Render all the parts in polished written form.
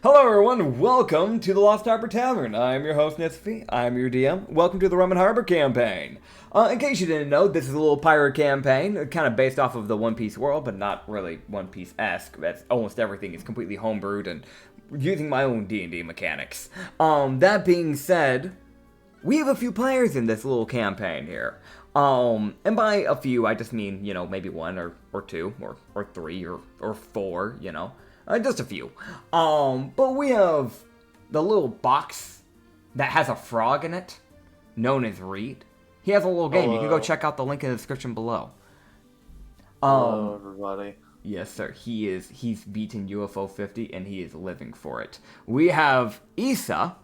Hello everyone, welcome to the Lost Harbor Tavern. I'm your host, Nitsify. I'm your DM. Welcome to the Rum and Harbor campaign. In case you didn't know, this is a little pirate campaign, kind of based off of the One Piece world, but not really One Piece-esque. That's almost everything is completely homebrewed and using my own D&D mechanics. That being said, we have a few players in this little campaign here. And by a few, I just mean, maybe one or two or three or four, just a few. But we have the little box that has a frog in it, known as Reed. He has a little game. Hello. You can go check out the link in the description below. Hello, everybody. Yes, sir. He's beaten UFO 50 and he is living for it. We have Issa,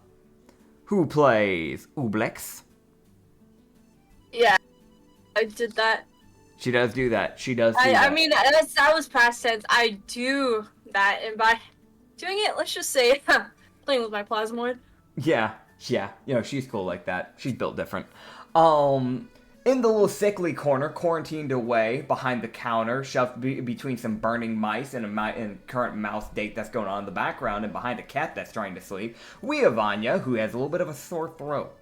who plays Ublex. Yeah, I did that. She does do that. She does do that. I mean, that was past tense. I do that, and by doing it, let's just say, playing with my plasmoid. Yeah. She's cool like that. She's built different. In the little sickly corner, quarantined away behind the counter, shoved between some burning mice and a current mouse date that's going on in the background, and behind a cat that's trying to sleep, we have Anya, who has a little bit of a sore throat.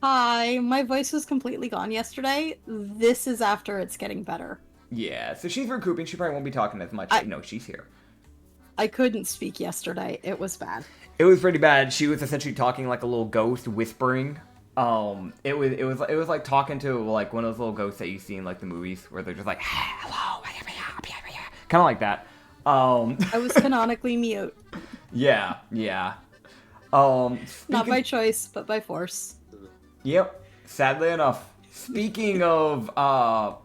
Hi, my voice was completely gone yesterday. This is after it's getting better. Yeah, so she's recouping. She probably won't be talking as much. No, she's here. I couldn't speak yesterday. It was bad. It was pretty bad. She was essentially talking like a little ghost, whispering. It was like talking to like one of those little ghosts that you see in like the movies where they're just like, hello, kind of like that. I was canonically mute. Yeah. Not by choice, but by force. Yep. Sadly enough. Speaking of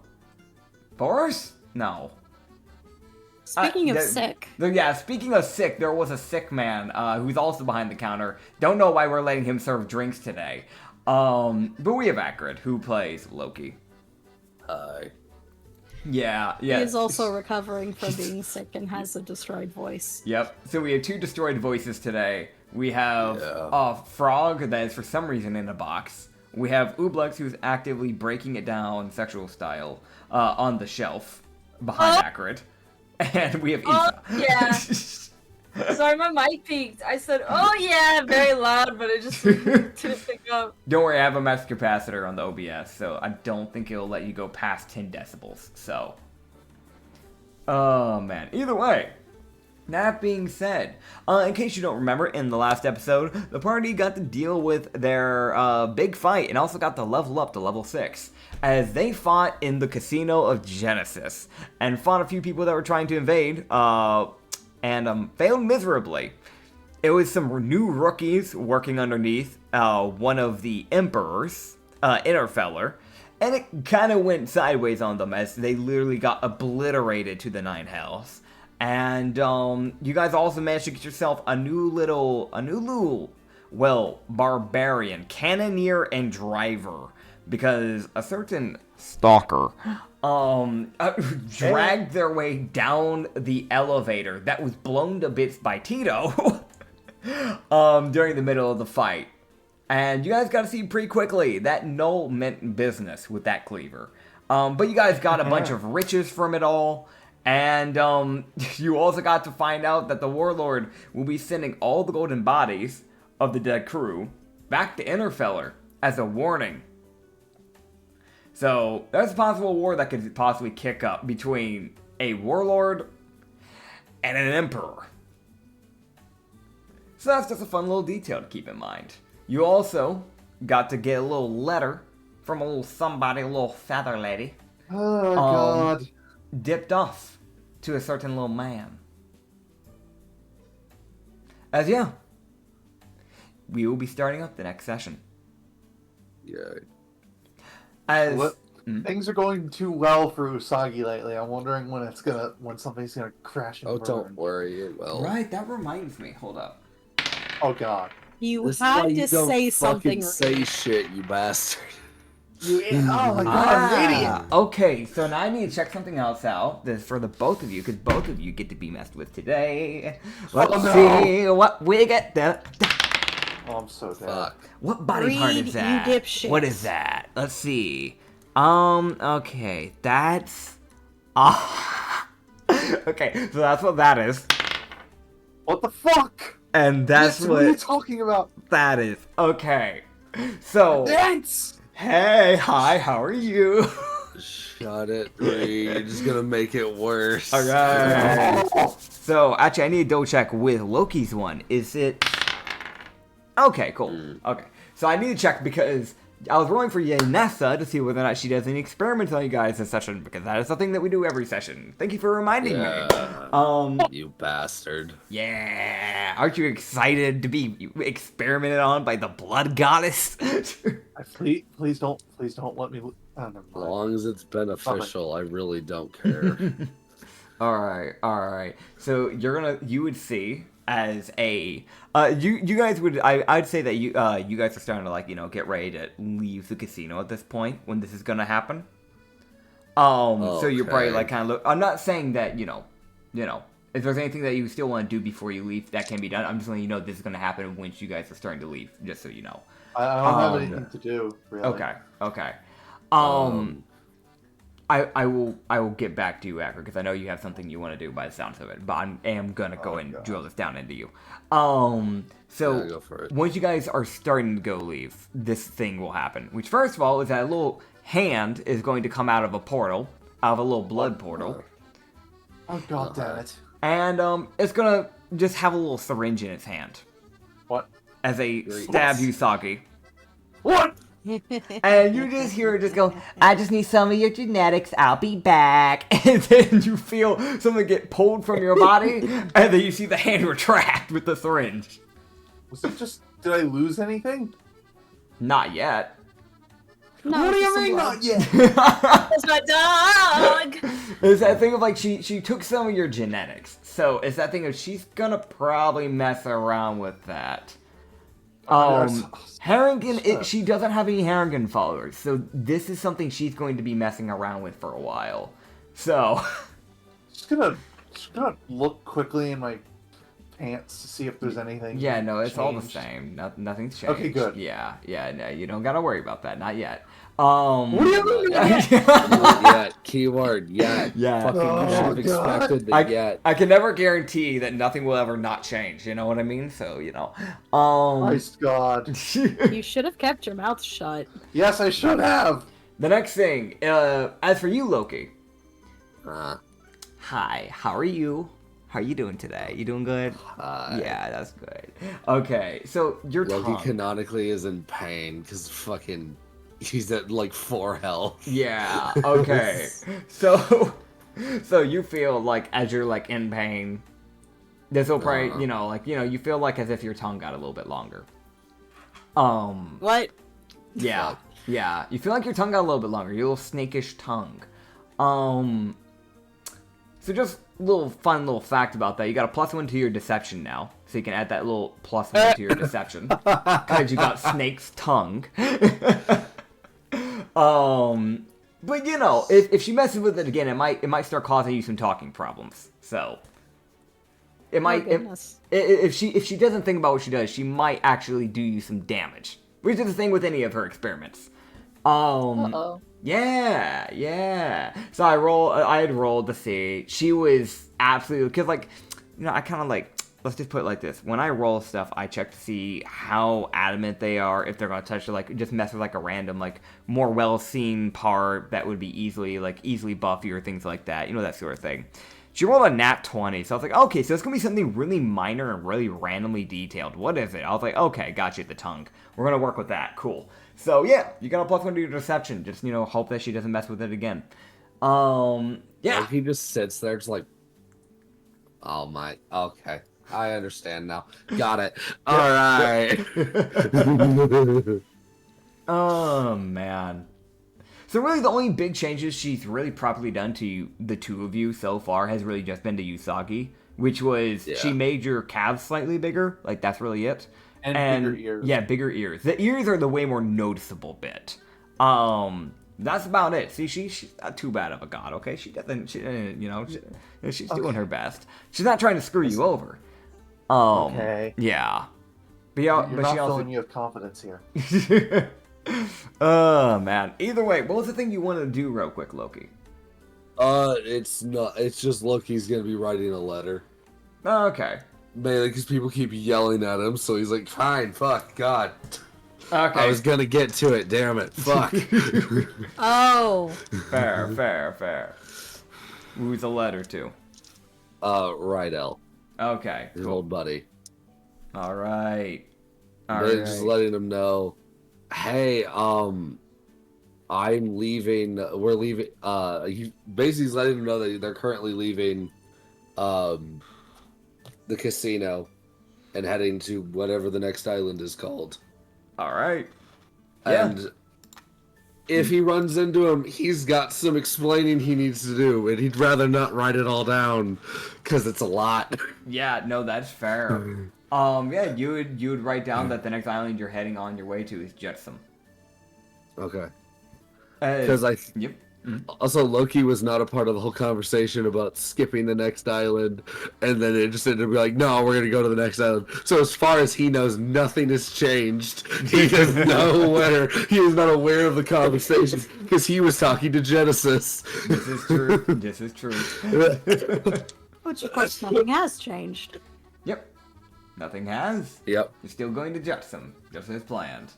force? No. Speaking of sick. Speaking of sick, there was a sick man who's also behind the counter. Don't know why we're letting him serve drinks today. But we have Acrid, who plays Loki. Yeah. He is also recovering from being sick and has a destroyed voice. Yep. So we have two destroyed voices today. We have a frog that is for some reason in a box. We have Ublex, who's actively breaking it down sexual style on the shelf behind Acrid. And we have Issa. Yeah. Sorry, my mic peaked. I said, oh yeah, very loud, but it just didn't pick up. Don't worry, I have a max capacitor on the OBS, so I don't think it'll let you go past 10 decibels, so. Oh, man. Either way, that being said, in case you don't remember, in the last episode, the party got to deal with their big fight and also got to level up to level 6. As they fought in the Casino of Genesis and fought a few people that were trying to invade, and failed miserably. It was some new rookies working underneath one of the Emperor's Interfeller, and it kind of went sideways on them as they literally got obliterated to the 9 hells. And you guys also managed to get yourself a new little, barbarian, cannoneer, and driver. Because a certain stalker dragged their way down the elevator that was blown to bits by Tito during the middle of the fight. And you guys got to see pretty quickly that Null meant business with that cleaver. But you guys got a bunch of riches from it all. And you also got to find out that the Warlord will be sending all the golden bodies of the dead crew back to Interfeller as a warning. So, there's a possible war that could possibly kick up between a warlord and an emperor. So that's just a fun little detail to keep in mind. You also got to get a little letter from a little somebody, a little feather lady. Oh, God. Dipped off to a certain little man. As we will be starting up the next session. Yeah. As Things are going too well for Usagi lately. I'm wondering when something's gonna crash and burn. Don't worry, it will. Right, that reminds me. Hold up. Oh, God. You This is had why to you don't say fucking something. say shit, you bastard. Oh, my God, I'm an idiot. Okay, so now I need to check something else out. This is for the both of you, because both of you get to be messed with today. Let's see what we get there. Oh, I'm so dead. Fuck. What body part Read, is that? you dipshit. What is that? Let's see. Okay, that's... Okay, so that's what that is. What the fuck? And that's What are you what talking about? that is. Okay. So, Dance! hey, hi, how are you? Shut it, Reed. You're just gonna make it worse. Alright. So, actually, I need to double check with Loki's one. Is it... Okay, cool. Okay. So, I need to check because I was rolling for Yanessa to see whether or not she does any experiments on you guys this session, because that is something that we do every session. Thank you for reminding me. You bastard. Yeah. Aren't you excited to be experimented on by the blood goddess? Please don't let me. Oh, never As mind. long as it's beneficial, I really don't care. Alright. So you would see as a you guys would I'd say that you guys are starting to like, get ready to leave the casino at this point when this is gonna happen. So you're probably like kind of look. I'm not saying that if there's anything that you still want to do before you leave, that can be done. I'm just letting you know this is gonna happen once you guys are starting to leave, just so you know. I don't have anything to do, really. Okay. I will get back to you, Acrid, because I know you have something you want to do by the sounds of it. But I am gonna go and drill this down into you. So Yeah, go for it. once you guys are starting to go leave, this thing will happen. Which, first of all, is that a little hand is going to come out of a portal, out of a little blood portal, Oh god damn it! and it's gonna just have a little syringe in its hand What? as they stab Usagi. What? And you just hear it just go, I just need some of your genetics, I'll be back. And then you feel something get pulled from your body, and then you see the hand retract with the syringe. Was it just? Did I lose anything? Not yet. No, What do just you some mean blood. not yet? That's my dog! It's that thing of like, she took some of your genetics. So it's that thing of she's gonna probably mess around with that. Harrington, she doesn't have any Harrington followers, so this is something she's going to be messing around with for a while. So, Just gonna look quickly in my pants to see if there's anything. yeah, no, it's all the changed. same. Nothing's changed. Okay, good. Yeah, no, you don't gotta worry about that. Not yet. What do you mean? Not yet. Keyword, yet. Yeah. Fucking you should have God. expected the yet. I can never guarantee that nothing will ever not change. You know what I mean? So, Christ God. You should have kept your mouth shut. Yes, I should have. The next thing, as for you, Loki. Uh, Hi, how are you? How are you doing today? You doing good? Yeah, that's good. Okay, so your Loki tongue. canonically is in pain because fucking he's at like 4 health. Yeah, okay. So you feel like as you're like in pain, this will probably, you feel like as if your tongue got a little bit longer. What? Yeah. Yeah. You feel like your tongue got a little bit longer. Your little snakish tongue. So just a fun little fact about that. You got a +1 to your deception now. So you can add that little +1 to your deception. Because you got snake's tongue. But if she messes with it again, it might start causing you some talking problems. So it might goodness. if she doesn't think about what she does, she might actually do you some damage. Which is the thing with any of her experiments. Uh-oh. Yeah. So I had rolled to see. She was absolutely, because I kind of let's just put it like this. When I roll stuff, I check to see how adamant they are, if they're going to touch it, just mess with a random, more well-seen part that would be easily buffy or things like that. That sort of thing. She rolled a nat 20, so I was like, okay, so it's going to be something really minor and really randomly detailed. What is it? I was like, okay, got you, the tongue. We're going to work with that. Cool. So, yeah, you got a +1 to your deception. Just, hope that she doesn't mess with it again. Yeah. Like he just sits there, just like, oh my, okay. I understand now. Got it. All right. Oh, man. So really the only big changes she's really properly done to the two of you so far has really just been to Usagi, which was she made your calves slightly bigger. That's really it. And bigger ears. Yeah, bigger ears. The ears are the way more noticeable bit. That's about it. See, she's not too bad of a god, okay? She's doing her best. She's not trying to screw you over. Okay. Yeah. But You're but not she also filling you with confidence here. Oh, man. Either way, what was the thing you wanted to do real quick, Loki? It's not. It's just Loki's gonna be writing a letter. Okay. mainly because people keep yelling at him, so he's like, fine, fuck, God. Okay. I was gonna get to it, damn it, fuck. Oh. Fair. Who's the letter to? Rydell, Okay, his cool. old buddy. Alright. They're just letting him know, hey, I'm leaving, we're leaving, he basically he's letting him know that they're currently leaving, the casino and heading to whatever the next island is called. Alright. Yeah. And if he runs into him, he's got some explaining he needs to do, and he'd rather not write it all down, because it's a lot. Yeah, no, that's fair. Yeah, you would write down that the next island you're heading on your way to is Jetsam. Okay. Because Yep. Also, Loki was not a part of the whole conversation about skipping the next island, and then it just ended up being like, no, we're going to go to the next island. So as far as he knows, nothing has changed. He is nowhere. He is not aware of the conversation, because he was talking to Genesis. This is true. This is true. Which, of course, nothing has changed. Yep. Nothing has. Yep. You're still going to Jetsam, just as planned.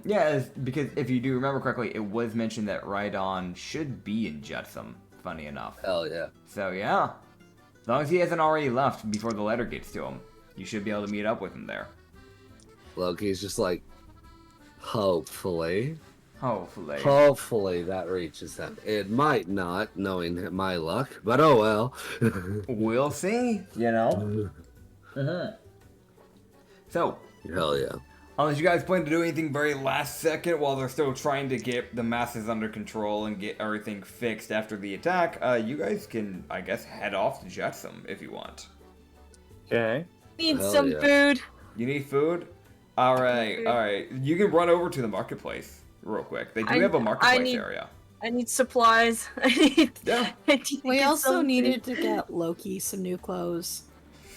Yeah, because if you do remember correctly, it was mentioned that Rhydon should be in Jetsam, funny enough. Hell yeah. So yeah, as long as he hasn't already left before the letter gets to him, you should be able to meet up with him there. Loki's just like, hopefully Hopefully. that reaches him. It might not, knowing my luck, but oh well. We'll see, you know? So, Hell yeah. unless you guys plan to do anything very last second while they're still trying to get the masses under control and get everything fixed after the attack, you guys can, I guess, head off to Jetsam if you want. Okay. Need Hell some yeah. food. You need food? Alright. You can run over to the marketplace real quick. They do have a marketplace area. I need supplies. I need Yeah. to We get also something. needed to get Loki some new clothes.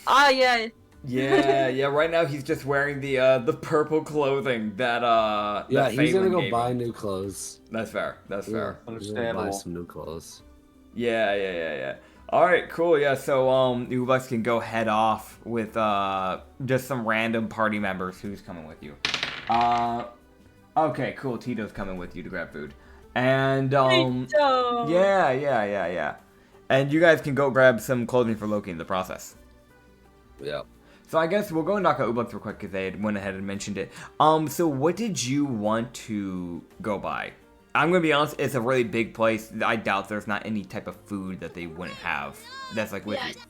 Ah, yeah. Yeah, right now he's just wearing the purple clothing that Yeah, that he's gonna Phelan go gave buy him. new clothes. That's fair. That's fair. He's gonna buy Understandable. some new clothes. Yeah. Alright, cool, yeah, so you guys can go head off with just some random party members. Who's coming with you? Okay, cool, Tito's coming with you to grab food. And Tito. yeah. And you guys can go grab some clothing for Loki in the process. Yeah. So I guess we'll go and knock out Ubux real quick because they had went ahead and mentioned it. So what did you want to go by? I'm gonna be honest, it's a really big place. I doubt there's not any type of food that they wouldn't have that's like with Yes. you.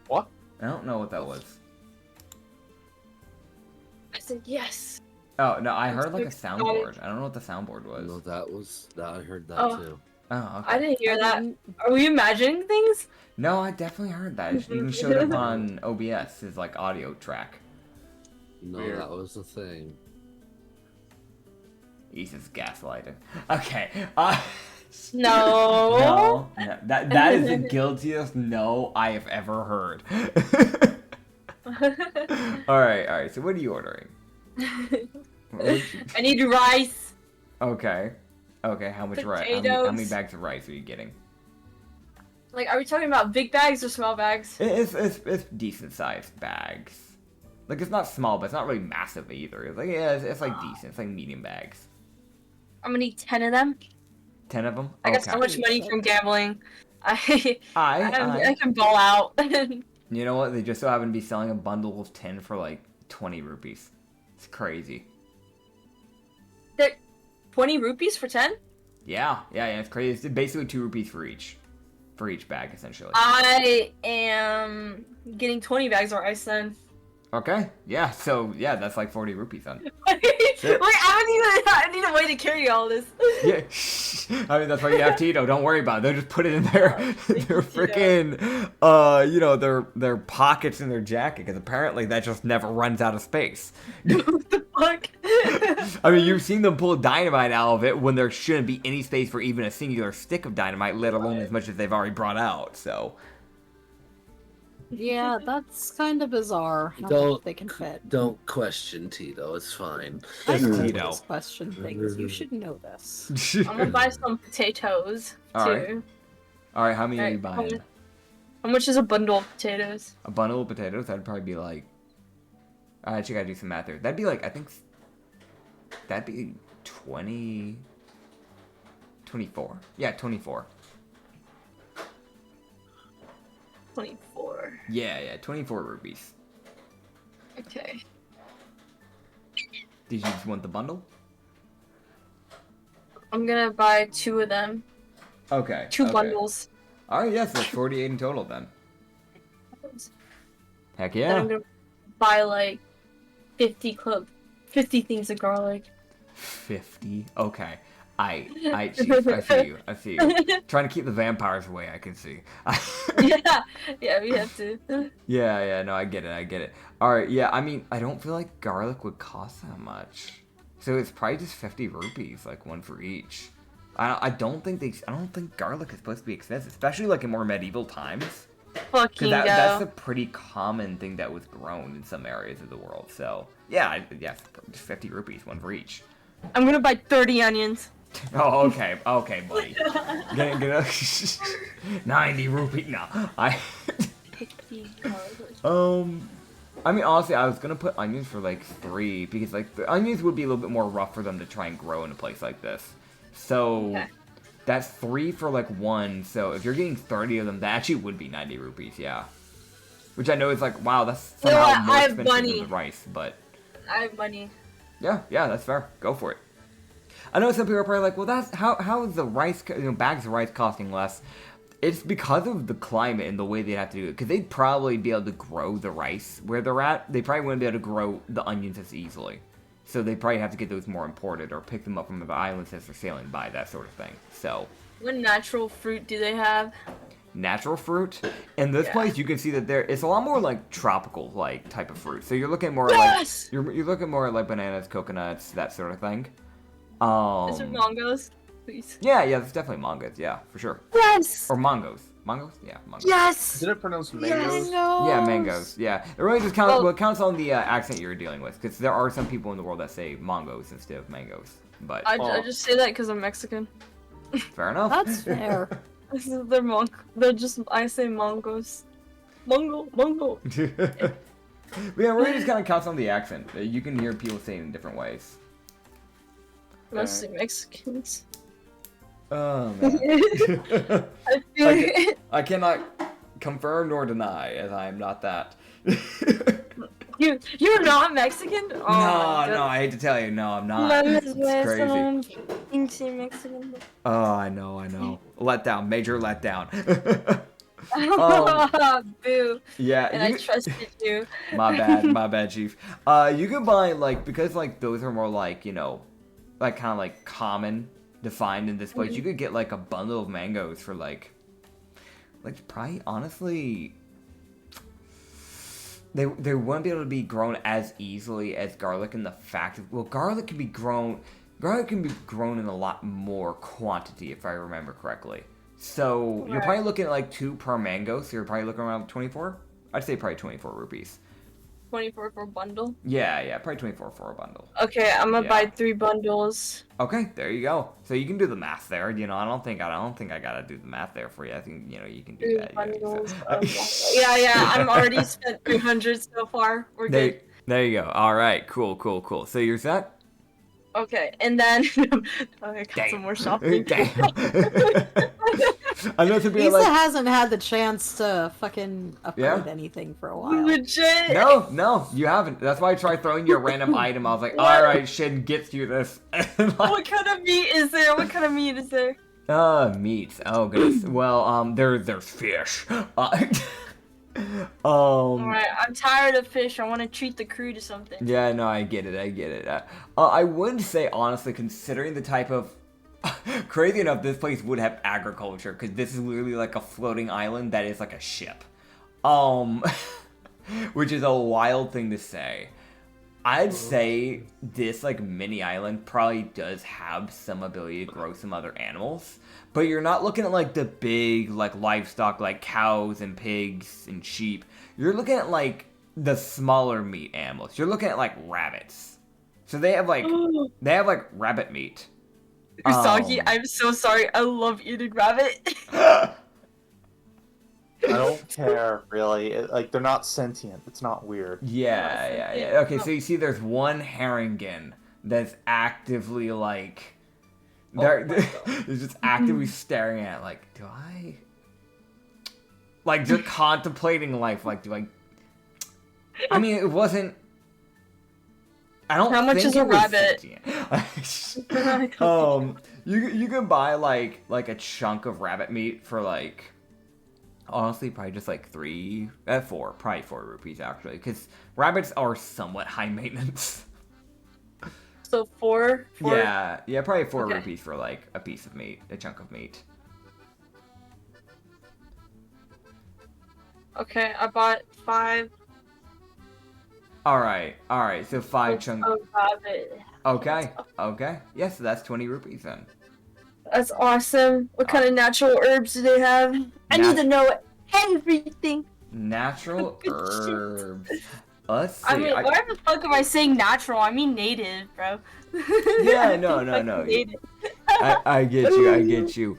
What? I don't know what that was. I said yes. Oh no, I heard like a so soundboard. I don't know what the soundboard was. No, I heard that Oh. too. Oh, okay. I didn't hear that. didn't- Are we imagining things? No, I definitely heard that. It even showed up on OBS, his like audio track. No, Weird. that was the thing. He's just gaslighting. Okay. No. No. That is the guiltiest no I have ever heard. Alright, so what are you ordering? What would you- I need rice. Okay, how much rice? How Potatoes. many bags of rice are you getting? Like, are we talking about big bags or small bags? It's decent sized bags. Like it's not small, but it's not really massive either. It's like it's like decent. It's like medium bags. I'm gonna need 10 of them. 10 of them. I got so much money from gambling. I I can ball out. You know what? They just so happen to be selling a bundle of 10 for like 20 rupees. It's crazy. They're 20 rupees for 10? Yeah, it's crazy. It's basically 2 rupees for each bag, essentially. I am getting 20 bags of rice then. Okay, yeah, so, yeah, that's like 40 rupees then. Wait, I need a way to carry all this. Yeah, I mean, that's why you have Tito, don't worry about it. They'll just put it in their freaking, their pockets in their jacket, because apparently that just never runs out of space. What the fuck? I mean, you've seen them pull dynamite out of it when there shouldn't be any space for even a singular stick of dynamite, let alone as much as they've already brought out, so... Yeah, that's kind of bizarre. How Don't- much they can fit. Don't question Tito. It's fine. I It's don't Tito. always question things. You should know this. I'm gonna buy some potatoes too. Alright. Alright, how many are you Alright, buying? How much is a bundle of potatoes? A bundle of potatoes, that'd probably be like... I actually gotta do some math there. That'd be like, I think... That'd be 20... 24. Yeah, 24. 24. Yeah, 24 rupees. Okay. Did you just want the bundle? I'm gonna buy 2 of them. Okay. 2 okay. bundles. Alright, yes, that's 48 in total then. Heck Then yeah. I'm gonna buy like 50 things of garlic. 50. Okay. Chief, I see you. I see you. Trying to keep the vampires away, I can see. Yeah, we have to. Yeah, no, I get it. Alright, yeah, I mean, I don't feel like garlic would cost that much. So it's probably just 50 rupees, like one for each. I don't think garlic is supposed to be expensive, especially like in more medieval times. Fucking Because go. that's a pretty common thing that was grown in some areas of the world. So, yeah, just 50 rupees, one for each. I'm gonna buy 30 onions. Oh, okay, buddy. Get 90 rupees. No, 50 garlic. I mean, honestly, I was gonna put onions for like 3 because like the onions would be a little bit more rough for them to try and grow in a place like this. So Okay. that's 3 for like 1. So if you're getting 30 of them, that actually would be 90 rupees. Yeah, which I know is like, wow, that's You know somehow what? more I have expensive money. than the rice, but. I have money. Yeah, that's fair. Go for it. I know some people are probably like, well, that's how is the rice, bags of rice costing less? It's because of the climate and the way they'd have to do it. Because they'd probably be able to grow the rice where they're at. They probably wouldn't be able to grow the onions as easily. So they probably have to get those more imported or pick them up from the islands as they're sailing by, that sort of thing. So, What natural fruit do they have? natural fruit. In this Yeah. place, you can see that it's a lot more like tropical like type of fruit. So you're looking more Yes! like you're looking more like bananas, coconuts, that sort of thing. Is there mangoes? Please. Yeah, there's definitely mangoes, yeah, for sure. Yes! Or mangoes. Mangoes? Yeah, mangoes. Yes! Did it pronounce mangoes? Yeah, mangoes. Yeah, it really just counts. Well- Well, it counts on the accent you're dealing with, because there are some people in the world that say mangoes instead of mangoes. But I just say that because I'm Mexican. fair enough. That's fair. They're just, I say mangoes. Mango. But yeah, it really just kind of counts on the accent. You can hear people saying it in different ways. Mostly Mexicans. Oh man. I feel Okay. I cannot confirm nor deny, as I am not that. You're not Mexican? Oh, No, I hate to tell you, no, I'm not. It's crazy. Mexican. Oh, I know. Letdown, major letdown. Boo. Yeah, And I trusted you. my bad, chief. You could buy like, because like those are more like, like kind of like common defined in this place. You could get like a bundle of mangoes for like probably honestly. They wouldn't be able to be grown as easily as garlic, in the fact of, well, garlic can be grown in a lot more quantity, if I remember correctly. So you're probably looking at like 2 per mango, so you're probably looking around 24. I'd say probably 24 rupees. 24 for a bundle? Yeah, probably 24 for a bundle. Okay, I'm gonna Yeah. buy 3 bundles. Okay, there you go. So you can do the math there. I don't think I gotta do the math there for you. I think you can do 3 that. bundles. Yeah, Yeah, I'm already spent 300 so far. We're good. there you go. All right, cool. So you're set. Okay, and then I got some more shopping. Damn. I know to be Lisa like, hasn't had the chance to fucking upgrade Yeah. anything for a while. Legit. no, you haven't. That's why I tried throwing you a random item. I was like, all right, Shin gets you this. What kind of meat is there? Meat. Oh goodness. Well, there's fish. Alright, I'm tired of fish. I want to treat the crew to something. Yeah, no, I get it. I would say honestly, considering the type of crazy enough, this place would have agriculture because this is literally like a floating island that is like a ship. Which is a wild thing to say. I'd say this like mini island probably does have some ability to grow some other animals, but you're not looking at like the big like livestock like cows and pigs and sheep. You're looking at like the smaller meat animals. You're looking at like rabbits. So they have like rabbit meat. Usagi, I'm so sorry. I love eating rabbit. I don't care really. Like they're not sentient. It's not weird. Yeah. Okay, so you see, there's one Haringen that's actively like, they're just actively staring at, like, do I, like, just contemplating life, like, do I? I mean, it wasn't. I don't. How much think is it a was rabbit? sentient. You can buy like a chunk of rabbit meat for like, honestly, probably just like probably 4 rupees actually, because rabbits are somewhat high maintenance. So four. Yeah, probably 4 Okay. rupees for like a piece of meat, a chunk of meat. Okay, I bought 5. All right, so 5 chunks. of rabbit. Okay. Yes, so that's 20 rupees then. That's awesome. What kind of natural herbs do they have? I need to know everything. Natural herbs. Let's see. I mean, why the fuck am I saying natural? I mean native, bro. Yeah, no. Native. I get you.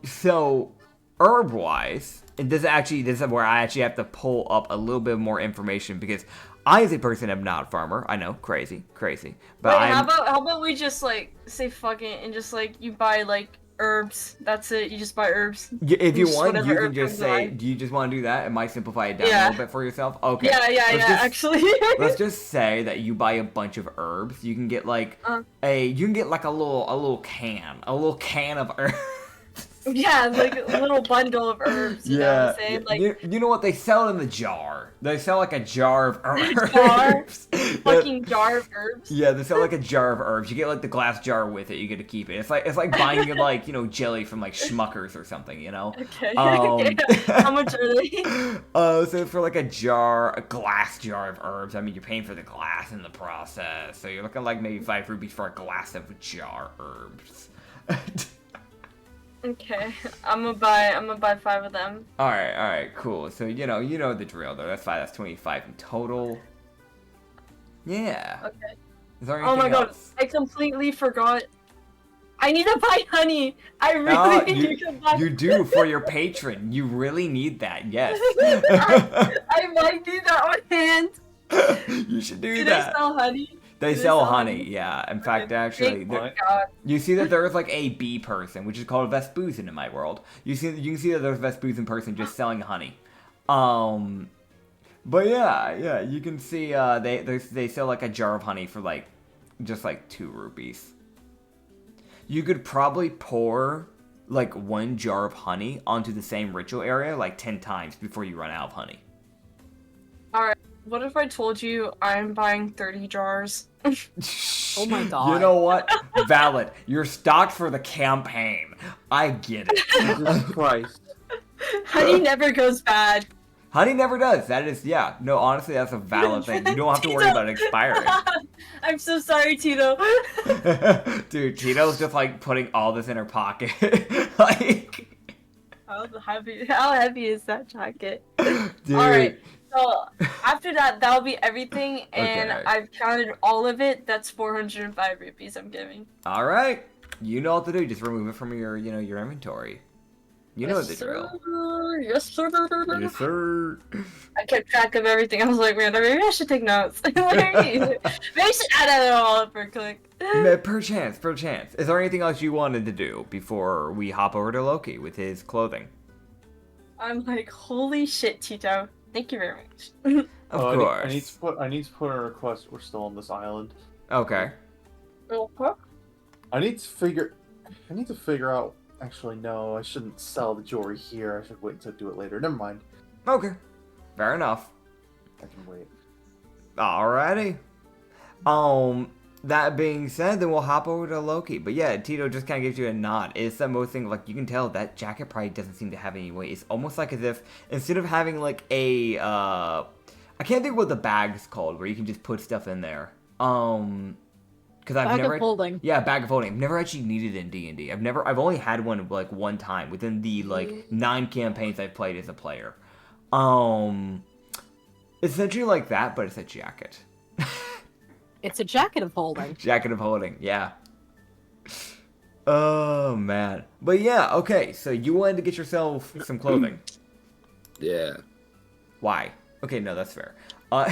So herb-wise, this is where I actually have to pull up a little bit more information because I, as a person, am not a farmer. I know, crazy. But Wait, how about we just like say fuck it and just like you buy like herbs. That's it. You just buy herbs. If you Just want, whatever you can herb just comes say, alive. do you just want to do that? It might simplify it down a Yeah. little bit for yourself. Okay. Yeah. Actually. Let's just say that you buy a bunch of herbs. You can get like a little can of herbs. Yeah, like a little bundle of herbs. You know what I'm saying? Like you know what, they sell it in the jar. They sell like a jar of herbs. jar? Fucking jar of herbs. Yeah, they sell like a jar of herbs. You get like the glass jar with it. You get to keep it. It's like buying like jelly from like Schmuckers or something. You know. Okay. How much are they? So for like a glass jar of herbs, I mean, you're paying for the glass in the process. So you're looking like maybe 5 rupees for a glass of jar herbs. Okay, I'm gonna buy 5 of them. All right, cool. So you know the drill though. That's 5. That's 25 in total. Yeah. Okay. Is there Oh my anything god, else? I completely forgot. I need to buy honey. I really need to buy. You do for your patron. You really need that. Yes. I might do that on hand. You should do Do that. they sell honey? They sell honey, yeah. In fact, actually, Thank God. you see that there is like a bee person, which is called a Vespucin in my world. You can see that there's a Vespucin person just selling honey. But yeah, you can see they sell like a jar of honey for like just like 2 rupees. You could probably pour like 1 jar of honey onto the same ritual area like 10 times before you run out of honey. Alright, what if I told you I'm buying 30 jars? Oh my god. You know what? Valid. You're stocked for the campaign. I get it. Jesus Christ. Honey never goes bad. Honey never does. That is, yeah. No, honestly, that's a valid thing. You don't have to worry about it expiring. I'm so sorry, Tito. Dude, Tito's just like putting all this in her pocket. Like, How heavy is that jacket? dude. Alright, so after that'll be everything, and Okay. I've counted all of it. That's 405 rupees I'm giving. All right. You know what to do. Just remove it from your inventory. You know the drill. Yes, sir. Yes, sir. I kept track of everything. I was like, man, maybe I should take notes. Maybe I should add it all up for a click. Perchance. Is there anything else you wanted to do before we hop over to Loki with his clothing? I'm like, holy shit, Tito. Thank you very much. Of Oh, course. I need to put in a request. We're still on this island. Okay. I need to figure out. Actually, no, I shouldn't sell the jewelry here. I should wait to do it later. Never mind. Okay. Fair enough. I can wait. Alrighty. That being said, then we'll hop over to Loki. But yeah, Tito just kind of gives you a nod. It's the most thing, like, you can tell that jacket probably doesn't seem to have any weight. It's almost like as if, instead of having, like, I can't think what the bag's called, where you can just put stuff in there. Because I've Bag never... of holding. Yeah, bag of holding. I've never actually needed it in D&D. I've only had one, like, one time within the, like, 9 campaigns I've played as a player. Essentially like that, but it's a jacket. It's a jacket of holding. Jacket of holding, yeah. Oh, man. But yeah, okay, so you wanted to get yourself some clothing. Yeah. Why? Okay, no, that's fair. Uh,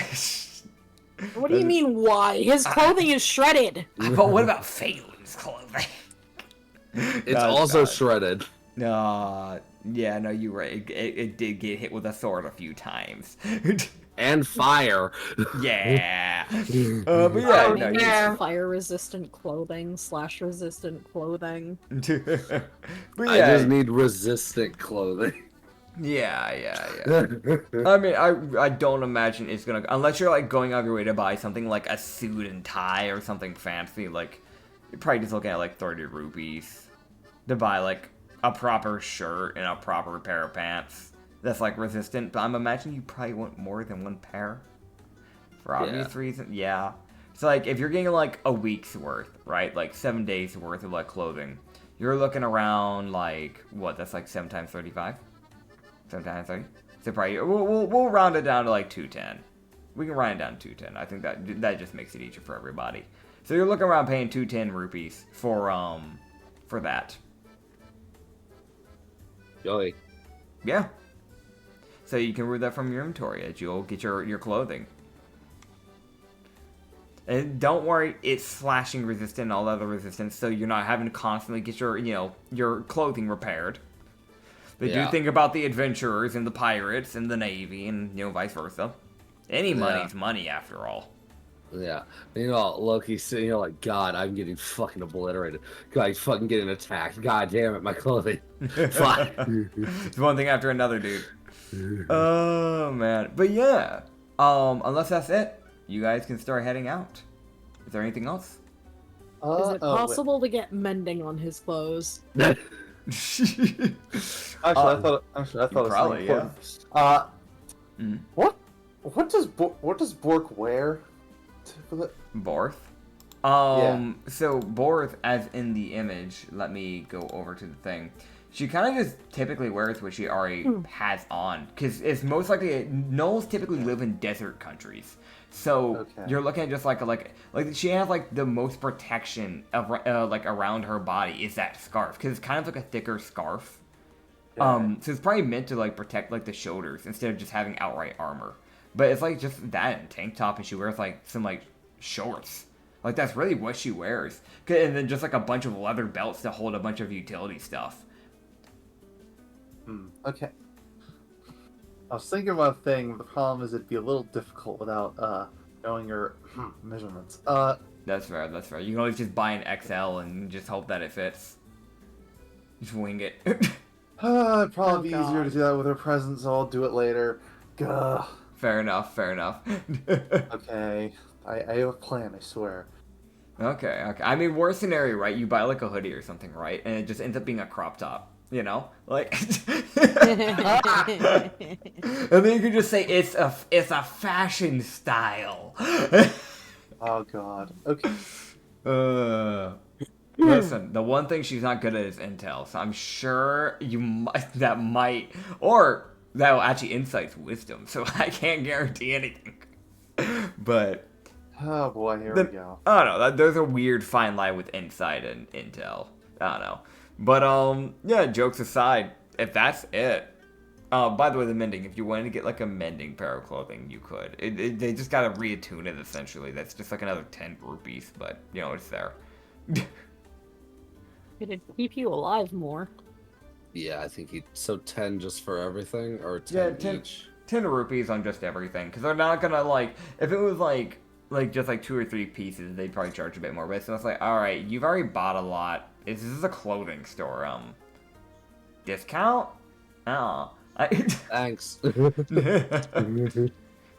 What do you mean, why? His clothing is shredded. but what about Phelan's clothing? It's also shredded. No, yeah, no, you're right. It did get hit with a sword a few times. And fire. Yeah. But yeah, Oh, no, yeah. Fire-resistant clothing / resistant clothing. but yeah, I just need resistant clothing. yeah. I mean, I don't imagine it's gonna, unless you're like going out of your way to buy something like a suit and tie or something fancy. Like, you're probably just looking at like 30 rupees to buy like a proper shirt and a proper pair of pants that's like resistant. But I'm imagining you probably want more than one pair for obvious reasons. Yeah. So like, if you're getting like a week's worth, right? Like 7 days worth of like clothing, you're looking around like what? That's like 7 times 35. 7 times 30. So probably we'll round it down to like 210. We can round it down to 210. I think that just makes it easier for everybody. So you're looking around paying 210 rupees for that. Yoy. Yeah. So you can remove that from your inventory as you'll get your clothing. And don't worry, it's slashing resistant and all other resistance, so you're not having to constantly get your clothing repaired. They do think about the adventurers and the pirates and the navy and vice versa. Any money's money after all. Yeah. Loki's sitting here like, God, I'm getting fucking obliterated. God, he's fucking getting attacked. God damn it, my clothing. Fuck. It's one thing after another, dude. Oh man. But yeah. Unless that's it, you guys can start heading out. Is there anything else? Is it possible to get mending on his clothes? Actually, I thought it was probably, important. What does Bork wear? Borth. So Borth, as in the image, let me go over to the thing. She kind of just typically wears what she already has on, because it's most likely gnolls typically live in desert countries. So you're looking at just like she has like the most protection of like around her body is that scarf, because it's kind of like a thicker scarf. So it's probably meant to like protect like the shoulders instead of just having outright armor. But it's like just that and tank top, and she wears like some like shorts. Like that's really what she wears. And then just like a bunch of leather belts to hold a bunch of utility stuff. Okay. I was thinking about a thing. The problem is it'd be a little difficult without knowing your measurements. That's fair. You can always just buy an XL and just hope that it fits. Just wing it. It'd probably be easier to do that with her present, so I'll do it later. Gah. Fair enough. Okay. I have a plan, I swear. Okay. I mean, worst scenario, right? You buy like a hoodie or something, right? And it just ends up being a crop top. Like, and then you can just say it's a fashion style. Oh God. Okay. Listen, the one thing she's not good at is intel, so I'm sure or that will actually insights wisdom. So I can't guarantee anything. But oh boy, here we go. I don't know. There's a weird fine line with insight and intel. I don't know. But yeah. Jokes aside, if that's it. By the way, the mending. If you wanted to get like a mending pair of clothing, you could. They just gotta reattune it essentially. That's just like another 10 rupees, but it's there. It'd keep you alive more. Yeah, I think so 10 just for everything, or 10 each? 10 rupees on just everything, because they're not gonna like, if it was like just like 2 or 3 pieces, they'd probably charge a bit more. But so it's like, alright, you've already bought a lot. This is a clothing store, discount? Oh. Thanks. We're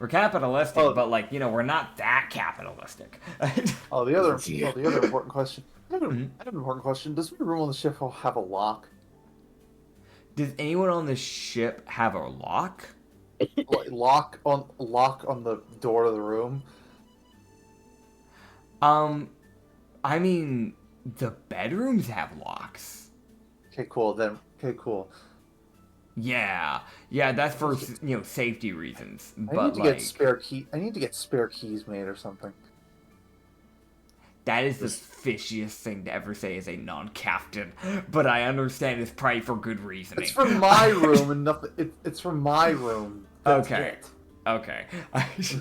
capitalistic, but like, we're not that capitalistic. The other important question. I have an important question. Does every room on the ship have a lock? Does anyone on the ship have a lock? Lock on the door to the room? I mean, the bedrooms have locks. Okay, cool. Yeah, that's for safety reasons. I need to get spare keys made or something. That is the fishiest thing to ever say as a non-captain, but I understand it's probably for good reasoning. It's from my room and nothing. It's from my room. That's Okay. it. Okay.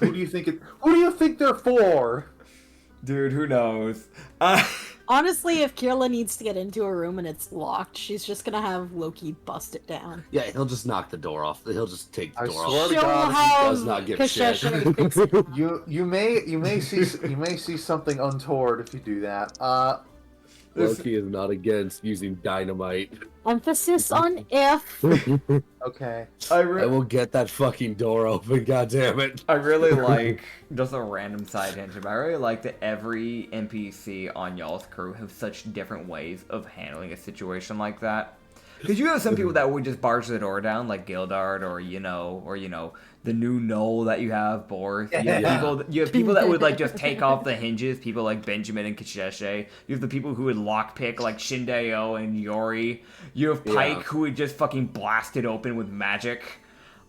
Who do you think Who do you think they're for? Dude, who knows? Honestly, if Kirla needs to get into a room and it's locked, she's just gonna have Loki bust it down. Yeah, he'll just knock the door off. He'll just take the I door swear off. to Show God, how does not give shit. Kashesha fixes it. You may see something untoward if you do that. Loki is not against using dynamite. Emphasis on if. Okay. I will get that fucking door open, goddammit. I really like, just a random side tangent, but I really like that every NPC on y'all's crew have such different ways of handling a situation like that. Because you have some people that would just barge the door down, like Gildard, or the new Knoll that you have, Borth. You have people that would like just take off the hinges, people like Benjamin and Kasheshe. You have the people who would lockpick, like Shindeo and Yori. You have Pike, who would just fucking blast it open with magic.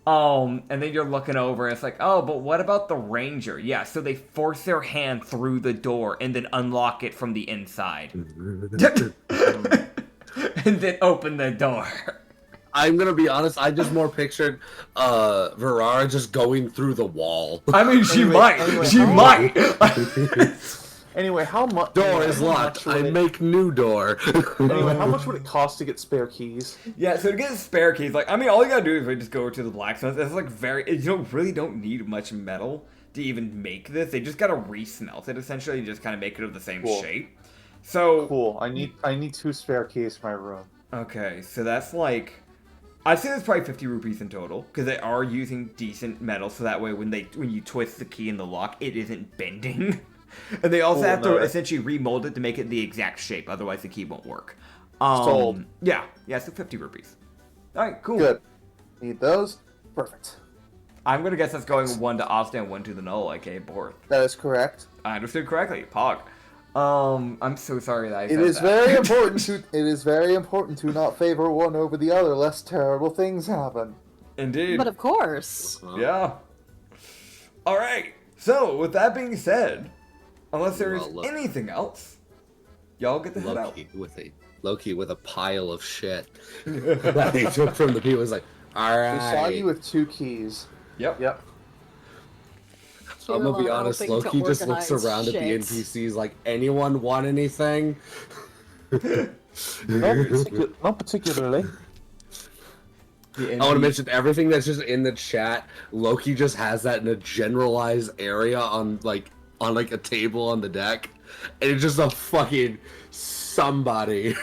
And then you're looking over, and it's like, oh, but what about the Ranger? Yeah, so they force their hand through the door and then unlock it from the inside. And then open the door. I'm gonna be honest, I just more pictured Verara just going through the wall. I mean, she might. Anyway, how much? Door is locked. I make new door. Anyway, how much would it cost to get spare keys? Yeah, so to get spare keys, like, I mean, all you gotta do is just go to the blacksmith. It's like really don't need much metal to even make this. They just gotta re-smelt it, essentially, and just kind of make it of the same shape. So Cool. I need 2 spare keys for my room. okay, so that's like, I'd say that's probably 50 rupees in total, because they are using decent metal, so that way when you twist the key in the lock, it isn't bending. And they also have to essentially remold it to make it the exact shape, otherwise the key won't work. Sold. Yeah, so 50 rupees. Alright, cool. Good. Need those? Perfect. I'm gonna guess that's going 1 to Asta and 1 to the Null, aka Borth. That is correct. I understood correctly. Pog. I'm so sorry that I said It is that. very important to not favor one over the other, lest terrible things happen. Indeed. But of course. Yeah. Alright, so with that being said, unless there is anything else, y'all get the head out. Loki with a pile of shit that he took from the people. Was like, alright. We saw you with 2 keys. Yep. I'm gonna be honest, Loki just looks around at the NPCs like, anyone want anything? Not particularly. I want to mention everything that's just in the chat. Loki just has that in a generalized area on a table on the deck, and it's just a fucking somebody.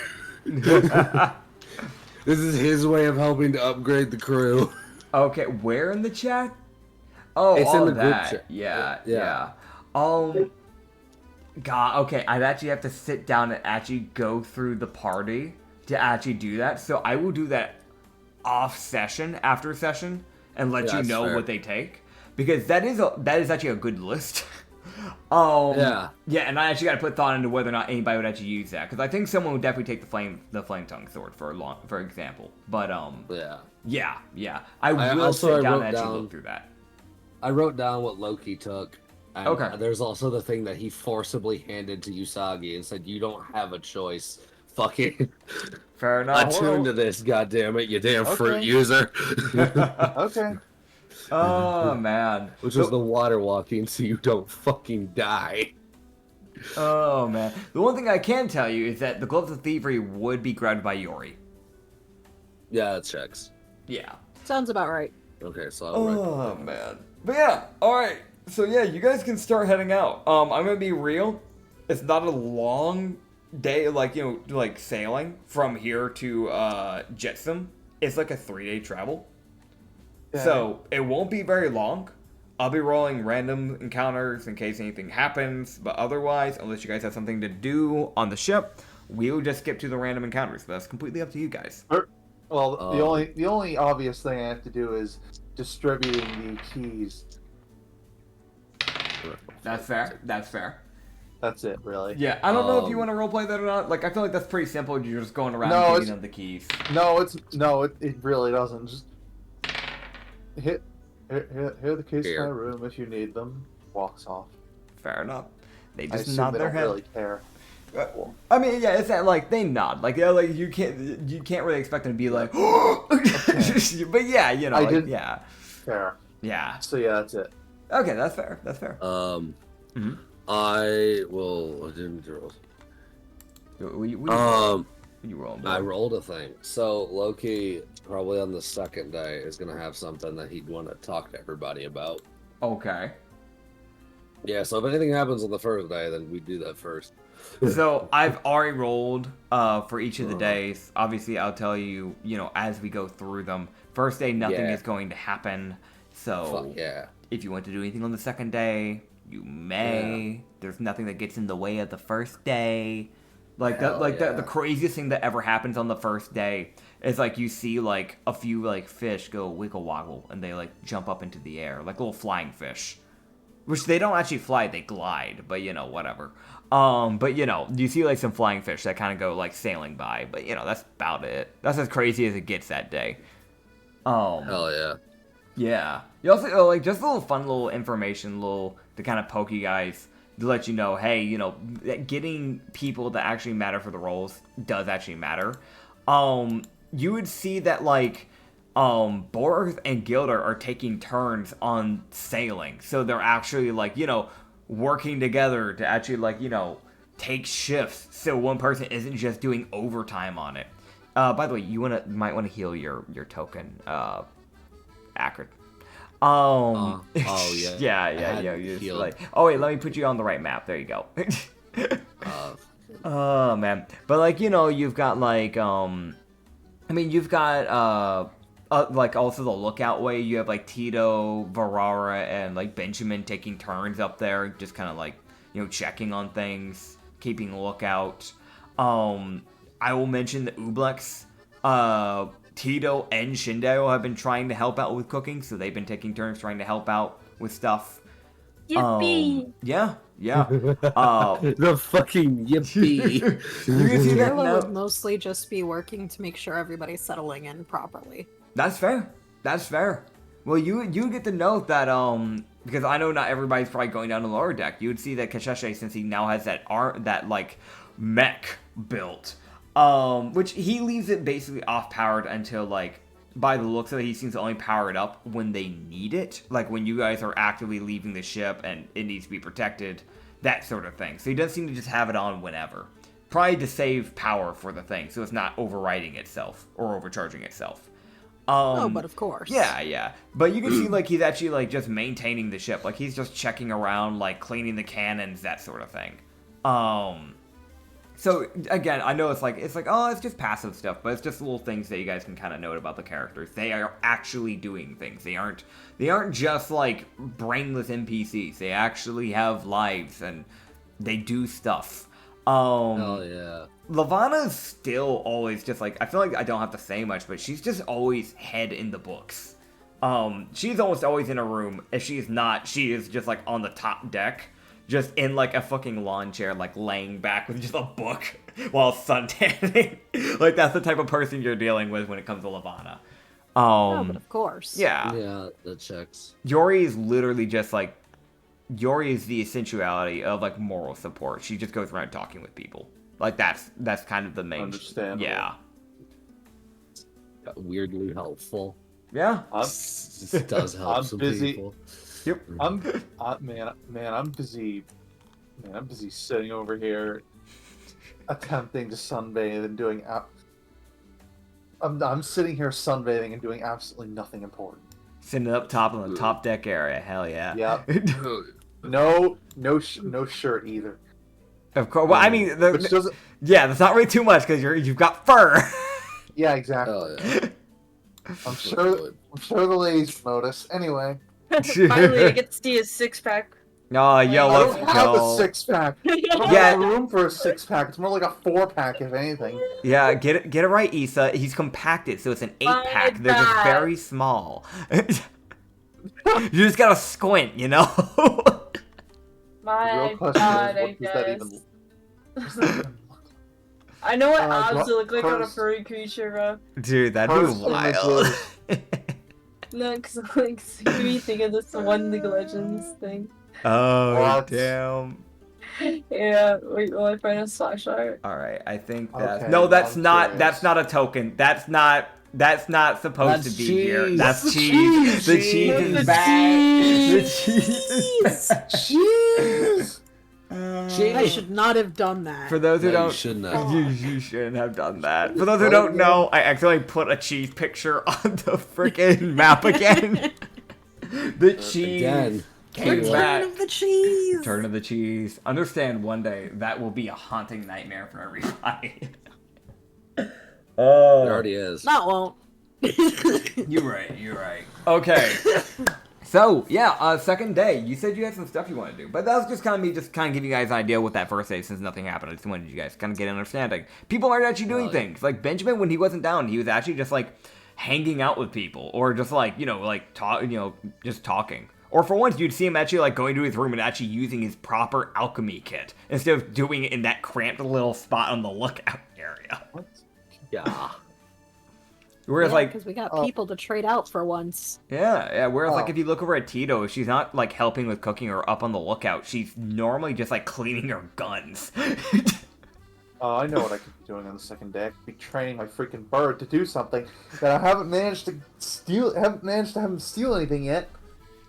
This is his way of helping to upgrade the crew. Okay, where in the chat? Oh, it's all in the of group that. chat. Yeah. God, okay, I'd actually have to sit down and actually go through the party to actually do that. So I will do that off session, after session, and let you know what they take. Because that is actually a good list. Yeah, and I actually got to put thought into whether or not anybody would actually use that, because I think someone would definitely take the flame tongue sword for example. But yeah, I will sit down and actually look through that. I wrote down what Loki took. And Okay. There's also the thing that he forcibly handed to Usagi and said, "You don't have a choice." Fucking fair enough. Attune to this, goddammit, you damn fruit user. Okay. Oh man. Which was the water walking so you don't fucking die. Oh man. The one thing I can tell you is that the gloves of thievery would be grabbed by Yori. Yeah, that checks. Yeah. Sounds about right. Okay, so I'll write man. But yeah, alright. So yeah, you guys can start heading out. I'm gonna be real. It's not a long day, like sailing from here to Jetsam. It's like a 3-day travel. Yeah. So it won't be very long. I'll be rolling random encounters in case anything happens, but otherwise, unless you guys have something to do on the ship, we'll just skip to the random encounters. But that's completely up to you guys. Well, the only obvious thing I have to do is distributing the keys. That's fair. That's it, really. Yeah, I don't know if you want to roleplay that or not. Like, I feel like that's pretty simple. You're just going around giving them the keys. It really doesn't. Just here are the keys to my room if you need them. Walks off. Fair enough. They I just assume nod they their don't head. really care. I mean, yeah, it's that like they nod, like you can't really expect them to be like, Okay. but yeah, you know, I like, didn't- yeah, Fair. yeah. So yeah, that's it. Okay, that's fair. That's fair. Mhm. I will. I didn't roll. You roll. I rolled a thing. So Loki probably on the second day is gonna have something that he'd want to talk to everybody about. Okay. Yeah. So if anything happens on the first day, then we do that first. So I've already rolled for each of the days. Obviously, I'll tell you, as we go through them. First day, nothing Yeah. is going to happen. So Fuck yeah. if you want to do anything on the second day, you may. Yeah. There's nothing that gets in the way of the first day. Like Hell the yeah. craziest thing that ever happens on the first day is like you see like a few like fish go wiggle woggle and they like jump up into the air like little flying fish, which they don't actually fly, they glide, but whatever. But you see like some flying fish that kind of go like sailing by, but that's about it. That's as crazy as it gets that day. Hell yeah. Yeah. You also like just a little fun little information, to kind of poke you guys to let you know, hey, that getting people that actually matter for the roles does actually matter. You would see that like Borg and Gilder are taking turns on sailing, so they're actually like working together to actually like take shifts, so one person isn't just doing overtime on it. By the way, you might want to heal your token, Acrid. Oh yeah. yeah. You're just like, oh wait, let me put you on the right map. There you go. Oh man, but like you've got like you've got like also the lookout way. You have like Tito, Varara, and like Benjamin taking turns up there, just kind of like checking on things, keeping a lookout. I will mention the Ublex. Tito and Shindeo have been trying to help out with cooking, so they've been taking turns trying to help out with stuff. Yippee! Yeah. The fucking yippee. You can see that Carla now. would mostly just be working to make sure everybody's settling in properly. That's fair. Well, you get to note that because I know not everybody's probably going down the lower deck. You would see that Kasheshe, since he now has that like mech built, which he leaves it basically off powered until like, by the looks of it, he seems to only power it up when they need it, like when you guys are actively leaving the ship and it needs to be protected, that sort of thing. So he does seem to just have it on whenever, probably to save power for the thing, so it's not overriding itself or overcharging itself. But of course. Yeah. But you can see, like, he's actually, like, just maintaining the ship. Like, he's just checking around, like, cleaning the cannons, that sort of thing. So, again, I know it's like, oh, it's just passive stuff, but it's just little things that you guys can kind of note about the characters. They are actually doing things. They aren't just, like, brainless NPCs. They actually have lives, and they do stuff. Hell yeah. Lavana's still always just like, I feel like I don't have to say much, but she's just always head in the books. She's almost always in a room. If she's not, she is just like on the top deck, just in like a fucking lawn chair, like laying back with just a book while suntanning. Like that's the type of person you're dealing with when it comes to Lavana. But of course. Yeah. Yeah, that checks. Yori is literally just like, Yori is the essentiality of like moral support. She just goes around talking with people. Like that's kind of the main. Understandable. Yeah. Weirdly helpful. Yeah. It does help I'm some busy. people. Yep. I'm busy. Man, I'm busy sitting over here, attempting to sunbathe and doing. I'm sitting here sunbathing and doing absolutely nothing important. Sitting up top on the top deck area. Hell yeah. Yeah. No shirt either. Of course. Well, I mean, Which doesn't. yeah, that's not really too much because you've got fur. Yeah, exactly. Hell yeah. I'm sure the ladies notice. Anyway. Finally, I get to see his six-pack. Oh, yo, I let's don't have a go. 6-pack. I don't Yeah. have room for a 6-pack. It's more like a 4-pack, if anything. Yeah, get it right, Issa. He's compacted, so it's an 8-pack. They're just God. very small. You just gotta squint, you know. The My real question God, is, I what does that even guess. what does that even look like? I know what Uh, abs look like on a first- furry creature, bro. Dude, that'd be First wild. No, because like, you think of this one League of Legends thing. Oh, What? damn. Yeah, wait, will I find a slash art? All right, I think that's Okay, no. That's I'm not. curious. That's not a token. That's not. That's not supposed That's to be here. cheese. That's That's the cheese. The cheese. cheese The is bad. The cheese is bad. Jeez! I should not have done that. For those who No, don't, you shouldn't have. you shouldn't have done that. For those who don't know, I accidentally put a cheese picture on the freaking map again. The cheese Again. came Return back. of the cheese. Turn of the cheese. Understand one day that will be a haunting nightmare for everybody. It Oh, already is. That won't. you're right. You're right. Okay. So yeah, second day. You said you had some stuff you want to do, but that was just kind of me, just kind of giving you guys an idea what that first day, since nothing happened. I just wanted you guys to kind of get an understanding. People aren't actually doing Right. things. Like Benjamin, when he wasn't down, he was actually just like hanging out with people, or just like like just talking. Or for once, you'd see him actually like going to his room and actually using his proper alchemy kit instead of doing it in that cramped little spot on the lookout area. What? Yeah. Whereas like because we got people to trade out for once. yeah. Whereas, like, Oh. if you look over at Tito, she's not, like, helping with cooking or up on the lookout. She's normally just, like, cleaning her guns. I know what I could be doing on the second day. I could be training my freaking bird to do something that I haven't managed to steal. Haven't managed to have him steal anything yet.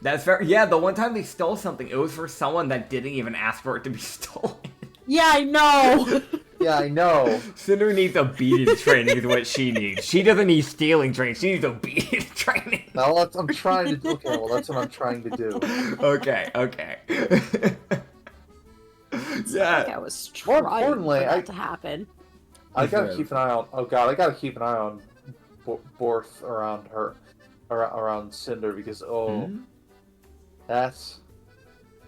That's fair. Yeah, the one time they stole something, it was for someone that didn't even ask for it to be stolen. Yeah, I know. Yeah, I know. Cinder needs obedience training is what she needs. She doesn't need stealing training. She needs obedience training. Now I'm trying to. Okay, well that's what I'm trying to do. Okay. I think Yeah. I was More trying for importantly, that I- to happen. I gotta Okay. keep an eye on. Oh god, I gotta keep an eye on Borth around her, around Cinder because Hmm? that's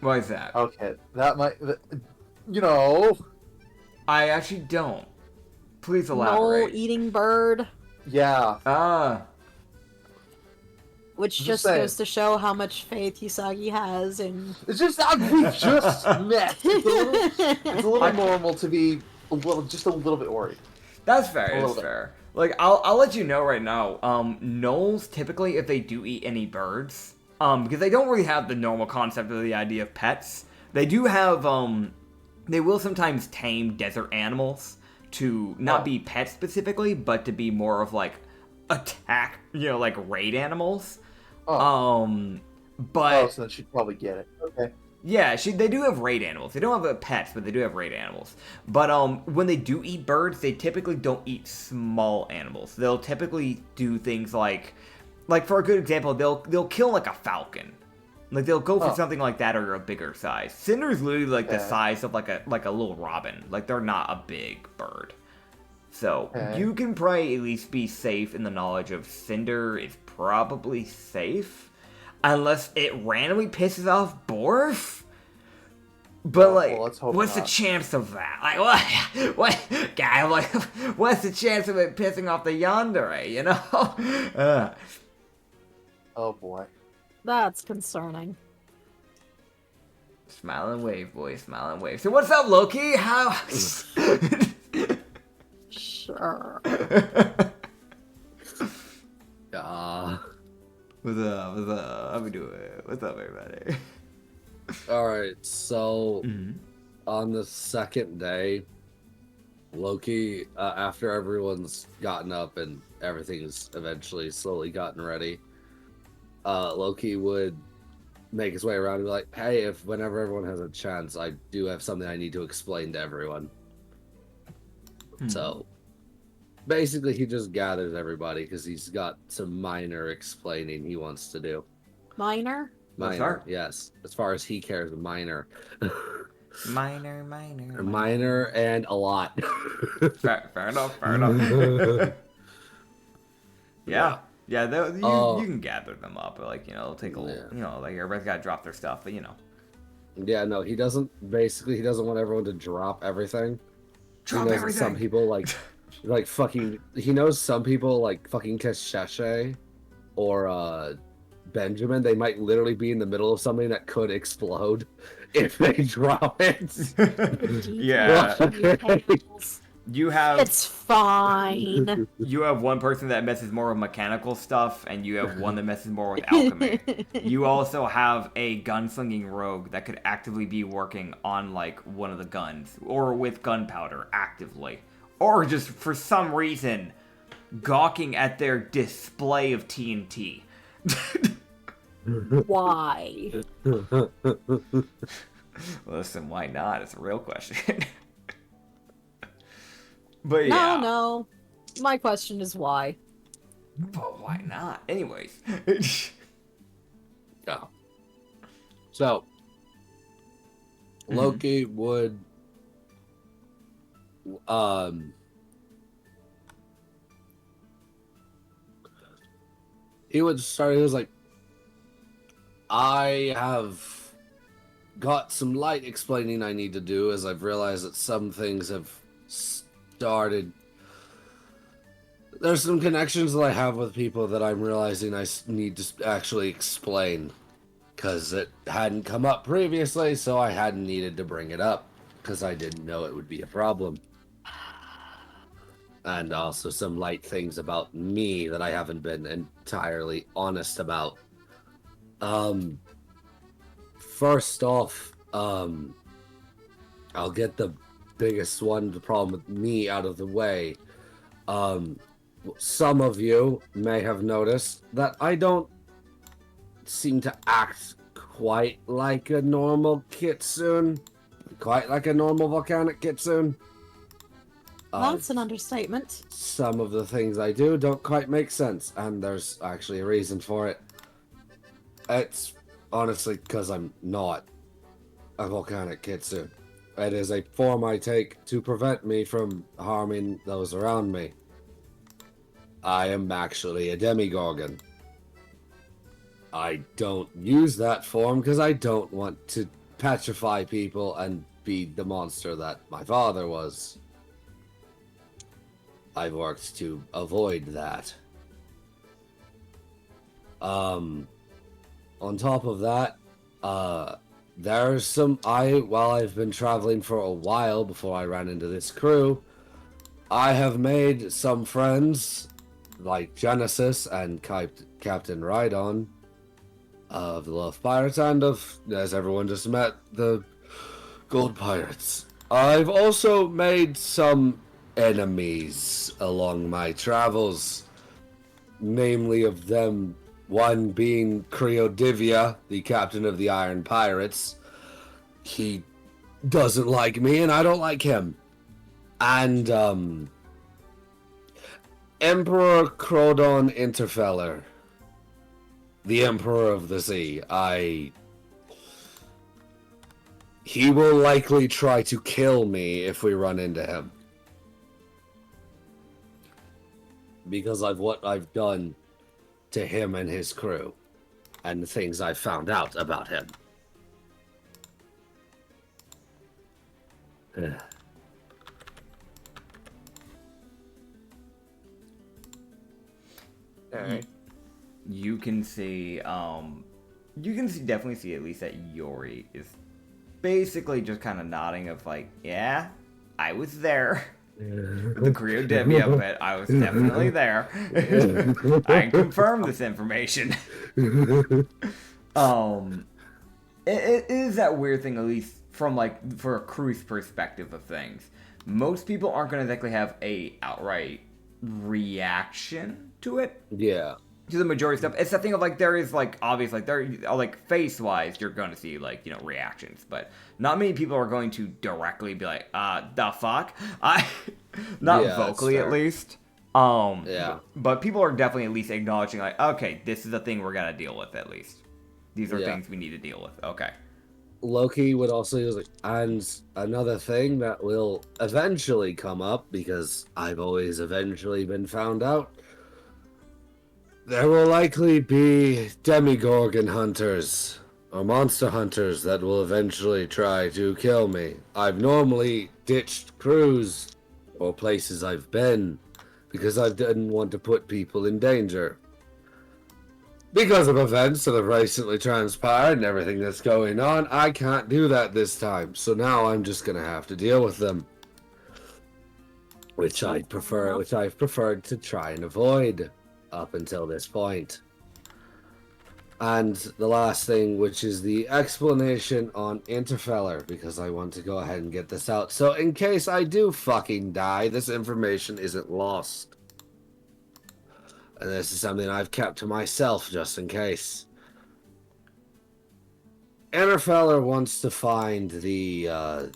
Why is that? okay. That might, you know, I actually don't. Please No elaborate. eating bird, yeah. Ah. which Just just saying. goes to show how much faith Usagi has in. It's just we've just met. It's a little normal to be just a little bit worried. That's fair. A little That's bit. fair. Like I'll let you know right now. Gnolls typically, if they do eat any birds, because they don't really have the normal concept of the idea of pets. They do have they will sometimes tame desert animals to not Oh. be pets specifically, but to be more of like attack, like raid animals. Oh, But so then she'd probably get it. Okay. yeah, they do have raid animals. They don't have pets, but they do have raid animals. But when they do eat birds, they typically don't eat small animals. They'll typically do things like for a good example, they'll kill like a falcon. Like they'll go for Oh. something like that or a bigger size. Cinder's literally like the Okay. size of like a little robin. Like they're not a big bird. So Okay. you can probably at least be safe in the knowledge of Cinder is probably safe. Unless it randomly pisses off Borf. But Oh, like, well, let's hope what's the not. chance of that? Like, what, guy? Like, what's the chance of it pissing off the yandere? You know? Oh boy. That's concerning. Smile and wave, boy. Smile and wave. So what's up, Loki? How? Sure. What's up? What's up? How we doing? What's up, everybody? Alright, so Mhm. on the second day, Loki, after everyone's gotten up and everything's eventually slowly gotten ready, Loki would make his way around and be like, hey, whenever everyone has a chance, I do have something I need to explain to everyone. So basically, he just gathers everybody because he's got some minor explaining he wants to do. Minor? That's Minor, fair. yes. As far as he cares, minor. Minor. Minor and a lot. Fair enough. Fair enough. Yeah. Yeah, you can gather them up, but like, it'll take a little, like everybody's got to drop their stuff, but Yeah, no, he doesn't want everyone to drop everything. drop he knows everything. that some people like fucking, he knows some people like fucking Tesheshe or Benjamin, they might literally be in the middle of something that could explode if they drop it. Yeah. You have It's fine. you have one person that messes more with mechanical stuff, and you have one that messes more with alchemy. You also have a gunslinging rogue that could actively be working on like one of the guns, or with gunpowder actively, or just for some reason gawking at their display of TNT. Why? Listen, why not? It's a real question. But yeah. No. My question is why. But why not? Anyways. No. So, Loki would, he was like, I have got some light explaining I need to do, as I've realized that some things have started. There's some connections that I have with people that I'm realizing I need to actually explain, because it hadn't come up previously, so I hadn't needed to bring it up, because I didn't know it would be a problem. And also some light things about me that I haven't been entirely honest about. First off, I'll get the biggest one, the problem with me, out of the way. Some of you may have noticed that I don't seem to act quite like a normal kitsune, quite like a normal volcanic kitsune. That's an understatement. Some of the things I do don't quite make sense, and there's actually a reason for it. It's honestly because I'm not a volcanic kitsune. It is a form I take to prevent me from harming those around me. I am actually a demigorgon. I don't use that form because I don't want to petrify people and be the monster that my father was. I've worked to avoid that. On top of that, there's some, while I've been traveling for a while before I ran into this crew, I have made some friends, like Genesis and Captain Rhydon of the Love Pirates, and as everyone just met, the Gold Pirates. I've also made some enemies along my travels, namely of them, one being Creodivia, the captain of the Iron Pirates. He doesn't like me, and I don't like him. And, Emperor Crodon Interfeller, the Emperor of the Sea. He will likely try to kill me if we run into him, because of what I've done to him and his crew, and the things I've found out about him. Alright. You can see, definitely see at least that Yori is basically just kind of nodding of like, yeah, I was there. The Creodivia, but I was definitely there. I can confirm this information. It is that weird thing, at least from like for a crew's perspective of things. Most people aren't going to exactly have a outright reaction to it. Yeah. To the majority of stuff, it's the thing of like there is like obviously like there like face wise you're going to see like, you know, reactions, but not many people are going to directly be like the fuck, not vocally at least. Yeah. But people are definitely at least acknowledging like, okay, this is a thing we're gonna deal with. At least these are things we need to deal with. Okay. Loki would also use like, and another thing that will eventually come up, because I've always eventually been found out. There will likely be demigorgon hunters, or monster hunters, that will eventually try to kill me. I've normally ditched crews or places I've been because I didn't want to put people in danger. Because of events that have recently transpired and everything that's going on, I can't do that this time. So now I'm just going to have to deal with them. which I've preferred to try and avoid up until this point. And the last thing, which is the explanation on Interfeller, because I want to go ahead and get this out. So in case I do fucking die, this information isn't lost. And this is something I've kept to myself just in case. Interfeller wants to find the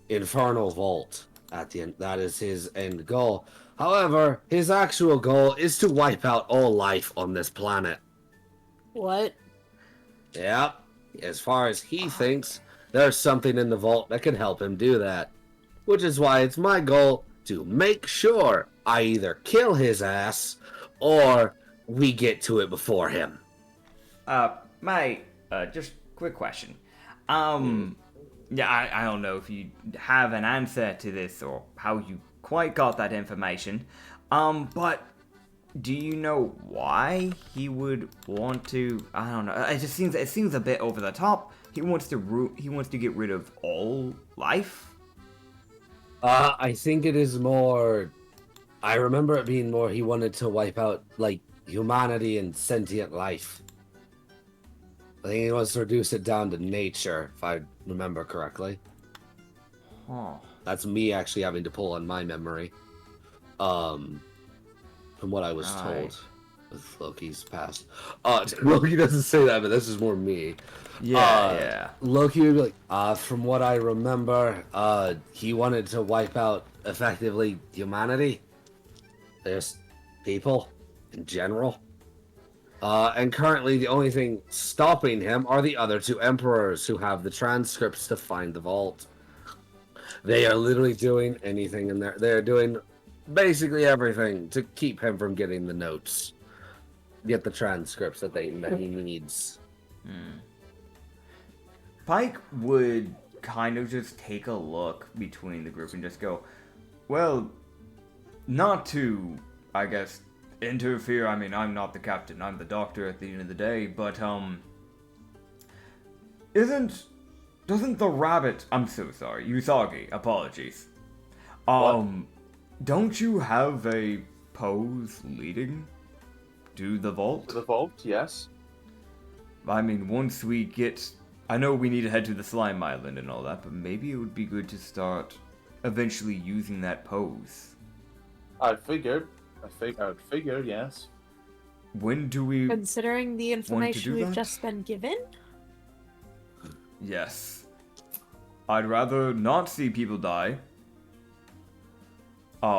Infernal Vault at the end. That is his end goal. However, his actual goal is to wipe out all life on this planet. What? Yep. As far as he thinks, there's something in the vault that can help him do that. Which is why it's my goal to make sure I either kill his ass or we get to it before him. Mate, just quick question. Yeah, I don't know if you have an answer to this or how you quite got that information. But do you know why he would want to? I don't know. It seems a bit over the top. He wants to get rid of all life. I think it is more. I remember it being more. He wanted to wipe out like humanity and sentient life. I think he wants to reduce it down to nature, if I remember correctly. Huh. That's me actually having to pull on my memory. From what I was told with Loki's past. Loki doesn't say that, but this is more me. Yeah. Loki would be like, from what I remember, he wanted to wipe out effectively humanity. There's people in general. And currently the only thing stopping him are the other two emperors who have the transcripts to find the vault. They are literally doing anything in there. They're doing basically everything to keep him from getting the notes. Get the transcripts that he needs. Pike would kind of just take a look between the group and just go, well, not to, I guess, interfere. I mean, I'm not the captain, I'm the doctor at the end of the day, but, doesn't the rabbit, I'm so sorry, Usagi, apologies. Don't you have a pose leading to the vault? To the vault, yes. I mean, once we get, I know we need to head to the slime island and all that, but maybe it would be good to start eventually using that pose. I would figure, yes. When do we... Considering the information we've that? just been given? Yes. I'd rather not see people die.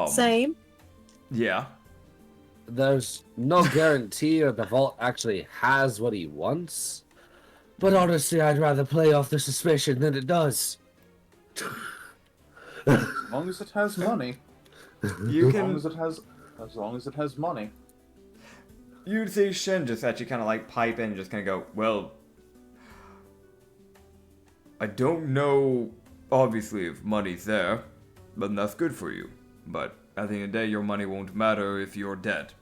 Same. Yeah. There's no guarantee that the vault actually has what he wants. But honestly, I'd rather play off the suspicion than it does. As long as it has money. As long as it has money. You'd see Shen just actually kind of like pipe in and just kind of go, well, I don't know, obviously, if money's there, but that's good for you. But at the end of the day, your money won't matter if you're dead.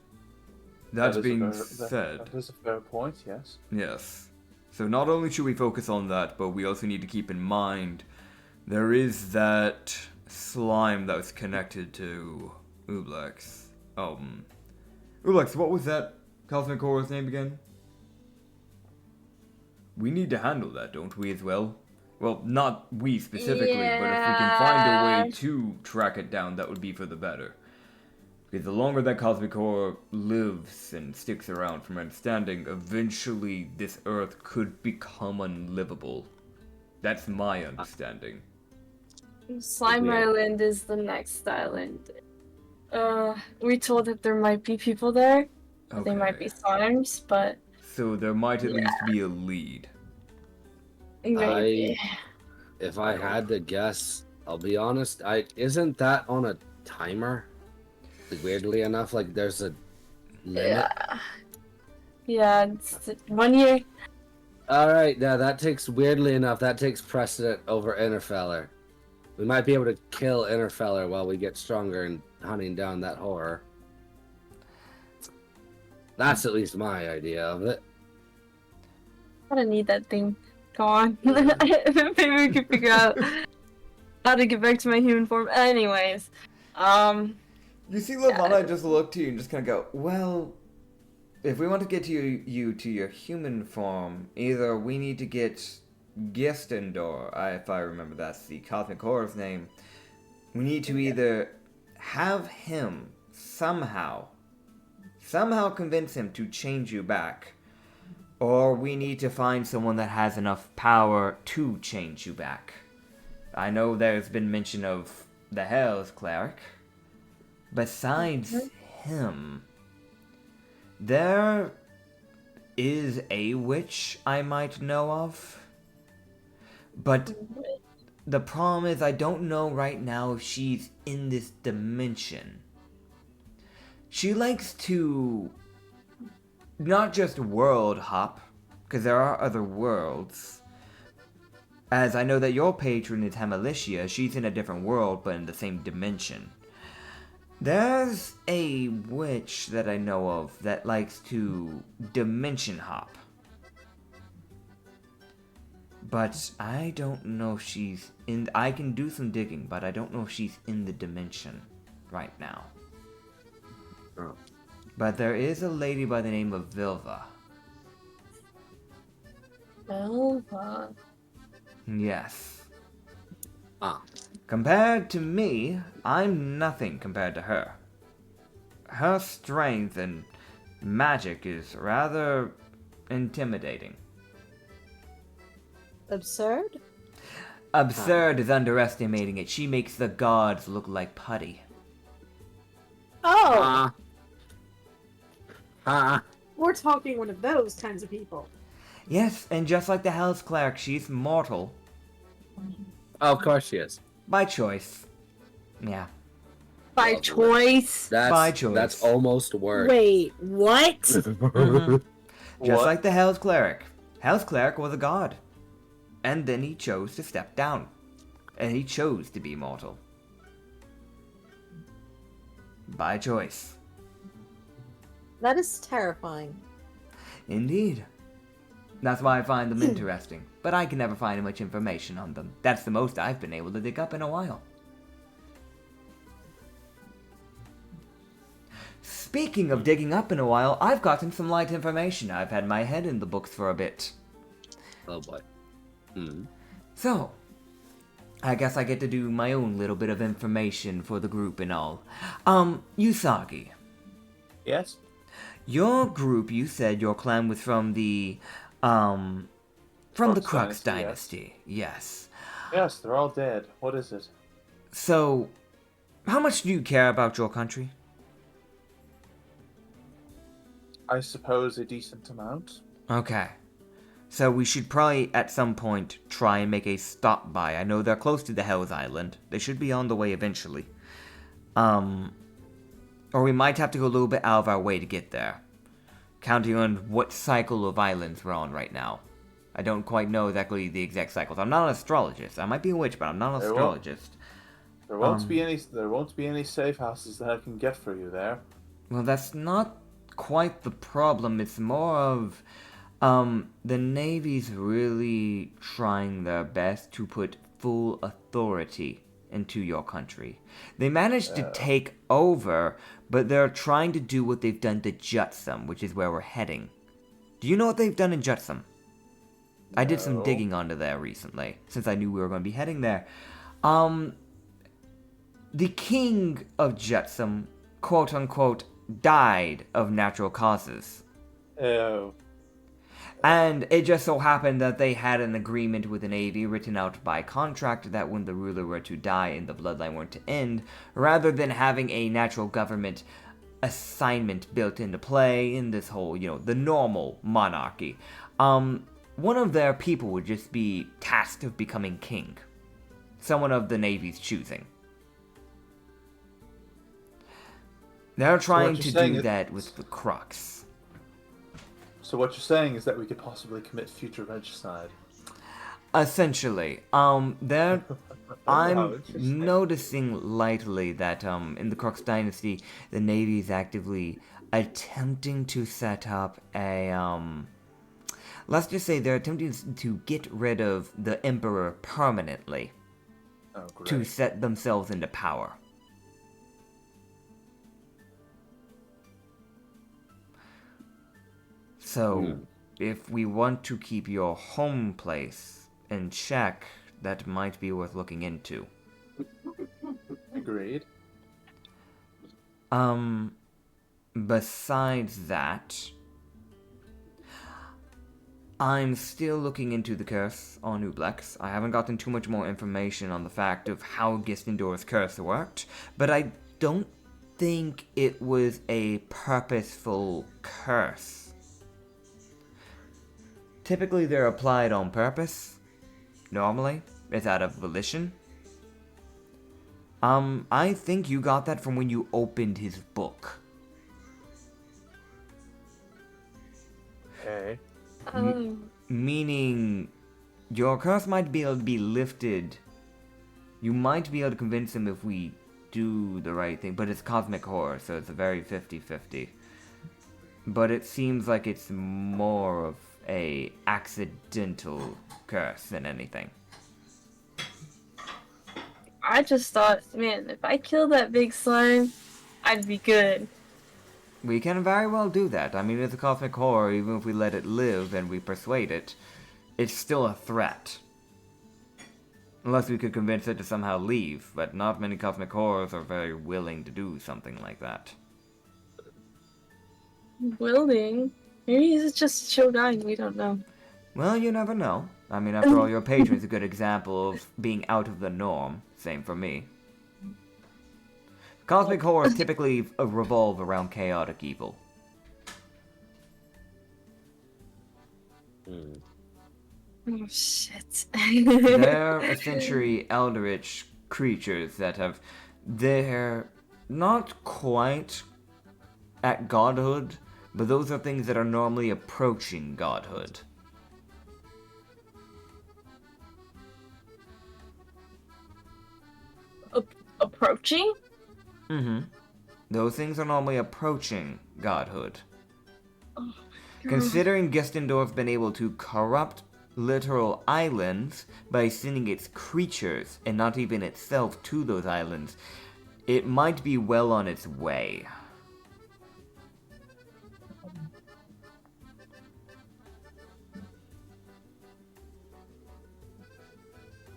That being said... That is a fair point, yes. Yes. So not only should we focus on that, but we also need to keep in mind there is that slime that was connected to Ublex. Ublex, what was that Cosmic Horror's name again? We need to handle that, don't we, as well? Well, not we specifically, but if we can find a way to track it down, that would be for the better. Because the longer that Cosmic Horror lives and sticks around, from my understanding, eventually this Earth could become unlivable. That's my understanding. Slime Island is the next island. We told that there might be people there. Okay. They might be slimes, but... So there might at least be a lead. Maybe. If I had to guess, I'll be honest, isn't that on a timer? Like, weirdly enough, like there's a limit. Yeah, it's 1 year. Alright, now that takes precedent over Interfeller. We might be able to kill Interfeller while we get stronger and hunting down that horror. That's at least my idea of it. I don't need that thing. Go on. Maybe we can figure out how to get back to my human form. Anyways. You see Lavana just look to you and just kind of go, well, if we want to get you to your human form, either we need to get Gistendor, if I remember that's the Cosmic Horror's name, we need to either have him somehow convince him to change you back, or we need to find someone that has enough power to change you back. I know there's been mention of the Hell's Cleric. Besides him, there is a witch I might know of. But the problem is I don't know right now if she's in this dimension. She likes to not just world hop, because there are other worlds. As I know that your patron is Hemalicia, she's in a different world but in the same dimension. There's a witch that I know of that likes to dimension hop. But I don't know if she's in... I can do some digging, but I don't know if she's in the dimension right now. Oh. But there is a lady by the name of Vilva. Velva. Yes. Ah. Compared to me, I'm nothing compared to her. Her strength and magic is rather intimidating. Absurd? Absurd is underestimating it. She makes the gods look like putty. Oh! We're talking one of those kinds of people. Yes, and just like the Hell's Cleric, she's mortal. Oh, of course she is. By choice. Yeah. By choice. By choice. That's almost work. Wait, what? Just What? like the Hell's Cleric. Hell's Cleric was a god. And then he chose to step down. And he chose to be mortal. By choice. That is terrifying. Indeed. That's why I find them interesting. But I can never find much information on them. That's the most I've been able to dig up in a while. Speaking of digging up in a while, I've gotten some light information. I've had my head in the books for a bit. Oh boy. Hmm. So, I guess I get to do my own little bit of information for the group and all. Usagi. Yes? Your group, you said your clan was from the Crux Crux Dynasty. Yes. Yes, they're all dead. What is it? So, how much do you care about your country? I suppose a decent amount. Okay. So we should probably, at some point, try and make a stop by. I know they're close to the Hell's Island. They should be on the way eventually. Or we might have to go a little bit out of our way to get there. Counting on what cycle of islands we're on right now. I don't quite know exactly the exact cycles. I'm not an astrologist. I might be a witch, but I'm not an There astrologist. There won't be any safe houses that I can get for you there. Well, that's not quite the problem. It's more of the Navy's really trying their best to put full authority into your country. They managed to take over, but they're trying to do what they've done to Jutsum, which is where we're heading. Do you know what they've done in Jutsum? I did some No. digging onto there recently, since I knew we were going to be heading there. The king of Jutsum, quote-unquote, died of natural causes. Oh. And it just so happened that they had an agreement with the Navy written out by contract that when the ruler were to die and the bloodline were to end, rather than having a natural government assignment built into play in this whole, the normal monarchy, one of their people would just be tasked of becoming king. Someone of the Navy's choosing. They're trying you're to saying do is- that with the Crux. So what you're saying is that we could possibly commit future regicide. Essentially, Wow, I'm interesting. noticing lightly that in the Crux Dynasty, the Navy is actively attempting to set up a let's just say they're attempting to get rid of the Emperor permanently Oh, great. to set themselves into power. So, if we want to keep your home place in check, that might be worth looking into. Agreed. Besides that, I'm still looking into the curse on Ublex. I haven't gotten too much more information on the fact of how Gistendor's curse worked, but I don't think it was a purposeful curse. Typically, they're applied on purpose. Normally, it's out of volition. I think you got that from when you opened his book. Okay. Meaning, your curse might be able to be lifted. You might be able to convince him if we do the right thing, but it's cosmic horror, so it's a very 50-50. But it seems like it's more of a accidental curse than anything. I just thought, man, if I kill that big slime, I'd be good. We can very well do that. I mean, it's a cosmic horror, even if we let it live and we persuade it, it's still a threat. Unless we could convince it to somehow leave, but not many cosmic horrors are very willing to do something like that. Willing? Maybe he's just a chill guy and we don't know. Well, you never know. I mean, after all, your patron's a good example of being out of the norm. Same for me. Cosmic horrors typically revolve around chaotic evil. Oh, shit. They're essentially eldritch creatures that have... They're not quite at godhood, but those are things that are normally approaching godhood. Approaching? Mm-hmm. Those things are normally approaching godhood. Oh, Considering Gistendorf's been able to corrupt literal islands by sending its creatures, and not even itself, to those islands, it might be well on its way.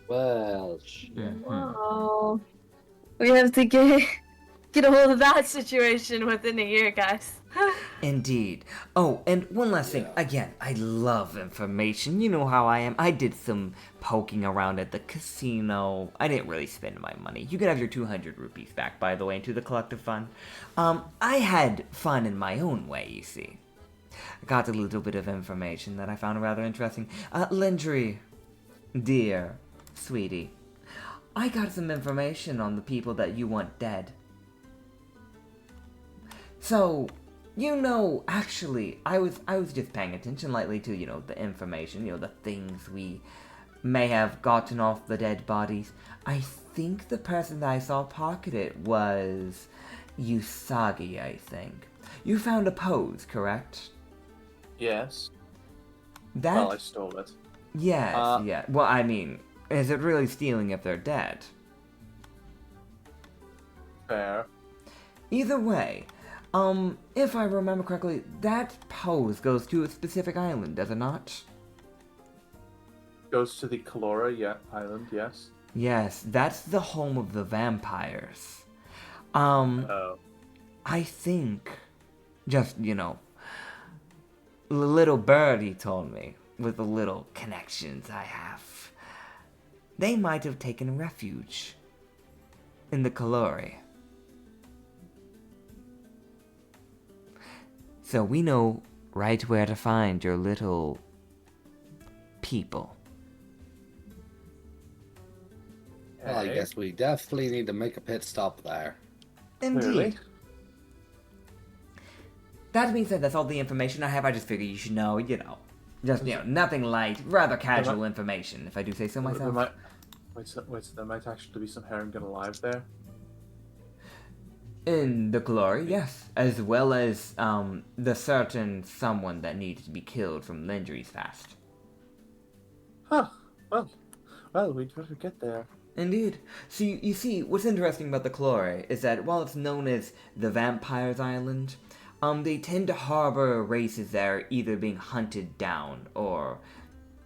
Well, shit. wow. We have to get a hold of that situation within a year, guys. Indeed. Oh, and one last thing. Again, I love information. You know how I am. I did some poking around at the casino. I didn't really spend my money. You can have your 200 rupees back, by the way, into the collective fund. I had fun in my own way, you see. I got a little bit of information that I found rather interesting. Lindry, dear, sweetie, I got some information on the people that you want dead. So, you know, actually, I was just paying attention lightly to, you know, the information, you know, the things we may have gotten off the dead bodies. I think the person that I saw pocket it was Usagi, I think. You found a pose, correct? Yes. That... Well, I stole it. Yes, yeah. Well, I mean, is it really stealing if they're dead? Fair. Either way, if I remember correctly, that pose goes to a specific island, does it not? Goes to the Calora island, yes. Yes, that's the home of the vampires. Oh. I think, just, you know, little birdie told me, with the little connections I have, they might have taken refuge in the Calori. So we know right where to find your little people. Well, I guess we definitely need to make a pit stop there. Indeed. Clearly. That being said, that's all the information I have. I just figured you should know, you know. Just, you know, nothing light, rather casual information, if I do say so myself. Wait, so there might actually be some Herringbone alive there? In the glory, yes. As well as, the certain someone that needs to be killed from Lindry's past. Huh. Well, we'd better get there. Indeed. So you see, what's interesting about the Chlore is that while it's known as the Vampire's Island, they tend to harbor races that are either being hunted down or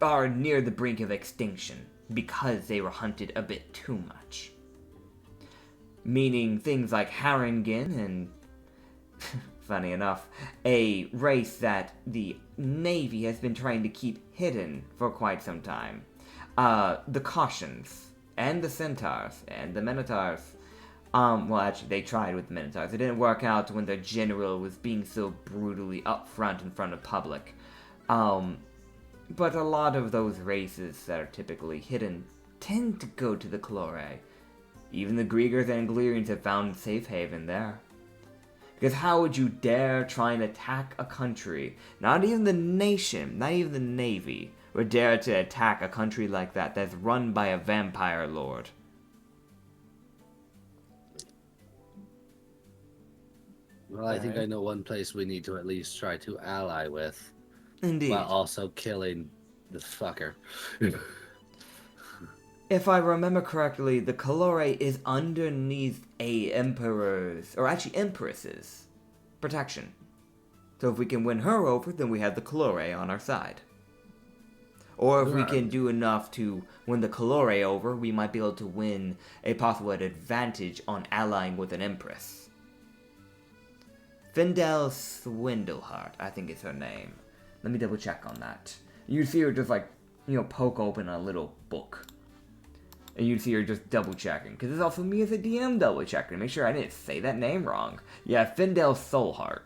are near the brink of extinction because they were hunted a bit too much. Meaning things like Haringen and, funny enough, a race that the Navy has been trying to keep hidden for quite some time. The Cautions, and the Centaurs, and the Minotaurs. Well, actually, they tried with the Minotaurs. It didn't work out when their general was being so brutally upfront in front of public. But a lot of those races that are typically hidden tend to go to the Chlore. Even the Griegers and Glerians have found safe haven there. Because how would you dare try and attack a country? Not even the nation, not even the Navy, would dare to attack a country like that that's run by a vampire lord. Well, I think I know one place we need to at least try to ally with. Indeed. While also killing the fucker. If I remember correctly, the Chlore is underneath a emperor's, or actually empress's, protection. So if we can win her over, then we have the Chlore on our side. Or if we can do enough to win the Chlore over, we might be able to win a possible advantage on allying with an empress. Findel Swindleheart, I think is her name. Let me double check on that. You see her just like, poke open a little book. And you'd see her just double checking. Because it's also me as a DM double checking to make sure I didn't say that name wrong. Yeah, Findel Soulheart.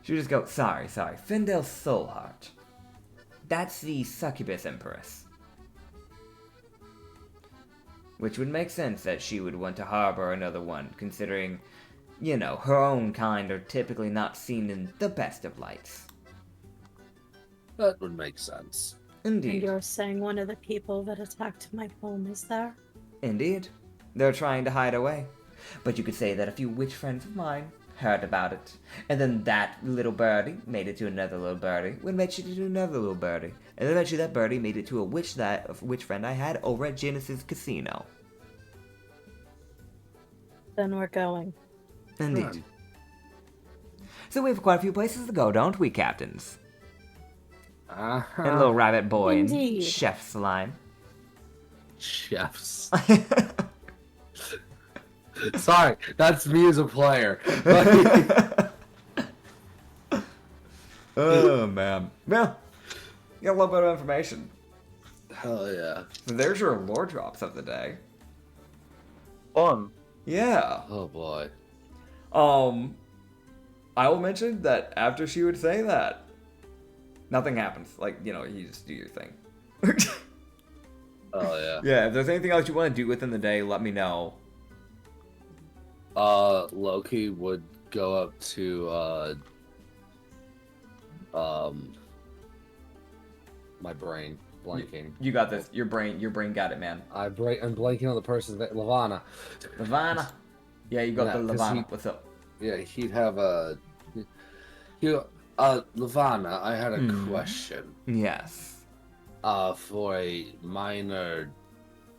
She would just go, sorry, Findel Soulheart. That's the Succubus Empress. Which would make sense that she would want to harbor another one, considering, her own kind are typically not seen in the best of lights. That would make sense. Indeed. And you're saying one of the people that attacked my home is there? Indeed. They're trying to hide away. But you could say that a few witch friends of mine heard about it. And then that little birdie made it to another little birdie, which made it to another little birdie. And eventually that birdie made it to a witch friend I had over at Genesis Casino. Then we're going. Indeed. So we have quite a few places to go, don't we, captains? Uh-huh. And little rabbit boy Indeed. and Chef Slime. Chefs. Sorry, that's me as a player. Oh, man. Well, you got a little bit of information. Hell yeah. So there's your lore drops of the day. Fun. Yeah. Oh boy. I will mention that after she would say that, nothing happens. Like, you just do your thing. Oh yeah. Yeah, if there's anything else you want to do within the day, let me know. Loki would go up to my brain blanking. You got this. Your brain got it, man. I'm blanking on the person's name. Lavana. Lavana. Yeah, you got Yeah, the 'cause Lavana. What's up? Yeah, he'd have a. Lavana, I had a question. Yes. For a minor,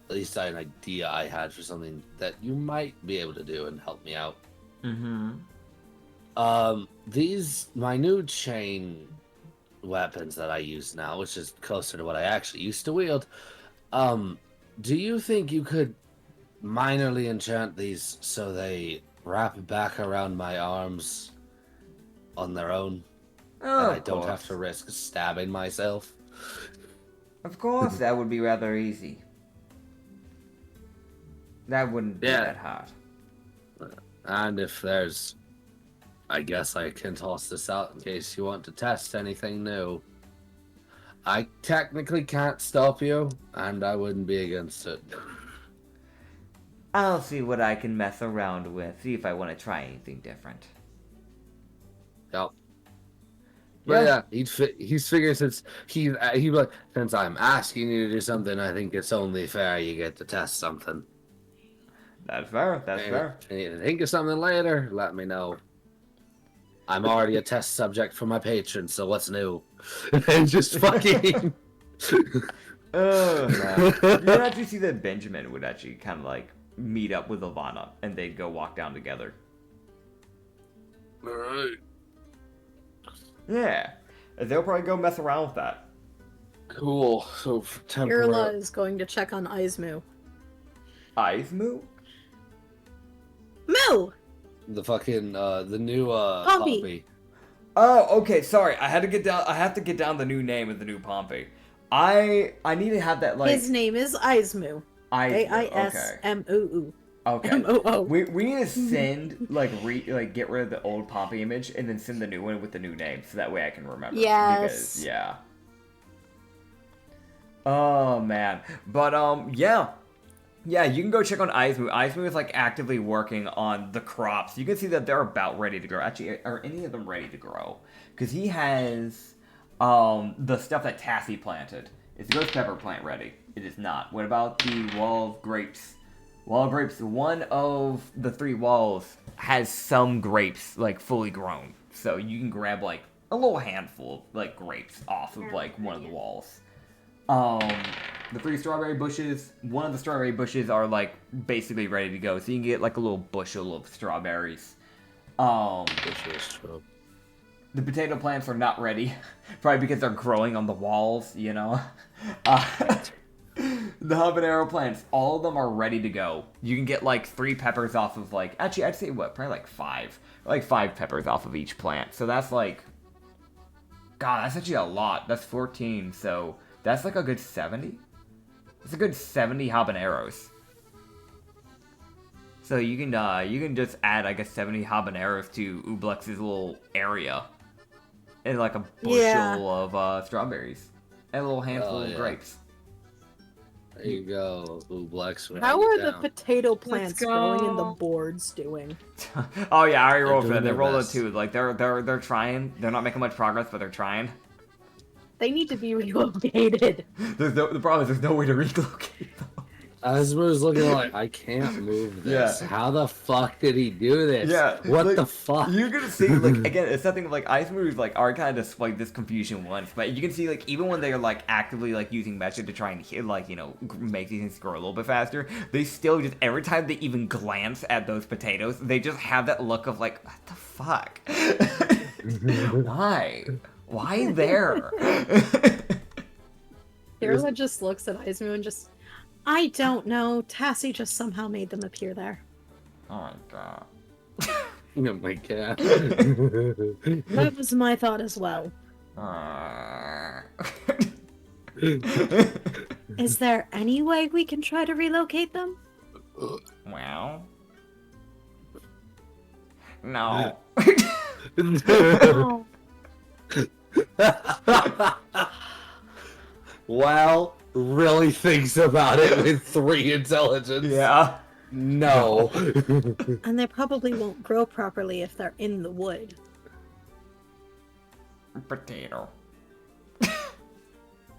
at least an idea I had for something that you might be able to do and help me out. Mm-hmm. My new chain weapons that I use now, which is closer to what I actually used to wield, do you think you could minorly enchant these so they wrap back around my arms on their own? Oh, and I don't have to risk stabbing myself? Of course, that would be rather easy. That wouldn't be that hard. And if there's... I guess I can toss this out in case you want to test anything new. I technically can't stop you, and I wouldn't be against it. I'll see what I can mess around with, see if I want to try anything different. Yep. But yeah, he's figured since since I'm asking you to do something, I think it's only fair you get to test something. That's fair. That's fair. And if you think of something later, let me know. I'm already a test subject for my patron, so what's new? And just fucking. Oh man! You actually see that Benjamin would actually kind of like meet up with Ivana, and they'd go walk down together. Alright. Yeah. They'll probably go mess around with that. Cool. So for Irla temporary. is going to check on Izmu. Izmu? Moo! The fucking the new Pompey. Pompey. Oh, okay, sorry. I have to get down the new name of the new Pompey. I need to have that like His name is Izmu. Izmu, Aismoo. Okay. Moo. We need to send get rid of the old Pompey image and then send the new one with the new name so that way I can remember. Yes. Because, yeah. Oh man. But yeah. Yeah, you can go check on Izmu. Izmu is like actively working on the crops. You can see that they're about ready to grow. Actually, are any of them ready to grow? Because he has the stuff that Tassie planted. Is the ghost pepper plant ready? It is not. What about the wall of grapes? Wall of grapes, one of the 3 walls has some grapes like fully grown. So you can grab like a little handful of like grapes off of like one of the walls. The 3 strawberry bushes, one of the strawberry bushes are like basically ready to go. So you can get like a little bushel of strawberries. The potato plants are not ready. Probably because they're growing on the walls, you know. The habanero plants, all of them are ready to go. You can get like 3 peppers off of like, actually I'd say what, probably like 5. Like 5 peppers off of each plant. So that's like, God, that's actually a lot. That's 14, so that's like a good 70. It's a good 70 habaneros. So you can just add, I guess, 70 habaneros to Ublex's little area. And like a bushel of strawberries. And a little handful of grapes. There you go, Ublex. How are the potato plants go. growing in the boards doing? Oh yeah, I already rolled for doing that. They their rolled it best. too. Like they're trying. They're not making much progress, but they're trying. They need to be relocated. The problem is there's no way to relocate them. Asmer's looking like, I can't move this. Yeah. How the fuck did he do this? Yeah, What like, the fuck? You're gonna see, like, again, it's something like Ice Moves, like, are kind of just like this confusion once, but you can see, like, even when they're like actively like using method to try and like, you know, make these things grow a little bit faster, they still just every time they even glance at those potatoes, they just have that look of like, what the fuck? Why there? Irla just looks at Izmu and just, I don't know. Tassie just somehow made them appear there. Oh my god. Oh my god. That was my thought as well. Is there any way we can try to relocate them? Well. No. Oh, Wow, really thinks about it with 3 intelligence. Yeah. No. and they probably won't grow properly if they're in the wood. Potato.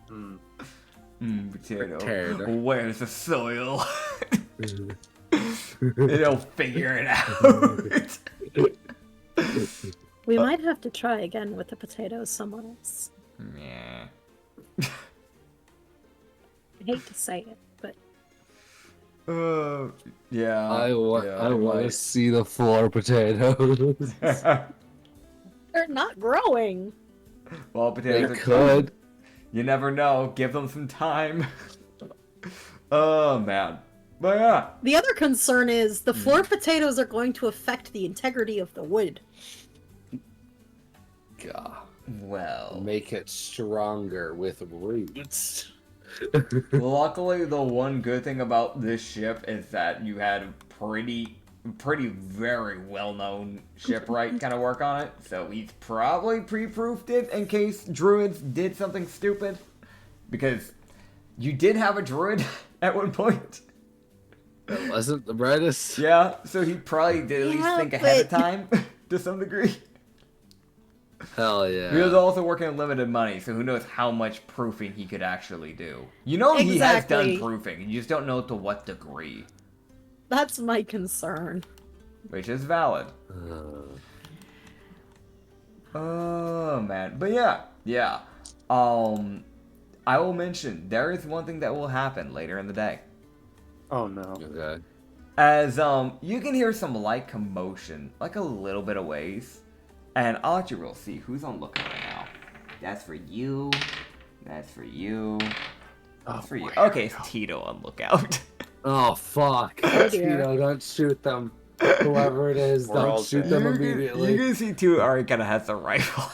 Hmm. Potato. Potato. Where's the soil? They'll figure it out. We might have to try again with the potatoes someone else. Yeah. I hate to say it, but Yeah. I want to like- see the floor potatoes. they're not growing. Well, They potatoes are could. You never know. Give them some time. Oh man. But yeah. The other concern is the floor potatoes are going to affect the integrity of the wood. God. Well. Make it stronger with roots. Luckily, the one good thing about this ship is that you had a pretty very well-known shipwright kind of work on it. So he's probably pre-proofed it in case druids did something stupid. Because you did have a druid at one point. That wasn't the brightest. Yeah, so he probably did at least Yeah, think ahead of but- time to some degree. Hell yeah. He was also working on limited money, so who knows how much proofing he could actually do. You know he has Exactly. done proofing, you just don't know to what degree. That's my concern. Which is valid. Oh man. But yeah. I will mention there is one thing that will happen later in the day. Oh no. Okay. As you can hear some light commotion, like a little bit of ways, And I'll let you roll, see who's on lookout right now. That's for you. That's for you. That's for you. Okay, it's Tito on lookout. Oh, fuck. Oh, dear. Tito, don't shoot them. Whoever it is, We're all don't shoot dead. them immediately. You can see too, Ari kind of has a rifle out.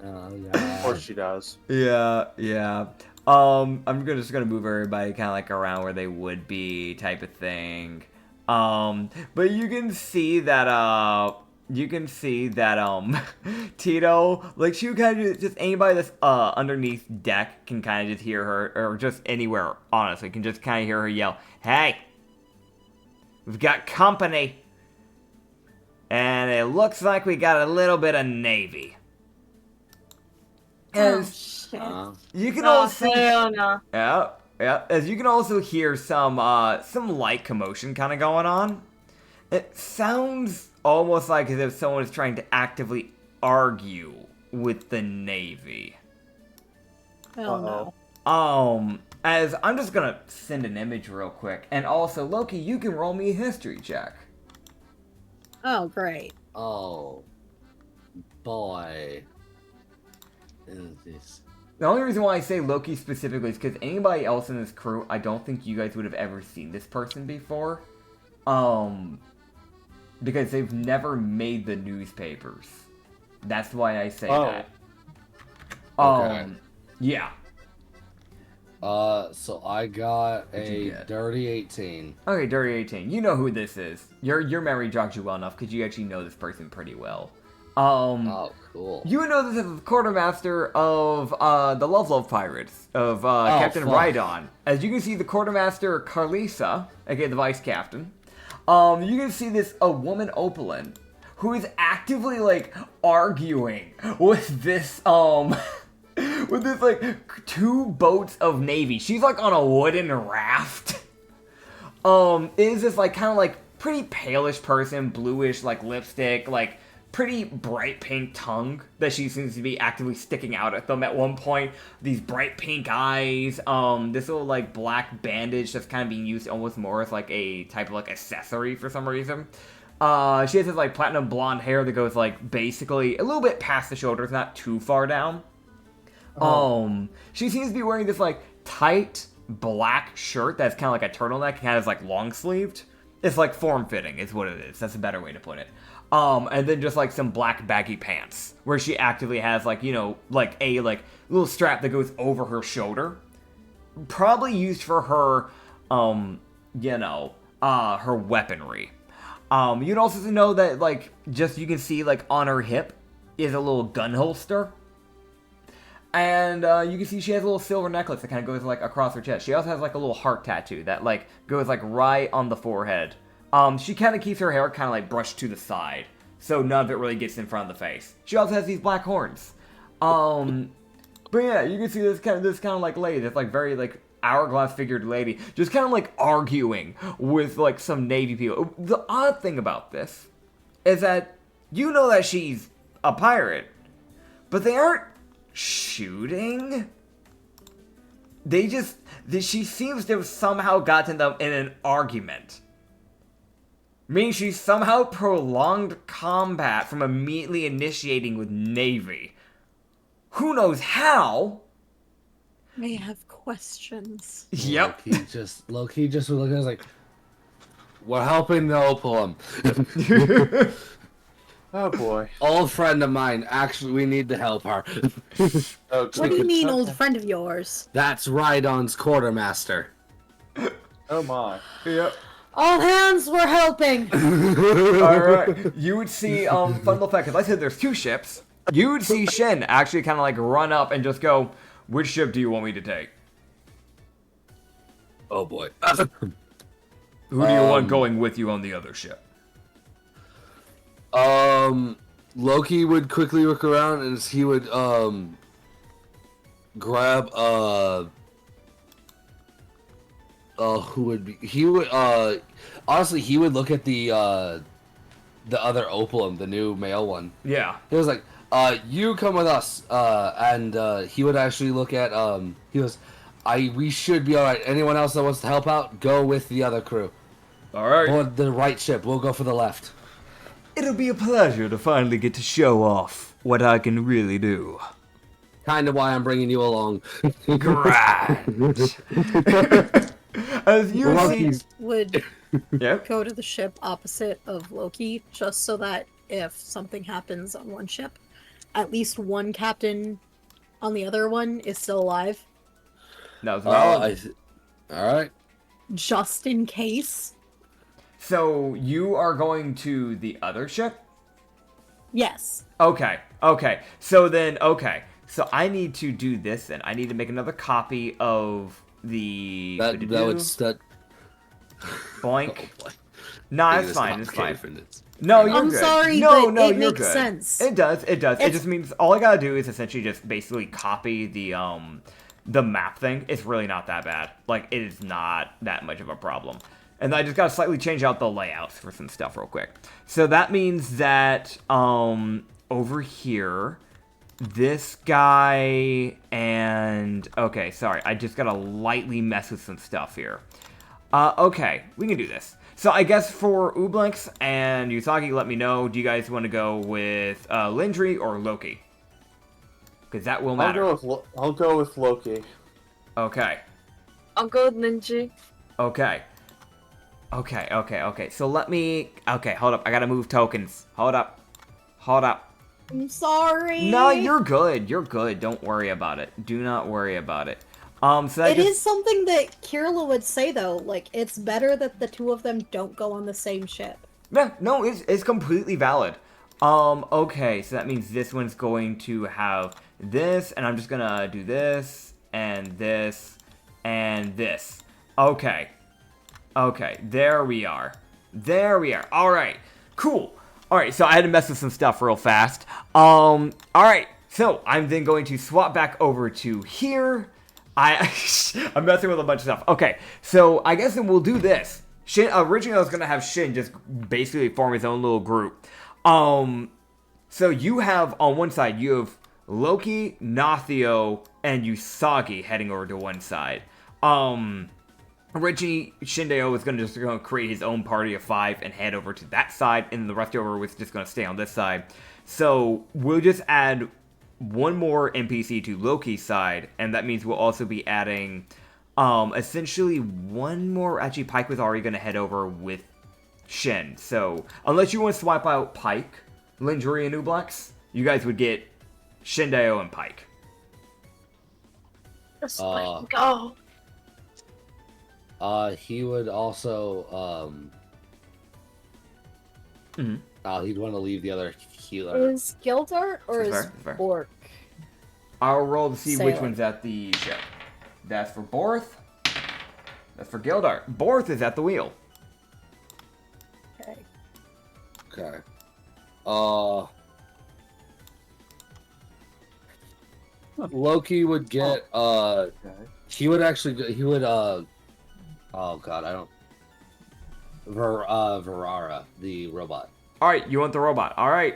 Oh, Of yeah. course she does. Yeah. Just gonna move everybody kind of like around where they would be, type of thing. But you can see that Tito, like, she kind of just anybody that's underneath deck can kind of just hear her, or just anywhere, honestly, can just kind of hear her yell, "Hey, we've got company, and it looks like we got a little bit of Navy." Oh, As shit. you can Oh, also, hell no. yeah, as you can also hear some light commotion kind of going on. It sounds almost like as if someone is trying to actively argue with the Navy. Oh, no. As I'm just gonna send an image real quick, and also Loki, you can roll me a history check. Oh, great. Oh, boy. Is this... The only reason why I say Loki specifically is because anybody else in this crew, I don't think you guys would have ever seen this person before. Because they've never made the newspapers. That's why I say that. Okay. Yeah. So I got What'd you a get? dirty 18. Okay, Dirty 18. You know who this is. Your memory jogs you well enough because you actually know this person pretty well. Oh, cool. You know this is the quartermaster of the Love Pirates of Captain fuck. Rhydon. As you can see, the quartermaster Carlissa, aka the vice captain. You can see this a woman Opalin who is actively like arguing with this with this like two boats of navy. She's like on a wooden raft. It is this like kind of like pretty palish person, bluish like lipstick, like pretty bright pink tongue that she seems to be actively sticking out at them at one point. These bright pink eyes, this little like black bandage that's kind of being used almost more as like a type of like accessory for some reason. She has this like platinum blonde hair that goes like basically a little bit past the shoulders, not too far down. She seems to be wearing this like tight black shirt that's kind of like a turtleneck, kind of like long sleeved. It's like form fitting is what it is. That's a better way to put it. And then just like some black baggy pants where she actively has like, you know, like a like little strap that goes over her shoulder. Probably used for her, her weaponry. You'd also know that like just you can see like on her hip is a little gun holster. And you can see she has a little silver necklace that kind of goes like across her chest. She also has like a little heart tattoo that like goes like right on the forehead. She kind of keeps her hair kind of like brushed to the side, so none of it really gets in front of the face. She also has these black horns. But yeah, you can see this kind of like lady, this like very like hourglass figured lady, just kind of like arguing with like some Navy people. The odd thing about this is that you know that she's a pirate, but they aren't shooting. She seems to have somehow gotten them in an argument. Meaning she somehow prolonged combat from immediately initiating with Navy. Who knows how? May have questions. Yep. Loki just was looking at us like, we're helping the Opalum. Oh boy. Old friend of mine. Actually, we need to help her. Oh, What do you mean, old friend of yours? That's Rhydon's quartermaster. Oh my. Yep. All hands, we're helping! Alright. You would see, fun little fact, because I said there's two ships. You would see Shin actually kind of like run up and just go, which ship do you want me to take? Oh boy. Who do you want going with you on the other ship? Loki would quickly look around and he would, grab, who would be, he would, honestly, he would look at the other Opalum, the new male one. Yeah. He was like, you come with us, and, he would actually look at, he goes, we should be alright. Anyone else that wants to help out, go with the other crew. Alright. Or the right ship, we'll go for the left. It'll be a pleasure to finally get to show off what I can really do. Kind of why I'm bringing you along. Grand. As you see, Loki's- Would yep. go to the ship opposite of Loki, just so that if something happens on one ship, at least one captain on the other one is still alive. That was valid. All right. Just in case. So you are going to the other ship? Yes. Okay. So then, so I need to do this then. I need to make another copy of the... That would Boink. Oh, Nah, It it's is fine, it's fine. complicated for Nits. No, you're I'm good. sorry, no, but no, it you're makes good. sense. It does. It It's- just means all I gotta do is essentially just basically copy the map thing. It's really not that bad. Like, it is not that much of a problem. And I just gotta slightly change out the layouts for some stuff real quick. So that means that over here, this guy and okay, sorry, I just gotta lightly mess with some stuff here. Okay, we can do this. So I guess for Ublanks and Usagi, let me know. Do you guys want to go with Lindri or Loki? Because that will matter. I'll go with Loki. Okay. I'll go with Ninja. Okay. So let me... Okay, hold up. I gotta move tokens. Hold up. I'm sorry. No, you're good. Don't worry about it. Do not worry about it. So that It is something that Kirla would say, though. Like, it's better that the two of them don't go on the same ship. Yeah, no, it's completely valid. Okay, so that means this one's going to have this, and I'm just gonna do this, and this, and this. Okay, there we are. Alright, cool. Alright, so I had to mess with some stuff real fast. Alright, so I'm then going to swap back over to here. I'm messing with a bunch of stuff. Okay, so I guess then we'll do this. Shin, originally I was gonna have Shin just basically form his own little group. So you have, on one side, you have Loki, Nathio, and Usagi heading over to one side. Originally, Shindeo was gonna create his own party of 5 and head over to that side, and the rest over was just gonna stay on this side. So we'll just add one more NPC to Loki's side, and that means we'll also be adding, essentially one more. Actually, Pike was already gonna head over with Shin. So unless you want to swap out Pike, Lindri, and Ublax, you guys would get Shindeo and Pike. Just let go. He would also he'd want to leave the other healer. Is Gildart or That's is fair. Bork? I'll roll to see which Sailor. one's at the ship. That's for Borth. That's for Gildart. Borth is at the wheel. Okay. Okay. Loki would get Okay. he would oh god, I don't Verara, the robot. All right, you want the robot? All right.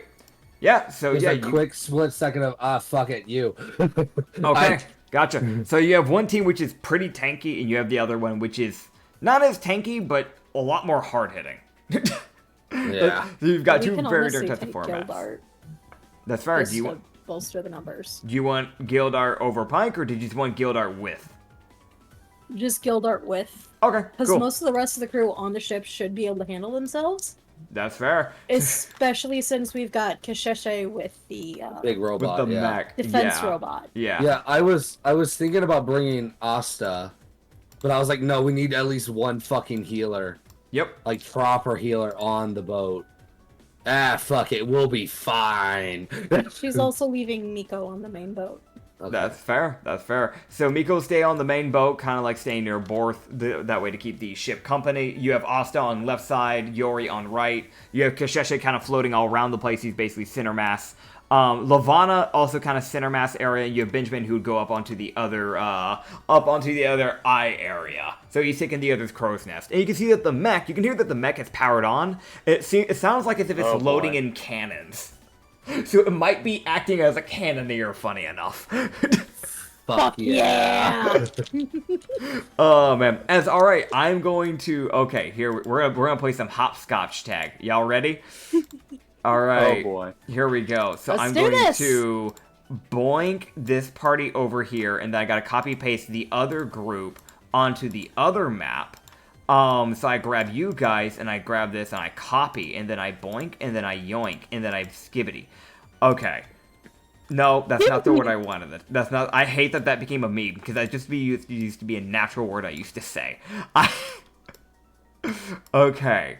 Yeah. So Just yeah, a quick split second of fuck it, you. Okay, gotcha. So you have one team which is pretty tanky, and you have the other one which is not as tanky, but a lot more hard hitting. Yeah. So you've got We two can very honestly different take formats. Gildart That's fair. just Do you to want bolster the numbers. Gildart over Pike, or did you just want Gildart with? Just Gildart with. Okay, Because cool. most of the rest of the crew on the ship should be able to handle themselves. That's fair. Especially since we've got Kasheshe with the Big With robot. the yeah. mech. defense yeah. robot. Yeah. Yeah, I was thinking about bringing Asta, but I was like, no, we need at least one fucking healer, Yep. like proper healer on the boat. Ah, fuck it, we'll be fine. She's also leaving Miko on the main boat. Okay. That's fair. That's fair. So Miko stay on the main boat, kind of like staying near Borth, that way to keep the ship company. You have Asta on left side, Yori on right. You have Kasheshe kind of floating all around the place. He's basically center mass. Lavana also kind of center mass area. You have Benjamin who would go up onto the other eye area. So he's taking the other's crow's nest. And you can see that the mech, you can hear that the mech is powered on. It sounds like as if it's Oh, loading boy. in cannons. So it might be acting as a cannoneer, funny enough. Fuck yeah. Oh man, as all right, I'm going to. Okay, here we're gonna play some hopscotch tag. Y'all ready? All right. Oh boy. Here we go. So Let's I'm do going this. to boink this party over here, and then I gotta copy paste the other group onto the other map. So I grab you guys, and I grab this, and I copy, and then I boink, and then I yoink, and then I skibbity. Okay. No, that's not the word I wanted. That's not. I hate that that became a meme, because that just used to be a natural word I used to say. Okay.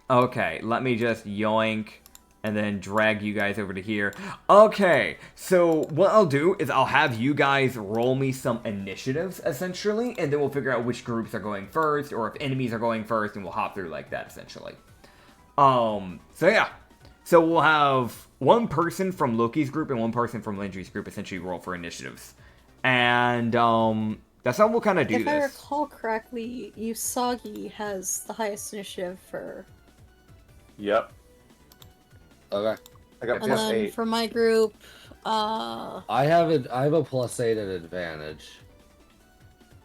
Okay, let me just yoink and then drag you guys over to here. Okay, so what I'll do is I'll have you guys roll me some initiatives, essentially, and then we'll figure out which groups are going first, or if enemies are going first, and we'll hop through like that, essentially. So yeah. So we'll have one person from Loki's group and one person from Lindry's group essentially roll for initiatives. And, that's how we'll kind of do If this. I recall correctly, Usagi has the highest initiative for. Yep. Okay. I got And plus then 8. for my group, I have a +8 at advantage.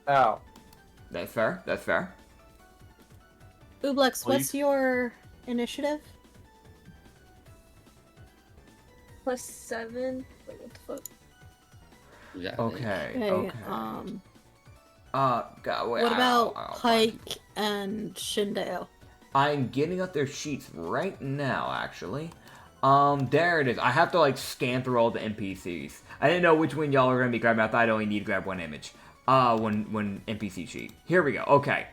Ow. That's fair. That's fair. Ublex, Well, what's your initiative? +7. Wait, what the fuck? Yeah. Okay. Okay, Okay. what about Pike and Shindale? I'm getting up their sheets right now, actually. There it is. I have to, like, scan through all the NPCs. I didn't know which one y'all are going to be grabbing. I thought I'd only need to grab one image. One NPC sheet. Here we go. Okay.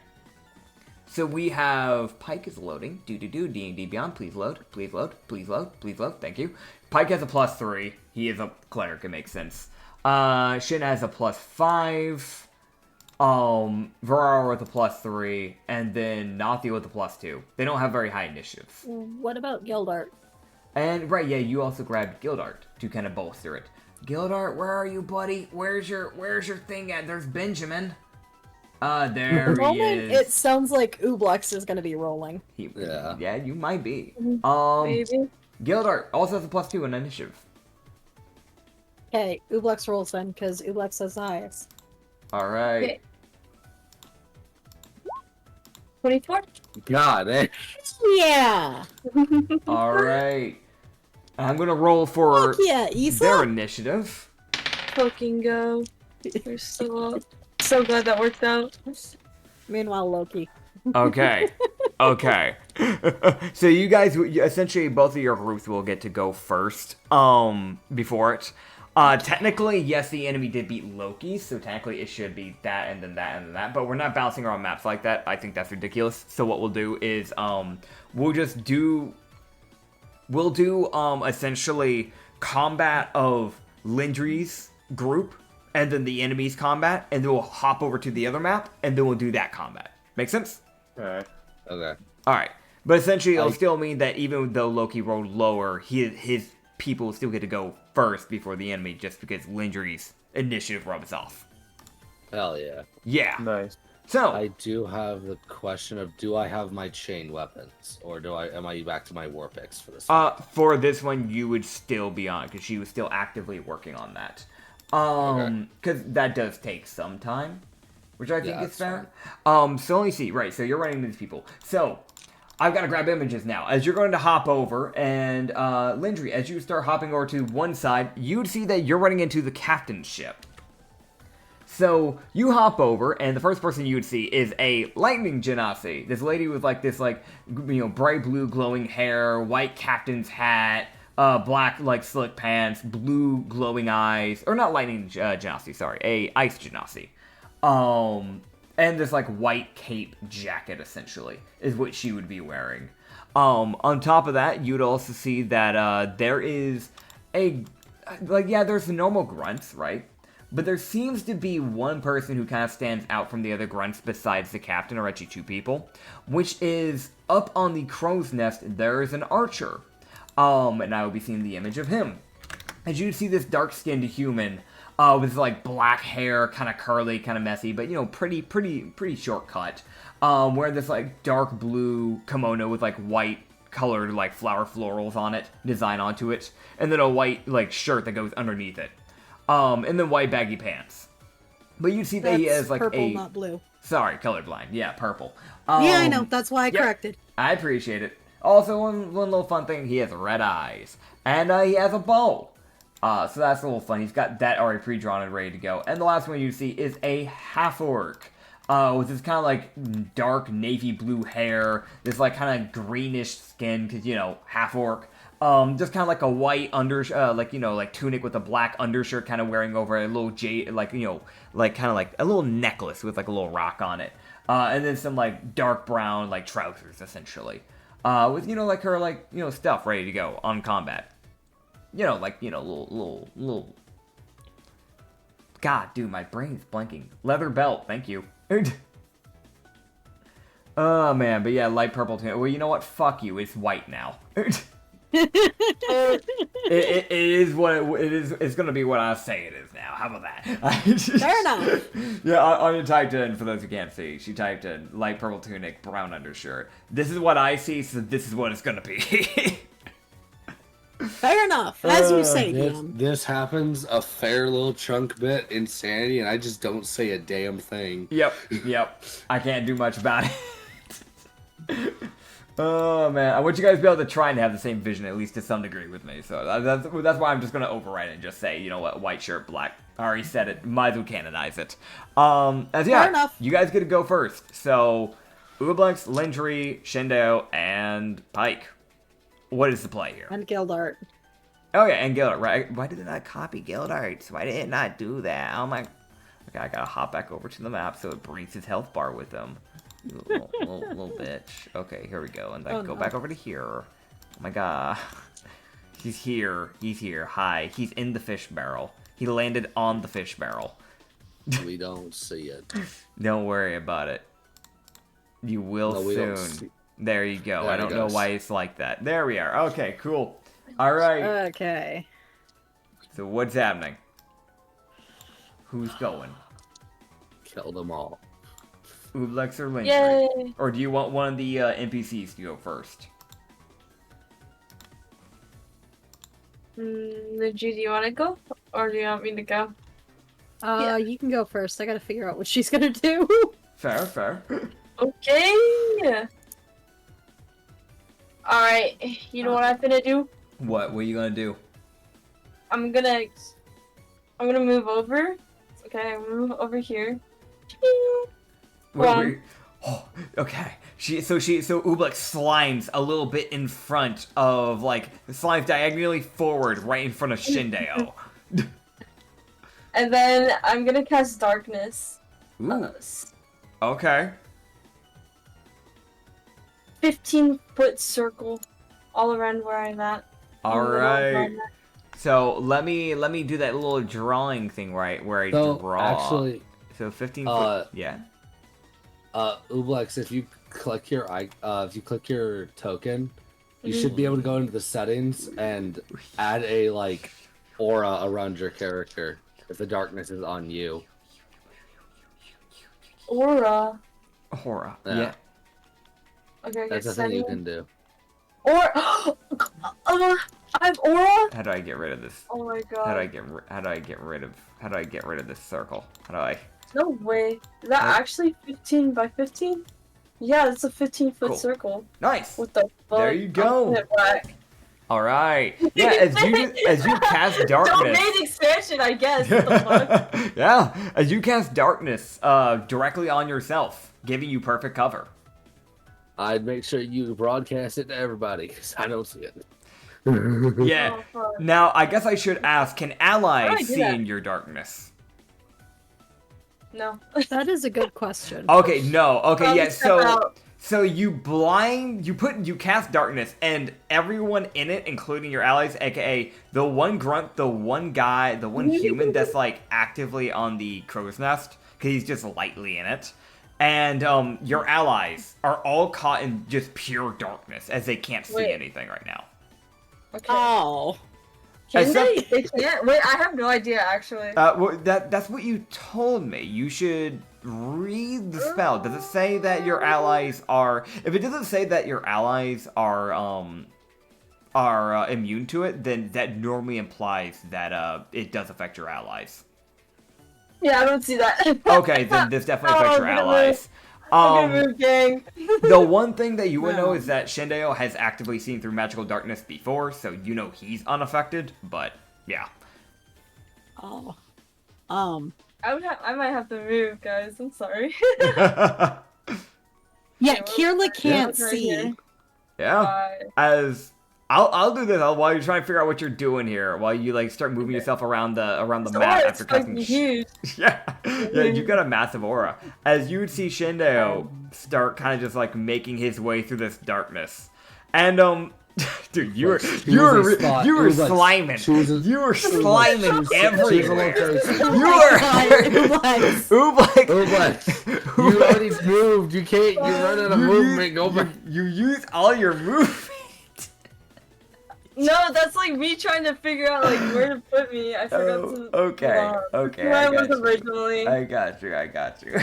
So we have Pike is loading. D&D Beyond. Please load. Please load. Please load. Please load. Thank you. Pike has a +3. He is a cleric. It makes sense. Shin has a +5. Varro with a +3, and then Nathi with a +2. They don't have very high initiatives. What about Gildart? And right, yeah, you also grabbed Gildart to kind of bolster it. Gildart, where are you, buddy? Where's your thing at? There's Benjamin. There he Moment, is. it sounds like Ublex is gonna be rolling. Yeah, you might be. Maybe. Gildart also has a +2 in initiative. Okay, Ublex rolls then, because Ublex has the highest. All right. Okay. 24? God, eh? Yeah! All right. I'm gonna roll for Fuck yeah, Issa! their initiative. Fucking go. We're so glad that worked out. Meanwhile, Loki. Okay. Okay. So you guys, essentially, both of your groups will get to go first. Before it. Technically, yes, the enemy did beat Loki, so technically it should be that and then that and then that. But we're not bouncing around maps like that. I think that's ridiculous. So what we'll do is, we'll do essentially combat of Lindry's group, and then the enemy's combat, and then we'll hop over to the other map, and then we'll do that combat. Make sense? Alright. Okay. Alright. But essentially, it'll still mean that even though Loki rolled lower, his people still get to go first before the enemy, just because Lindry's initiative rubs off. Hell yeah. Yeah. Nice. So, I do have the question of, do I have my chain weapons, or am I back to my war picks for this one? for this one, you would still be on, because she was still actively working on that. Because that does take some time, which I think Yeah, is that's fair. So let me see. Right, so you're running into these people. So, I've got to grab images now. As you're going to hop over, and Lindry, as you start hopping over to one side, you'd see that you're running into the captain's ship. So you hop over, and the first person you would see is a lightning genasi. This lady with like this bright blue glowing hair, white captain's hat, black like slick pants, blue glowing eyes, or not lightning genasi, sorry, a ice genasi. And this like white cape jacket essentially is what she would be wearing. On top of that, you'd also see that there is there's the normal grunts, right? But there seems to be one person who kind of stands out from the other grunts besides the captain, or actually two people, which is up on the crow's nest, there is an archer. And I will be seeing the image of him. As you see this dark-skinned human with like black hair, kind of curly, kind of messy, but pretty short cut. Wearing this like dark blue kimono with like white colored like flower florals on it, design onto it, and then a white like shirt that goes underneath it. And then white baggy pants. But you see that he has like purple, not blue. Sorry, colorblind. Yeah, purple. Yeah, I know. That's why I yep. corrected. I appreciate it. Also, one little fun thing, he has red eyes. And he has a bow. So that's a little fun. He's got that already pre-drawn and ready to go. And the last one you see is a half-orc. With this kind of like dark navy blue hair, this like kind of greenish skin, because, you know, half-orc. Just kind of like a white like tunic with a black undershirt, kind of wearing over a little kind of like a little necklace with like a little rock on it. And then some like dark brown like trousers, essentially. With, you know, like her like, you know, stuff ready to go on combat. You know, like, you know, little. God, dude, my brain's blanking. Leather belt, thank you. Oh man, but yeah, light purple tunic. Well, you know what? Fuck you. It's white now. It is what it is. It's gonna be what I say it is now. How about that? Fair enough. Yeah, Anya typed in, for those who can't see, she typed in light purple tunic, brown undershirt. This is what I see, so this is what it's gonna be. Fair enough. As you say, Dan. This happens a fair little chunk bit insanity, and I just don't say a damn thing. Yep. I can't do much about it. Oh man, I want you guys to be able to try and have the same vision, at least to some degree, with me. So that's why I'm just gonna overwrite it and just say, you know what, white shirt, black. I already said it. Might as well canonize it. Fair enough. You guys get to go first. So, Ublex, Lindry, Shindo, and Pike. What is the play here? And Gildart. Oh yeah, and Gildart, right? Why did it not copy Gildart's? Why did it not do that? Oh my... Okay, I gotta hop back over to the map so it brings his health bar with him. Little bitch. Okay, here we go. And go back over to here. Oh my god. He's here. He's here. Hi. He's in the fish barrel. He landed on the fish barrel. We don't see it. Don't worry about it. You will soon. There you go. There I don't know why it's like that. There we are. Okay, cool. All right. Okay. So what's happening? Who's going? Kill them all. Ublex or Lindry? Yay! Or do you want one of the NPCs to go first? Lindry, do you want to go? Or do you want me to go? You can go first. I gotta figure out what she's gonna do. Fair. Okay! Alright, you know what I'm gonna do? What are you gonna do? I'm gonna move over. Okay, move over here. Wait. Oh, okay. So Ublex slimes a little bit in front of, like, slimes diagonally forward right in front of Shindeo. And then I'm gonna cast darkness. Ooh. Okay. 15-foot circle all around where I'm at. Alright. So let me do that little drawing thing where I draw. Actually, so 15 foot. Yeah. Ublex, if you click your token, you should be able to go into the settings and add a like aura around your character if the darkness is on you. Aura. Yeah. Okay, That's the thing you can do. Aura. I have aura. How do I get rid of this? Oh my god. How do I get rid of this circle? How do I? No way. Is that actually 15 by 15? Yeah, that's a 15-foot Cool. circle. Nice. What the fuck? There you go. I'm gonna whack. All right. Yeah, as you cast darkness. Domain expansion, I guess. What the fuck? Yeah, as you cast darkness directly on yourself, giving you perfect cover. I'd make sure you broadcast it to everybody because I don't see it. Yeah. Oh, fuck. Now, I guess I should ask: can How do I allies do see that? in your darkness? No. That is a good question. Okay, no. Okay, I'll yeah. step out. So you cast darkness, and everyone in it, including your allies, aka the one grunt, the one guy, the one human that's like actively on the crow's nest, because he's just lightly in it, and your allies are all caught in just pure darkness as they can't see Wait. anything right now. Okay. Oh. Can Except- they? They can't? Wait, I have no idea, actually. Well, that's what you told me. You should read the spell. Does it say that your allies are? If it doesn't say that your allies are immune to it, then that normally implies that it does affect your allies. Yeah, I don't see that. Okay, then this definitely affects your Oh, allies. I'm gonna move, gang. The one thing that you would know No. is that Shindeo has actively seen through magical darkness before, so you know he's unaffected, but yeah. Oh. I might have to move, guys. I'm sorry. Yeah, Okay, Kirla can't right see. here. Yeah. As I'll do this while you're trying to figure out what you're doing here, while you like start moving yourself around the map after casting. Huge. Yeah, you got a massive aura. As you would see Shindeo start kind of just like making his way through this darkness, and dude, you were spot. you were It was like sliming, choosing- you were sliming choosing everywhere. location. You were Ooblex, you already moved. You can't. You run out of movement. Go back. You use all your movement. No, that's like me trying to figure out like where to put me. I forgot to. Okay, okay. Where I was got you. originally. I got you.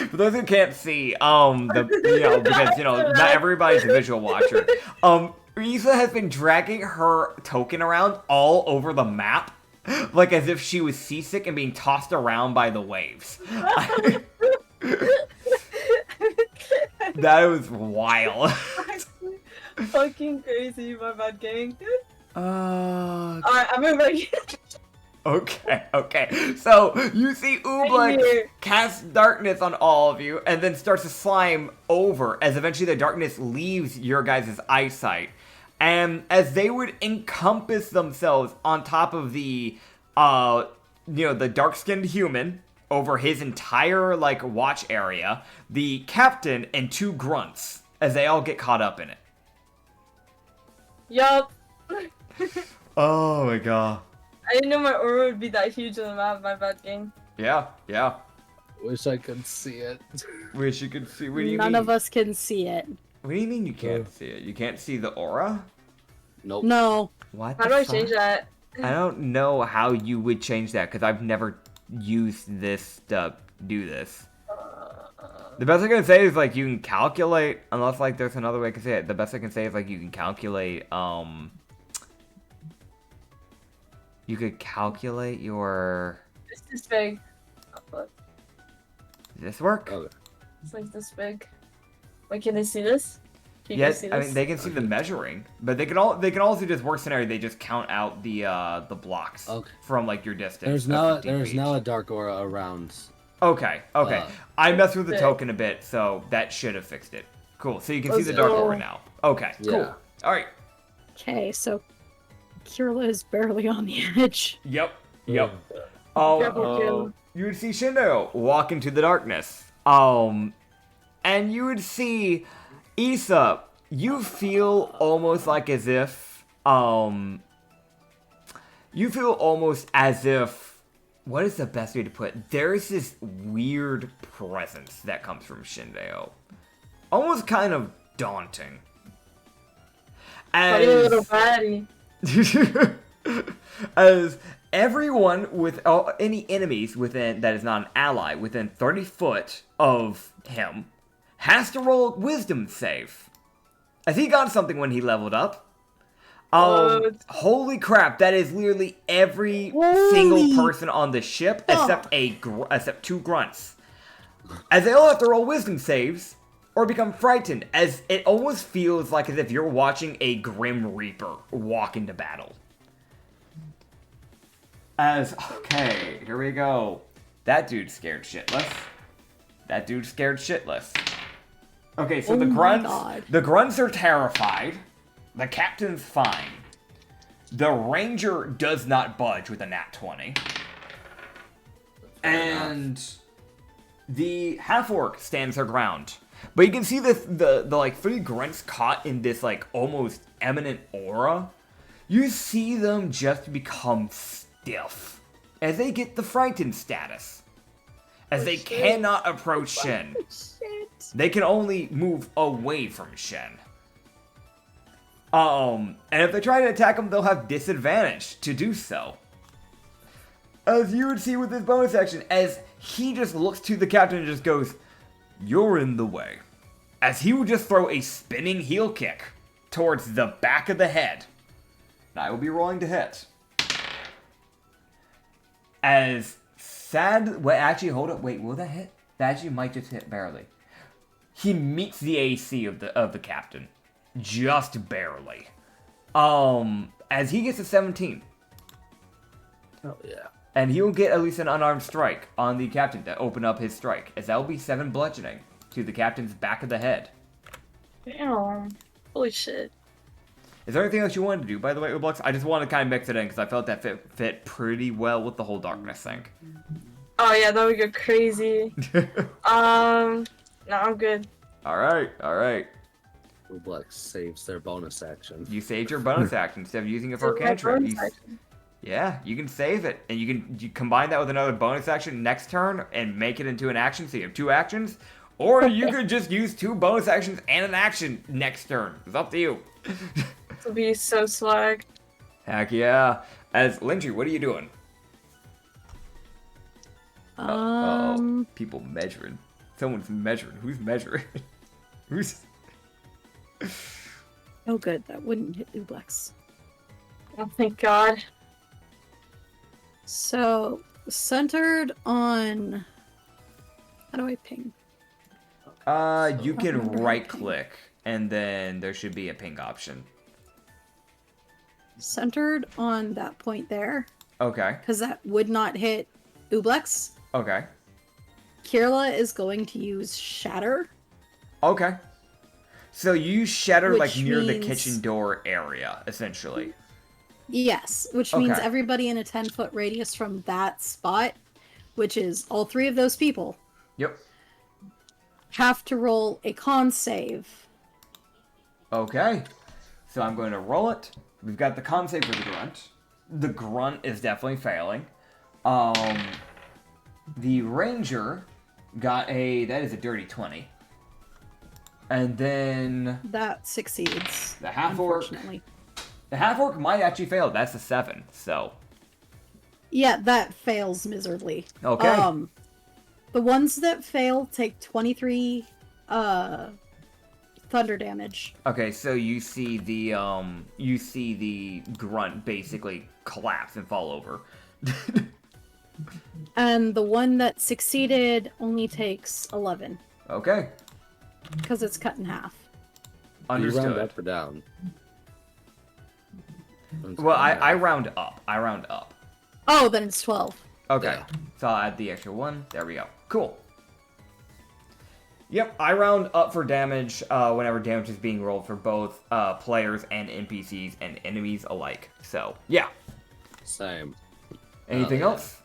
For those who can't see, because not everybody's a visual watcher. Risa has been dragging her token around all over the map, like as if she was seasick and being tossed around by the waves. That was wild. Fucking crazy, my bad, gang. Uh, Alright, I'm moving. Okay. So you see Ooblex here. cast darkness on all of you, and then starts to slime over as eventually the darkness leaves your guys' eyesight. And as they would encompass themselves on top of the the dark-skinned human over his entire like watch area, the captain and two grunts as they all get caught up in it. Yup. Oh my god. I didn't know my aura would be that huge on the map, my bad, gang. Yeah. Wish I could see it. Wish you could see. What do you None mean? of us can see it. What do you mean you can't see it? You can't see the aura? Nope. No. What? How the do I fuck? change that? I don't know how you would change that because I've never used this to do this. The best I can say is like you can calculate, unless like there's another way I can say it. The best I can say is like you can calculate. You could calculate your. It's this big. Oh, fuck. Does this work? Okay. It's like this big. Wait, can they see this? Can you Yes, see I this? mean they can see the measuring, but they can also just worst scenario. They just count out the blocks Okay. from like your distance. There's of now 50 there's feet. now a dark aura around. Okay. I messed with the Okay. token a bit, so that should have fixed it. Cool. So you can see Let's the dark go. aura now. Okay. Cool. Yeah. All right. Okay, so Kirla is barely on the edge. Yep. Careful, Kill. You would see Shindo walk into the darkness. And you would see Issa. You feel almost like as if, you feel almost as if, what is the best way to put it? There's this weird presence that comes from Shindeo. Almost kind of daunting. Funny little baddie. As everyone with any enemies within that is not an ally within 30 foot of him has to roll a wisdom save. As he got something when he leveled up. What? Holy crap! That is literally every Holy single person on the ship except except two grunts. As they all have to roll wisdom saves or become frightened, as it almost feels like as if you're watching a Grim Reaper walk into battle. Okay, here we go. That dude's scared shitless. Okay, so Oh the my grunts, God. the grunts are terrified. The captain's fine. The ranger does not budge with a nat 20. And the half-orc stands her ground. But you can see the like three grunts caught in this like almost eminent aura. You see them just become stiff as they get the frightened status. As they shit. cannot approach Shen. Shit. They can only move away from Shen. And if they try to attack him, they'll have disadvantage to do so. As you would see with this bonus action, as he just looks to the captain and just goes, "You're in the way." As he would just throw a spinning heel kick towards the back of the head. And I will be rolling to hit. As sad... Wait, actually, hold up. Wait, will that hit? That actually might just hit barely. he meets the AC of the captain, just barely. As he gets a 17. Oh yeah. And he will get at least an unarmed strike on the captain to open up his strike, as that will be 7 bludgeoning to the captain's back of the head. Damn. Holy shit. Is there anything else you wanted to do, by the way, Ublux? I just wanted to kind of mix it in, because I felt that fit pretty well with the whole darkness thing. Oh yeah, that would go crazy. No, I'm good. Alright. Ublex saves their bonus action. You saved your bonus action instead of using it for a cantrip. Yeah, you can save it, and you combine that with another bonus action next turn and make it into an action, so you have 2 actions. Or you could just use 2 bonus actions and an action next turn. It's up to you. This will be so swag. Heck yeah. As Lindry, what are you doing? Uh-oh. People measuring. Someone's measuring. Who's measuring? Who's... Oh, good. That wouldn't hit Ublex. Oh, thank God. So, centered on... How do I ping? You can right-click, and then there should be a ping option. Centered on that point there. Okay. Because that would not hit Ublex. Okay. Kirla is going to use Shatter. Okay. So you shatter, Which like, near the means- kitchen door area, essentially. Yes, which means Okay. everybody in a 10-foot radius from that spot, which is all 3 of those people, Yep. have to roll a con save. Okay. So I'm going to roll it. We've got the con save for the grunt. The grunt is definitely failing. The ranger got that is a dirty 20. And then That succeeds. the half-orc. Unfortunately. The half-orc might actually fail. That's a 7, so. Yeah, that fails miserably. Okay. The ones that fail take 23 thunder damage. Okay, so you see the grunt basically collapse and fall over. And the one that succeeded only takes 11. Okay. Because it's cut in half. Do you round Understood. up or down? Well, I round up. Oh, then it's 12. Okay. Yeah. So I'll add the extra 1. There we go. Cool. Yep, I round up for damage whenever damage is being rolled for both players and NPCs and enemies alike. So, yeah. Same. Anything yeah. else?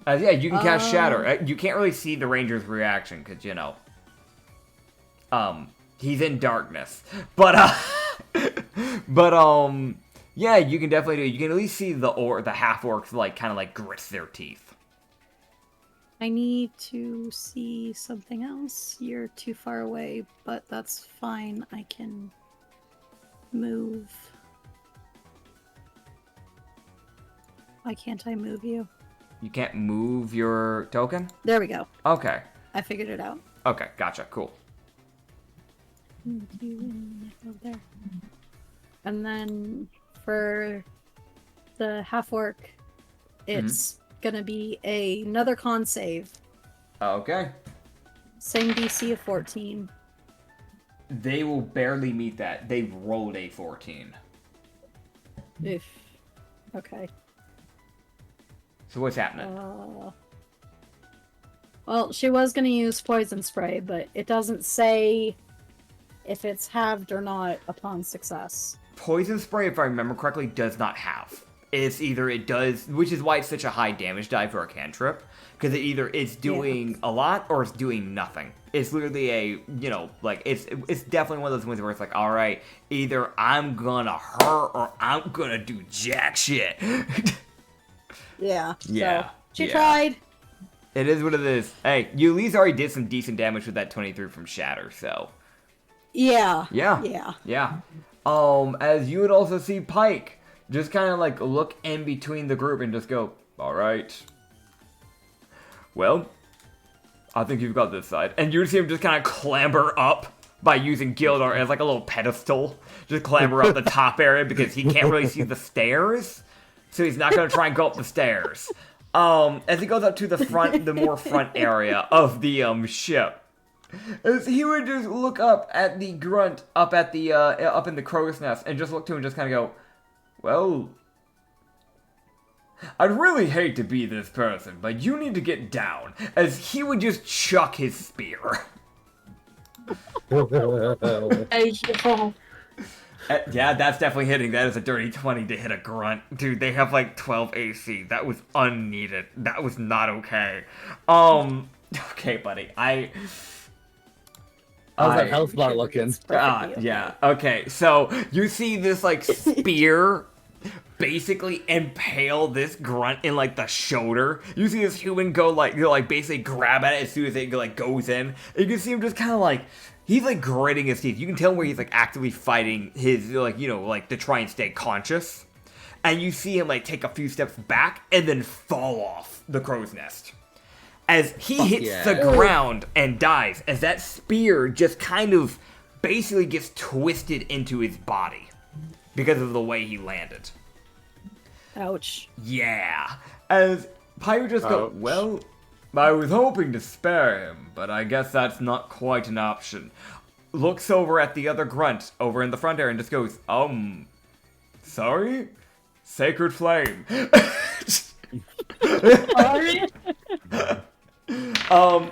Yeah, you can cast Shatter. You can't really see the ranger's reaction because, he's in darkness. But, yeah, you can definitely do it. You can at least see the half-orcs, like, kind of, like, grits their teeth. I need to see something else. You're too far away, but that's fine. I can move. Why can't I move you? You can't move your token? There we go. Okay. I figured it out. Okay, gotcha. Cool. Move you in the middle there. And then for the half-orc, it's gonna be another con save. Okay. Same DC of 14. They will barely meet that. They've rolled a 14. Oof. Okay. So what's happening? Well, she was gonna use poison spray, but it doesn't say if it's halved or not upon success. Poison spray, if I remember correctly, does not have. It's either it does, which is why it's such a high damage die for a cantrip, because it's doing a lot or it's doing nothing. It's literally it's definitely one of those ones where it's like, all right, either I'm gonna hurt or I'm gonna do jack shit. Yeah. Yeah. So, she yeah. tried. It is what it is. Hey, you at least already did some decent damage with that 23 from Shatter, so. Yeah. Yeah. Yeah. Yeah. As you would also see Pike just kind of like look in between the group and just go, all right. Well, I think you've got this side. And you see him just kind of clamber up by using Gildar as like a little pedestal. Just clamber up the top area because he can't really see the stairs. So he's not going to try and go up the stairs. As he goes up to the front, the more front area of the ship. As he would just look up at the grunt up at the up in the crow's nest and just look to him and just kind of go, well, I'd really hate to be this person, but you need to get down. As he would just chuck his spear. Hey, yo. Yeah, that's definitely hitting. That is a dirty 20 to hit a grunt. Dude, they have like 12 AC. That was unneeded. That was not okay. Okay, buddy. How's that health bar looking? Yeah, okay. So, you see this, like, spear basically impale this grunt in, like, the shoulder. You see this human go, like, basically grab at it as soon as it, like, goes in. And you can see him just kind of, like, he's, like, gritting his teeth. You can tell where he's, like, actively fighting his, like, you know, like, to try and stay conscious. And you see him, like, take a few steps back and then fall off the crow's nest. As he hits the ground and dies, as that spear just kind of basically gets twisted into his body because of the way he landed. Ouch. Yeah. As Pyro just goes, well, I was hoping to spare him, but I guess that's not quite an option. Looks over at the other grunt over in the front area and just goes, sorry? Sacred Flame. Sorry?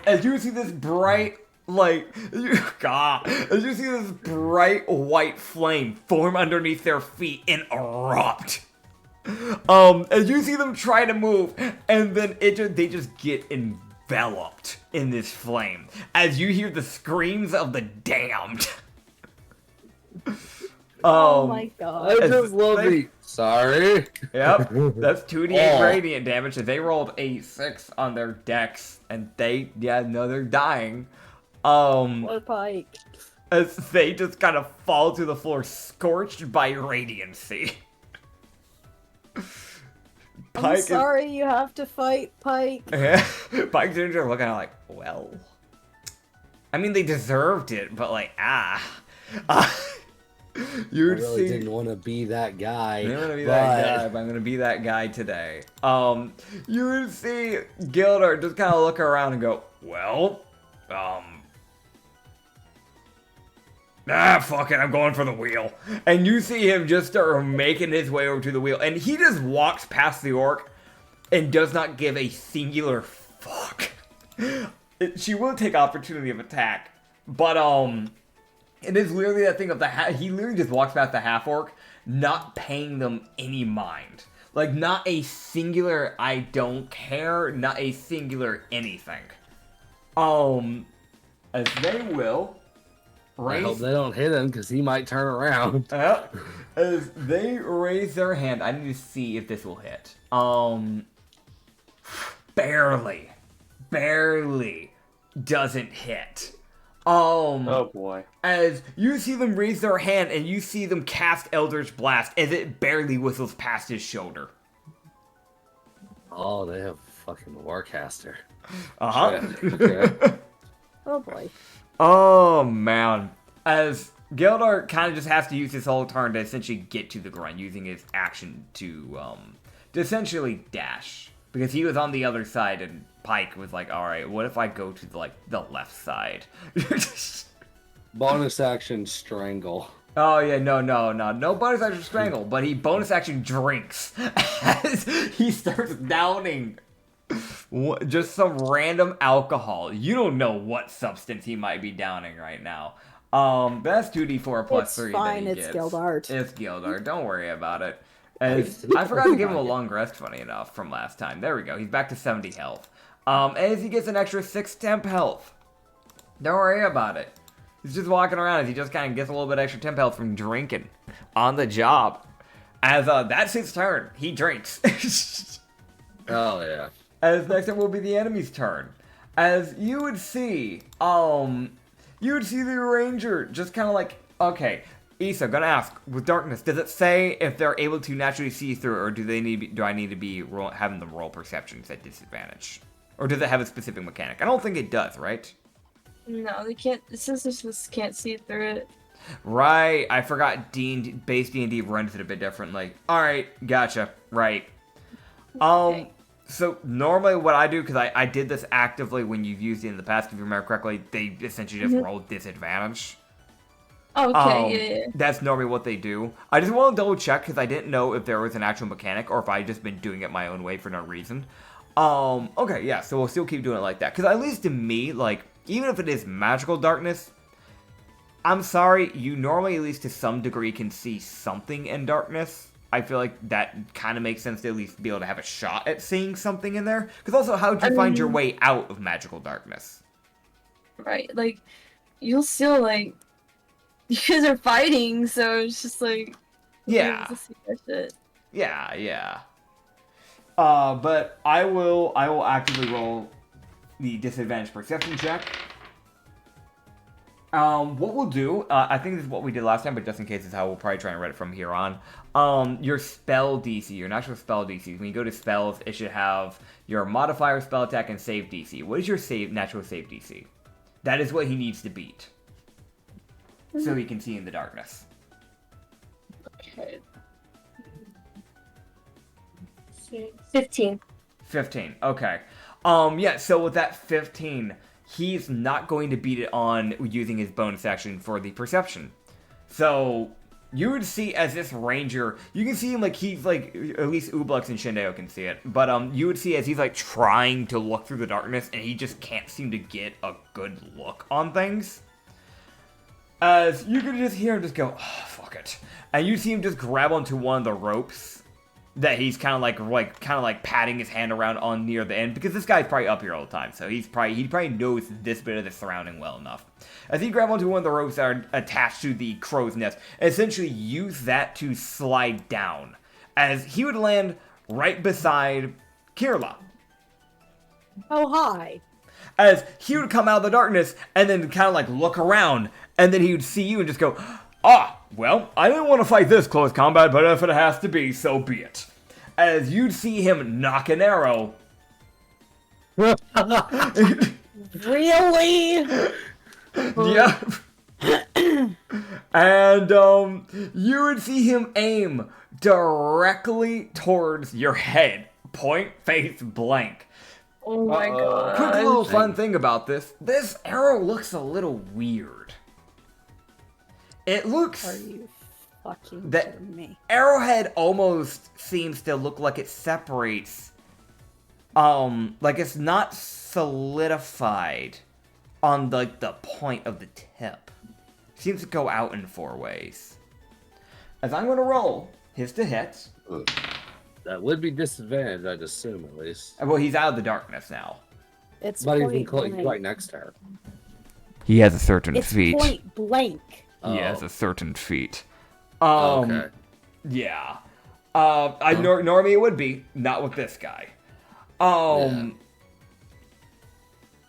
As you see this bright, as you see this bright white flame form underneath their feet and erupt. As you see them try to move, and then they just get enveloped in this flame. As you hear the screams of the damned. Oh my god. I just love the sorry. Yep, that's 2d8 radiant damage. And they rolled a 6 on their dex, and they're dying. Poor Pike. As they just kind of fall to the floor, scorched by radiancy. I'm sorry you have to fight, Pike. Pike's just looking at it like, well, I mean, they deserved it, but like, You really didn't want to be that guy. I didn't want to be that guy, but I'm going to be that guy today. You would see Gildart just kind of look around and go, well, fuck it, I'm going for the wheel. And you see him just start making his way over to the wheel, and he just walks past the orc and does not give a singular fuck. She will take opportunity of attack, but, it is literally that thing of he literally just walks past the half-orc, not paying them any mind. Like, not a singular I don't care, not a singular anything. As they will I hope they don't hit him, because he might turn around. As they raise their hand, I need to see if this will hit. Barely doesn't hit. Oh boy. As you see them raise their hand and you see them cast Eldritch Blast as it barely whistles past his shoulder. Oh, they have fucking Warcaster. Okay. Oh boy. Oh man. As Gildart kind of just has to use his whole turn to essentially get to the grunt, using his action to essentially dash. Because he was on the other side and Pike was like, alright, what if I go to the left side? Bonus action strangle. Oh yeah, no bonus action strangle, but he bonus action drinks as he starts downing just some random alcohol. You don't know what substance he might be downing right now. That's 2d4 plus 3 fine, that he it's gets. Gildart. It's Gildart, don't worry about it. As I forgot to give him a long rest, funny enough, from last time. There we go, he's back to 70 health. As he gets an extra 6 temp health. Don't worry about it. He's just walking around as he just kind of gets a little bit extra temp health from drinking on the job. As that's his turn. He drinks. Oh yeah. As next up will be the enemy's turn. As you would see the ranger just kind of like, okay, Issa, gonna ask, with darkness, does it say if they're able to naturally see through, or do I need to be having them roll perceptions at disadvantage? Or does it have a specific mechanic? I don't think it does, right? No, they can't. It says they just can't see through it. Right, I forgot base D&D runs it a bit differently. Alright, gotcha, right. Okay. So normally what I do, because I did this actively when you've used it in the past, if you remember correctly, they essentially just roll disadvantage. Okay, yeah. That's normally what they do. I just want to double check because I didn't know if there was an actual mechanic or if I just been doing it my own way for no reason. Okay, yeah, so we'll still keep doing it like that. Because at least to me, like, even if it is magical darkness, I'm sorry, you normally, at least to some degree, can see something in darkness. I feel like that kind of makes sense to at least be able to have a shot at seeing something in there. Because also, how'd you find your way out of magical darkness? Right, like, you'll still, like, you guys are fighting, so it's just like, Yeah. to see that shit. Yeah. But I will actively roll the disadvantage perception check. What we'll do, I think this is what we did last time, but just in case, is how we'll probably try and read it from here on. Your spell DC, your natural spell DC. When you go to spells, it should have your modifier, spell attack, and save DC. What is your natural save DC? That is what he needs to beat, so he can see in the darkness. Okay. 15. 15. Okay. Yeah. So with that 15, he's not going to beat it on using his bonus action for the perception. So you would see as this ranger, you can see him like he's like, at least Ublux and Shindeo can see it, but you would see as he's like trying to look through the darkness and he just can't seem to get a good look on things. As you could just hear him just go, oh, fuck it. And you see him just grab onto one of the ropes that he's kind of like patting his hand around on near the end, because this guy's probably up here all the time, so he probably knows this bit of the surrounding well enough. As he grabs onto one of the ropes that are attached to the crow's nest, and essentially use that to slide down, as he would land right beside Kirla. Oh, hi. As he would come out of the darkness and then kind of like look around, and then he would see you and just go, well, I didn't want to fight this close combat, but if it has to be, so be it. As you'd see him knock an arrow. Really? Yeah. And you would see him aim directly towards your head, point face blank. Oh my god. Quick little fun thing about this arrow looks a little weird. It looks... Are you fucking that kidding me? arrowhead almost seems to look like it separates, like it's not solidified on the point of the tip. It seems to go out in 4 ways. As I'm gonna roll his to hit. That would be disadvantage, I'd assume, at least. Well, he's out of the darkness now. It's But point he's blank. right next to her. He has a certain It's point blank. He has a certain feat. Okay. Yeah. Normally it would be, not with this guy. Yeah.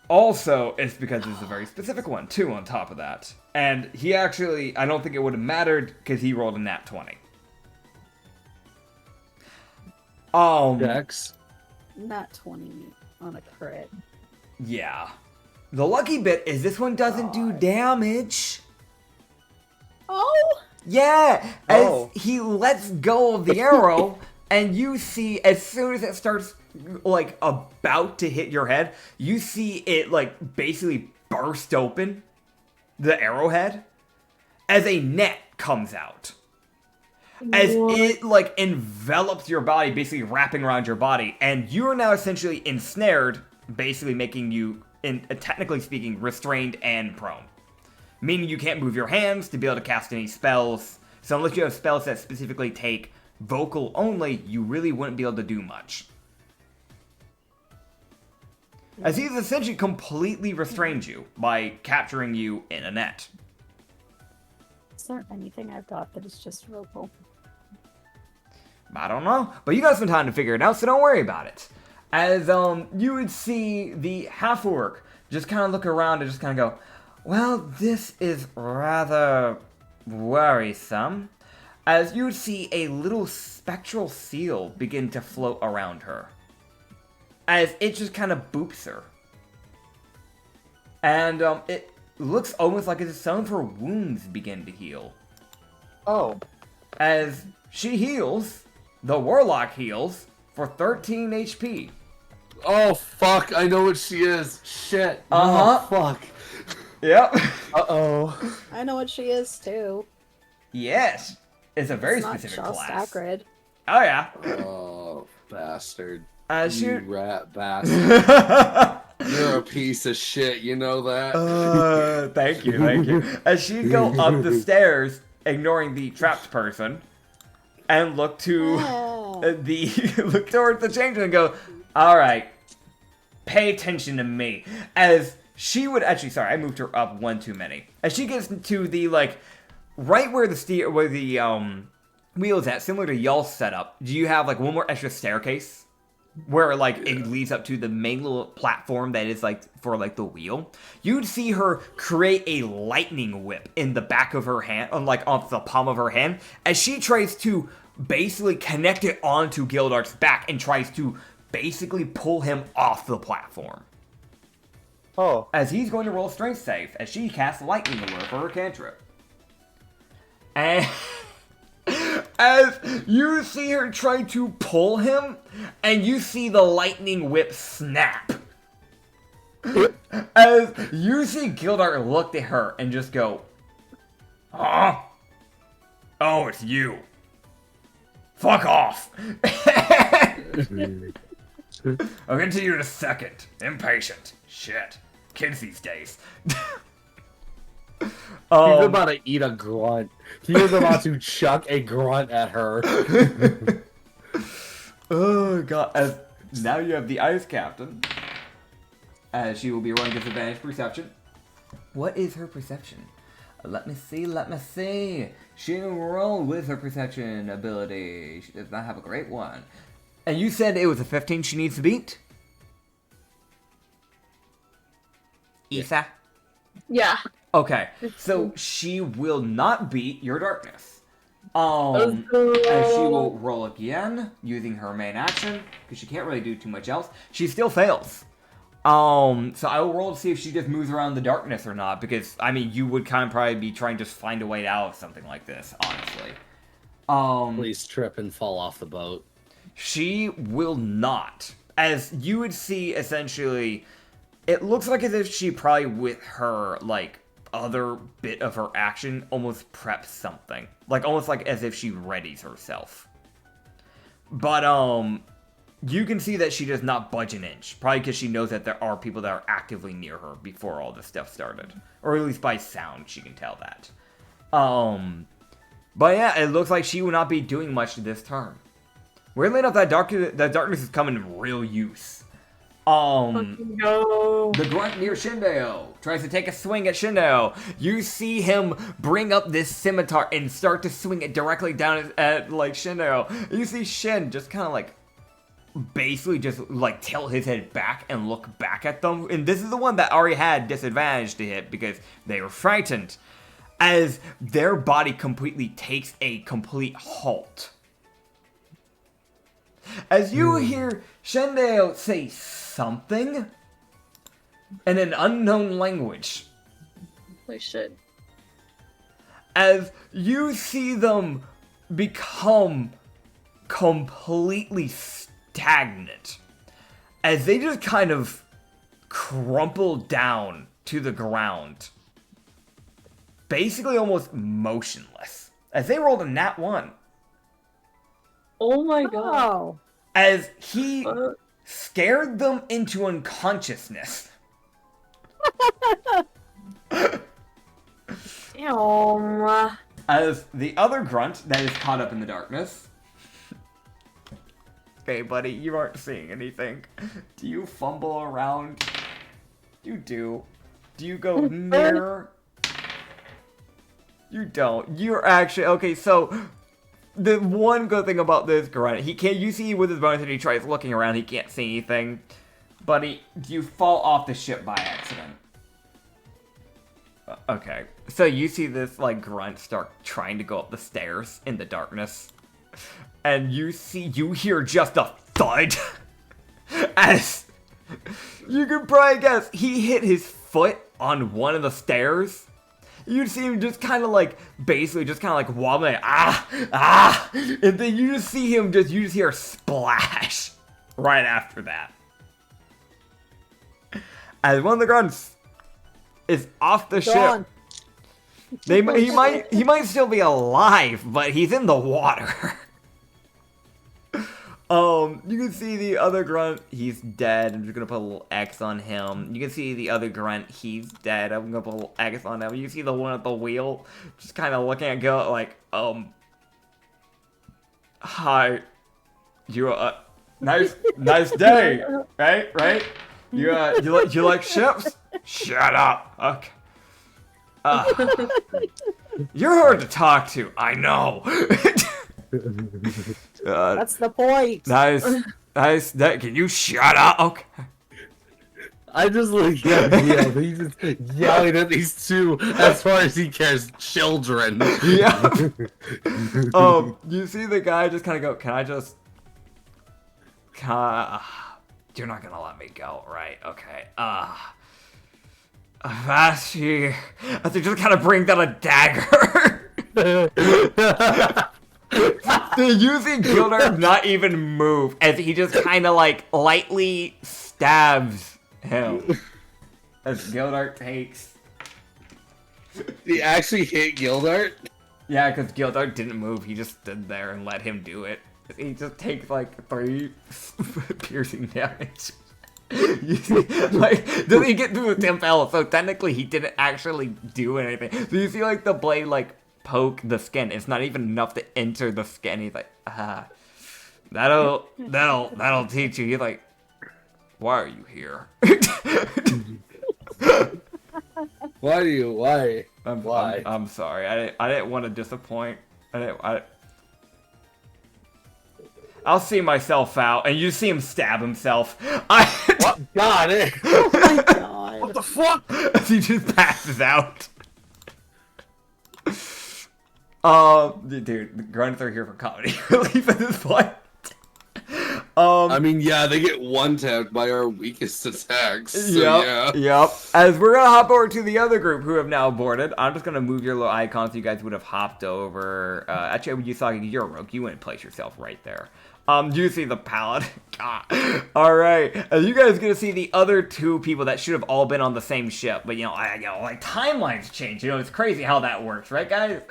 Also, it's because it's a very specific one, too, on top of that. And he actually, I don't think it would have mattered, because he rolled a nat 20. Dex. Not 20 on a crit. Yeah. The lucky bit is this one doesn't do damage. Oh! Yeah! As Oh. he lets go of the arrow, and you see, as soon as it starts, like, about to hit your head, you see it, like, basically burst open, the arrowhead, as a net comes out. As it, like, envelops your body, basically wrapping around your body, and you are now essentially ensnared, basically making you, technically speaking, restrained and prone. Meaning you can't move your hands to be able to cast any spells. So unless you have spells that specifically take vocal only, you really wouldn't be able to do much. As he's essentially completely restrained you by capturing you in a net. Is there anything I've got that is just vocal? I don't know, but you got some time to figure it out, so don't worry about it. As you would see the half-orc just kind of look around and just kind of go, well, this is rather worrisome. As you would see a little spectral seal begin to float around her. As it just kind of boops her. And it looks almost like as some of her wounds begin to heal. Oh. As she heals, the warlock heals for 13 HP. Oh fuck! I know what she is. Shit. Uh-huh. Oh, fuck. Yep. Uh-oh. I know what she is too. Yes. It's a very It's not specific just class. Acrid. Oh yeah. Oh, bastard. You You rat bastard. You're a piece of shit, you know that? Thank you, thank you. As she go up the stairs, ignoring the trapped person, and look to look towards the changeling and go, all right, pay attention to me. As she would actually, sorry, I moved her up one too many. As she gets to the right where the wheel is at, similar to y'all's setup. Do you have one more extra staircase? Where it leads up to the main little platform that is for the wheel. You'd see her create a lightning whip in the back of her hand, off the palm of her hand, as she tries to basically connect it onto Gildart's back and tries to basically pull him off the platform. Oh. As he's going to roll strength save as she casts lightning alert for her cantrip. And as you see her try to pull him, and you see the lightning whip snap. As you see Gildart look at her and just go, huh? Oh, it's you. Fuck off. I'll get to you in a second. Impatient. Shit. Kids these days. He was about to eat a grunt. He was about to chuck a grunt at her. Oh god. As now you have the ice captain. As she will be rolling disadvantage perception. What is her perception? Let me see. She'll roll with her perception ability. She does not have a great one. And you said it was a 15 she needs to beat? Isa? Yeah. Okay, so she will not beat your darkness. As she will roll again, using her main action, because she can't really do too much else. She still fails. So I will roll to see if she just moves around the darkness or not, because, I mean, you would kind of probably be trying to just find a way out of something like this, honestly. Please trip and fall off the boat. She will not. As you would see, essentially, it looks like as if she probably, with her, other bit of her action, almost preps something. Almost as if she readies herself. But, you can see that she does not budge an inch. Probably because she knows that there are people that are actively near her before all this stuff started. Or at least by sound, she can tell that. But yeah, it looks like she will not be doing much this turn. Weirdly enough, that darkness is coming in real use. Go. The grunt near Shindeo tries to take a swing at Shindeo. You see him bring up this scimitar and start to swing it directly down at Shindeo. You see Shin just kind of basically just tilt his head back and look back at them. And this is the one that already had disadvantage to hit because they were frightened. As their body completely takes a complete halt. As you hear Shindeo say something in an unknown language. Holy shit. As you see them become completely stagnant. As they just kind of crumple down to the ground. Basically almost motionless. As they rolled a nat 1. Oh my god. Oh. As he scared them into unconsciousness. Damn. As the other grunt that is caught up in the darkness. Okay, buddy, you aren't seeing anything. Do you fumble around? You do. Do you go near? You don't. You're actually... Okay, so... The one good thing about this grunt, he can't... You see with his bonus and he tries looking around, he can't see anything. Buddy, you fall off the ship by accident. Okay. So you see this, grunt start trying to go up the stairs in the darkness. And you hear just a thud. As... You can probably guess, he hit his foot on one of the stairs. You'd see him just kind of basically just kind of wobbling, and then you just see him you just hear a splash right after that. as one of the grunts is off the ship. Gone. He might still be alive, but he's in the water. You can see the other grunt, he's dead. I'm just gonna put a little X on him. You can see the other grunt, he's dead. I'm gonna put a little X on him. You see the one at the wheel, just kind of looking at Gil like, hi, you nice day, right? You like ships? Shut up. Okay. You're hard to talk to. I know. That's the point. Nice. Can you shut up? Okay. I just look at him. He's just yelling at these two as far as he cares, children. Yeah. You see the guy just kind of go, can I just... You're not gonna let me go, right? Okay. As he just kind of brings out a dagger. You see Gildart not even move as he just kind of like lightly stabs him. As Gildart takes. He actually hit Gildart? Yeah, because Gildart didn't move. He just stood there and let him do it. He just takes like 3 piercing damage. You see, like, doesn't he get through the temple? So technically, he didn't actually do anything. So you see, like, the blade like poke the skin. It's not even enough to enter the skin. He's like, that'll teach you. He's like, why are you here? Why? Why? I'm sorry. I didn't want to disappoint. I'll see myself out, and you see him stab himself. What? God, eh? Oh my god. What the fuck? As he just passes out. Dude, the grunts are here for comedy relief at this point. I mean, yeah, they get one tapped by our weakest attacks. So Yep. As we're gonna hop over to the other group who have now boarded, I'm just gonna move your little icon so you guys would have hopped over. Actually, you saw you're a rogue. You wouldn't place yourself right there. You see the paladin. All right, as you guys gonna see the other 2 people that should have all been on the same ship, but like timelines change. It's crazy how that works, right, guys?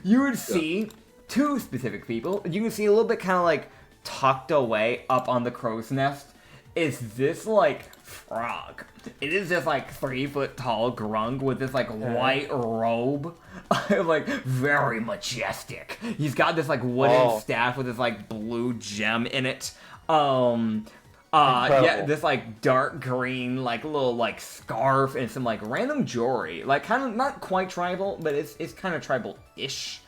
You would see 2 specific people. You can see a little bit kind of like tucked away up on the crow's nest is this like frog. It is this like 3-foot tall grung with this like white robe, like very majestic. He's got this like wooden staff with this like blue gem in it. Yeah, this like dark green like little like scarf and some like random jewelry, like kind of not quite tribal, but it's kind of tribal-ish.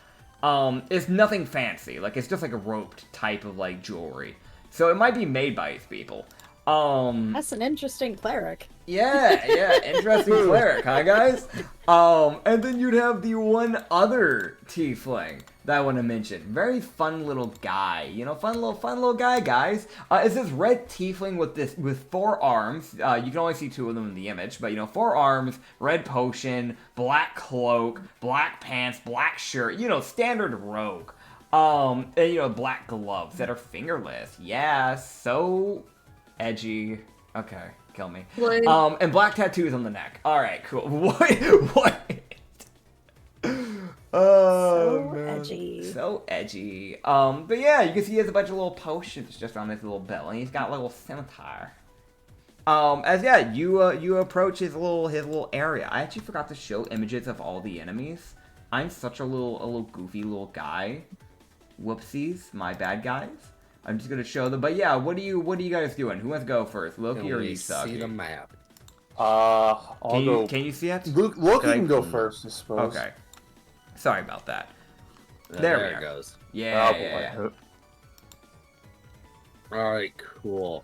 It's nothing fancy, like it's just like a roped type of like jewelry, so it might be made by these people. That's an interesting cleric. Yeah, interesting cleric, huh, guys? And then you'd have the one other tiefling that I want to mention. Very fun little guy, fun little guy, guys. It's this red tiefling with 4 arms. You can only see 2 of them in the image, but 4 arms, red potion, black cloak, black pants, black shirt. Standard rogue. And black gloves that are fingerless. Yeah, so edgy. Okay, kill me. What? And black tattoos on the neck. All right, cool. What? Oh, So man. edgy. So edgy. But yeah, you can see he has a bunch of little potions just on his little belt, and he's got a little scimitar. You approach his little area. I actually forgot to show images of all the enemies. I'm such a little goofy little guy. Whoopsies, my bad, guys. I'm just gonna show them. But yeah, what are you guys doing? Who wants to go first, Loki or Isagi? See the map. I'll go. Can you see it? Loki can go first, I suppose. Okay. Sorry about that. There we it are. goes. Yeah. Oh, boy. Alright, cool.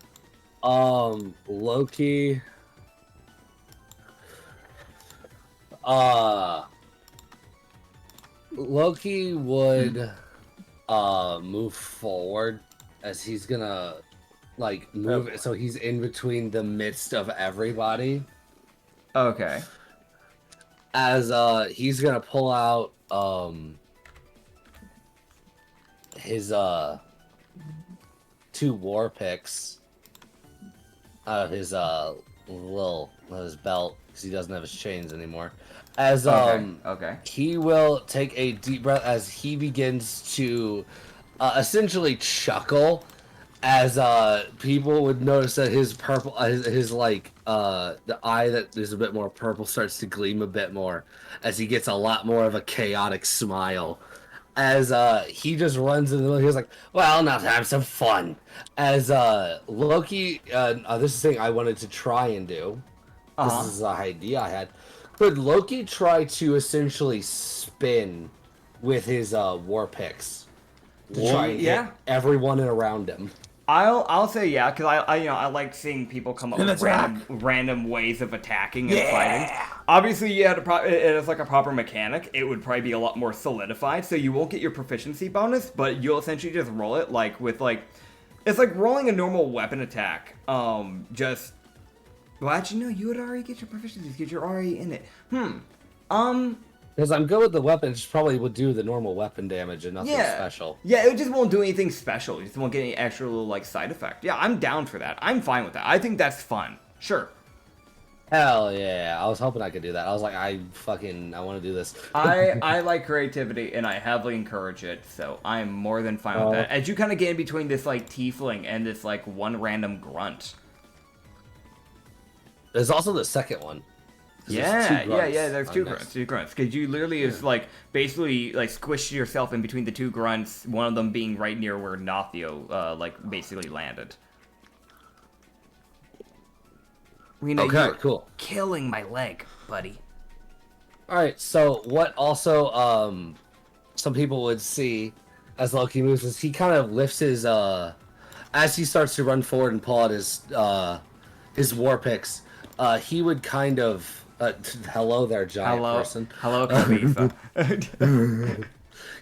Loki. Loki would move forward as he's gonna like move it so he's in between the midst of everybody. Okay. As he's gonna pull out 2 war picks out of his his belt because he doesn't have his chains anymore. As Okay. he will take a deep breath as he begins to essentially chuckle. As people would notice that his purple, his like the eye that is a bit more purple starts to gleam a bit more as he gets a lot more of a chaotic smile. As he just runs in the middle, he was like, "Well, now have some fun." As Loki, this is the thing I wanted to try and do. This is an idea I had. Could Loki try to essentially spin with his war picks to try and hit everyone around him? I'll say yeah, because I like seeing people come up with random ways of attacking and fighting. Obviously, it is like a proper mechanic. It would probably be a lot more solidified, so you won't get your proficiency bonus, but you'll essentially just roll it it's like rolling a normal weapon attack. Well, actually, no, you would already get your proficiency because you're already in it. Because I'm good with the weapons, probably would do the normal weapon damage and nothing special. Yeah, it just won't do anything special. You just won't get any extra little like side effect. Yeah, I'm down for that. I'm fine with that. I think that's fun. Sure. Hell yeah! I was hoping I could do that. I was like, I want to do this. I like creativity and I heavily encourage it, so I'm more than fine with that. As you kind of get in between this like tiefling and this like one random grunt. There's also the second one. Yeah, there's two grunts. Because you literally is like basically like squish yourself in between the 2 grunts, one of them being right near where Nathio like basically landed. Rena, okay, cool. Killing my leg, buddy. Alright, so what also some people would see as Loki moves is he kind of lifts his as he starts to run forward and pull out his war picks, he would kind of hello there, giant person. Hello, Carlissa.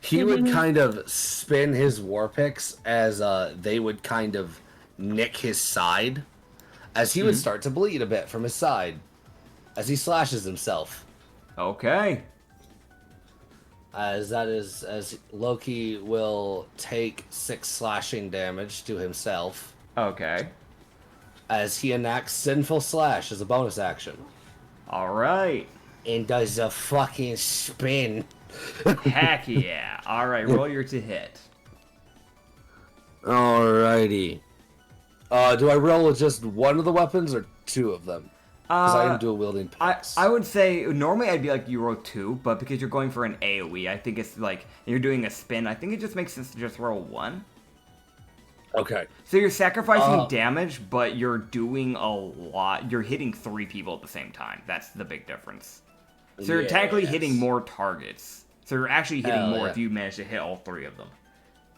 He would kind of spin his war picks as they would kind of nick his side, as he would start to bleed a bit from his side, as he slashes himself. Okay. As Loki will take 6 slashing damage to himself. Okay. As he enacts Sinful Slash as a bonus action. Alright. And does a fucking spin. Heck yeah. Alright, roll your to hit. Alrighty. Do I roll with just one of the weapons or 2 of them? Because I am dual wielding picks. I would say, normally I'd be like, you roll 2, but because you're going for an AoE, I think it's like, you're doing a spin, I think it just makes sense to just roll 1. Okay. So you're sacrificing damage, but you're doing a lot. You're hitting 3 people at the same time. That's the big difference. So you're technically hitting more targets. So you're actually hitting more if you manage to hit all 3 of them.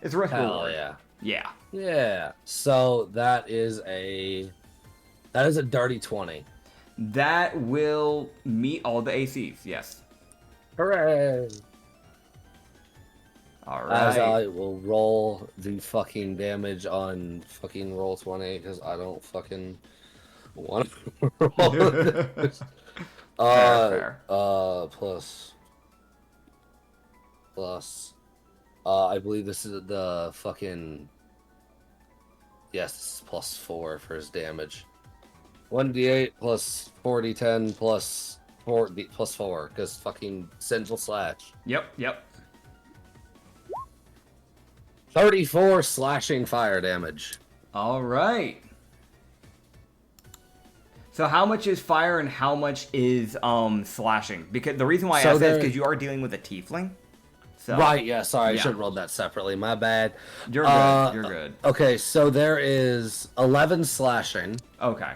It's risk reward. Yeah. Yeah. Yeah. So that is a dirty 20. That will meet all the ACs, yes. Hooray! Alright. As I will roll the fucking damage on fucking roll 20, because I don't fucking want to roll this. Fair. Plus, I believe this is the fucking, yes, this is plus 4 for his damage. 1d8 plus 4d10 plus 4, because fucking Sinful Slash. Yep. 34 slashing fire damage. Alright. So how much is fire and how much is slashing? Because the reason why I asked that is because you are dealing with a tiefling. So, right, yeah, sorry, I should have rolled that separately. My bad. You're good. You're good. Okay, so there is 11 slashing. Okay.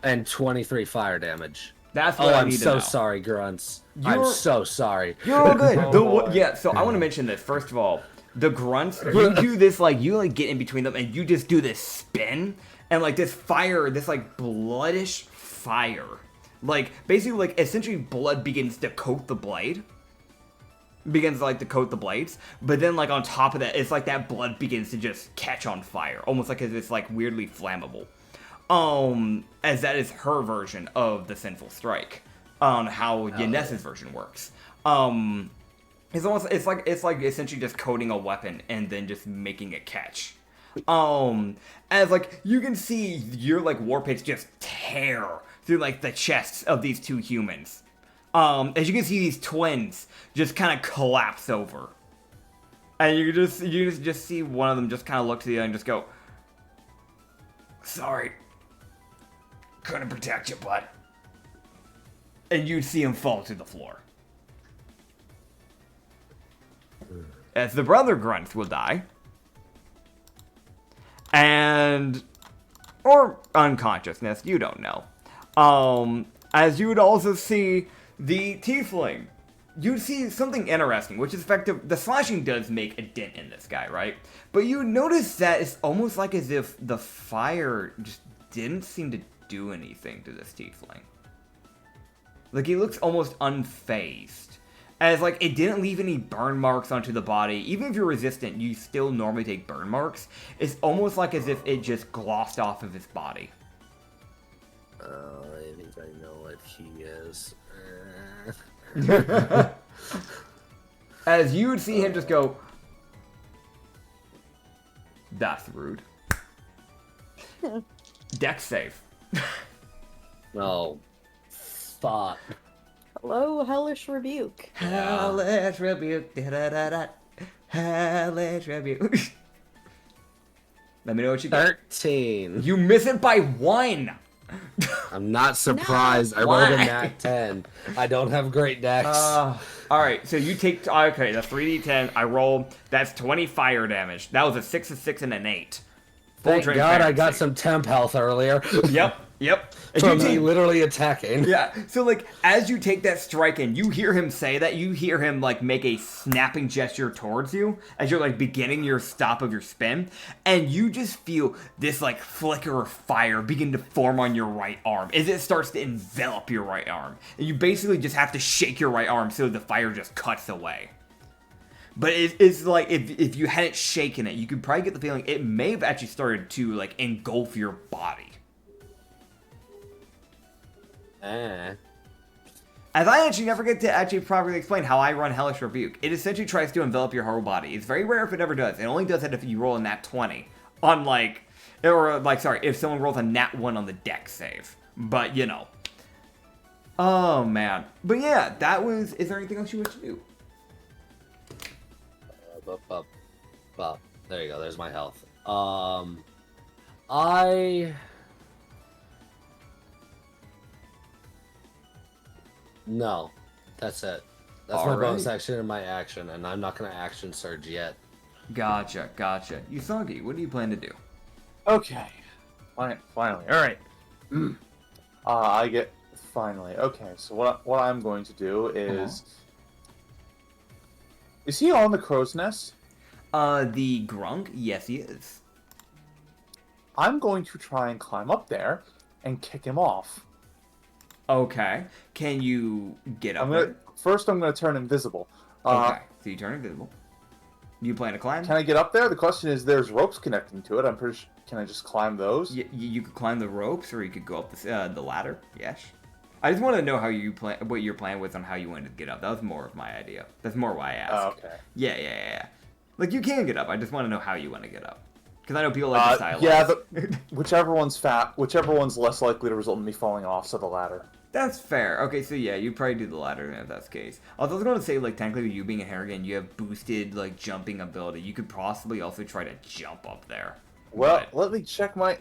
And 23 fire damage. That's what I need to know. I'm so sorry, grunts. I'm so sorry. You're all good. So I want to mention this. First of all, the grunts, you do this, like, you, like, get in between them, and you just do this spin, and, like, this fire, this, like, bloodish fire. Like, basically, like, essentially blood begins to coat the blade. Begins, like, to coat the blades. But then, like, on top of that, it's like that blood begins to just catch on fire. Almost like it's, like, weirdly flammable. As that is her version of the Sinful Strike. On how Yanessa's version works. It's like essentially just coating a weapon and then just making it catch. As like you can see your like war pits just tear through like the chests of these two humans. As you can see these twins just kind of collapse over. And you just see one of them just kind of look to the other and just go, "Sorry, couldn't protect you, bud." And you'd see him fall to the floor. As the brother grunts will die. And... or unconsciousness, you don't know. As you would also see the tiefling. You'd see something interesting, which is effective. The slashing does make a dent in this guy, right? But you notice that it's almost like as if the fire just didn't seem to do anything to this tiefling. Like, he looks almost unfazed. As, like, it didn't leave any burn marks onto the body. Even if you're resistant, you still normally take burn marks. It's almost like as if it just glossed off of his body. I think I know what he is. As you would see him just go, "That's rude." Dex save. No. Fuck. Hello, hellish rebuke. Hellish rebuke. Da-da-da-da. Hellish rebuke. Let me know what you get. 13. You miss it by 1. I'm not surprised. I rolled a nat 10. I don't have great decks. Alright, so you take... okay, that's 3d10. I roll... that's 20 fire damage. That was a 6, a 6, and an 8. Thank God I got transparency. some temp health earlier. Yep. And From you me take- literally attacking. Yeah, so like, as you take that strike in, you hear him say that, you hear him like make a snapping gesture towards you, as you're like beginning your stop of your spin, and you just feel this like flicker of fire begin to form on your right arm, as it starts to envelop your right arm. And you basically just have to shake your right arm so the fire just cuts away. But it's like, if you hadn't shaken it, you could probably get the feeling it may have actually started to like engulf your body. As I actually never get to actually properly explain how I run Hellish Rebuke. It essentially tries to envelop your whole body. It's very rare if it ever does. It only does it if you roll a nat 20. On like, or like, sorry, if someone rolls a nat 1 on the deck save. But, you know. Oh, man. But yeah, that was, is there anything else you wish to do? There you go, there's my health. No, that's it. That's my bonus action and my action, and I'm not gonna action surge yet. Gotcha. Usagi, what do you plan to do? Okay. Finally. Alright. I get... finally. Okay, so what I'm going to do is... Is he on the crow's nest? The Grunk? Yes, he is. I'm going to try and climb up there and kick him off. Okay. Can you get up there? First, I'm gonna turn invisible. Okay, so you turn invisible. You plan to climb? Can I get up there? The question is, there's ropes connecting to it. I'm pretty sure. Can I just climb those? You could climb the ropes, or you could go up the ladder. Yes. I just want to know how you plan, what your plan was on how you wanted to get up. That was more of my idea. That's more why I asked. Oh, okay. Yeah. Like, you can get up. I just want to know how you want to get up. Because I know people like to stylize. Yeah, whichever one's less likely to result in me falling off, so the ladder. That's fair. Okay, so yeah, you probably do the ladder if that's the case. I was going to say, like, technically with you being a Harrigan, you have boosted, like, jumping ability. You could possibly also try to jump up there. Well, But- let me check my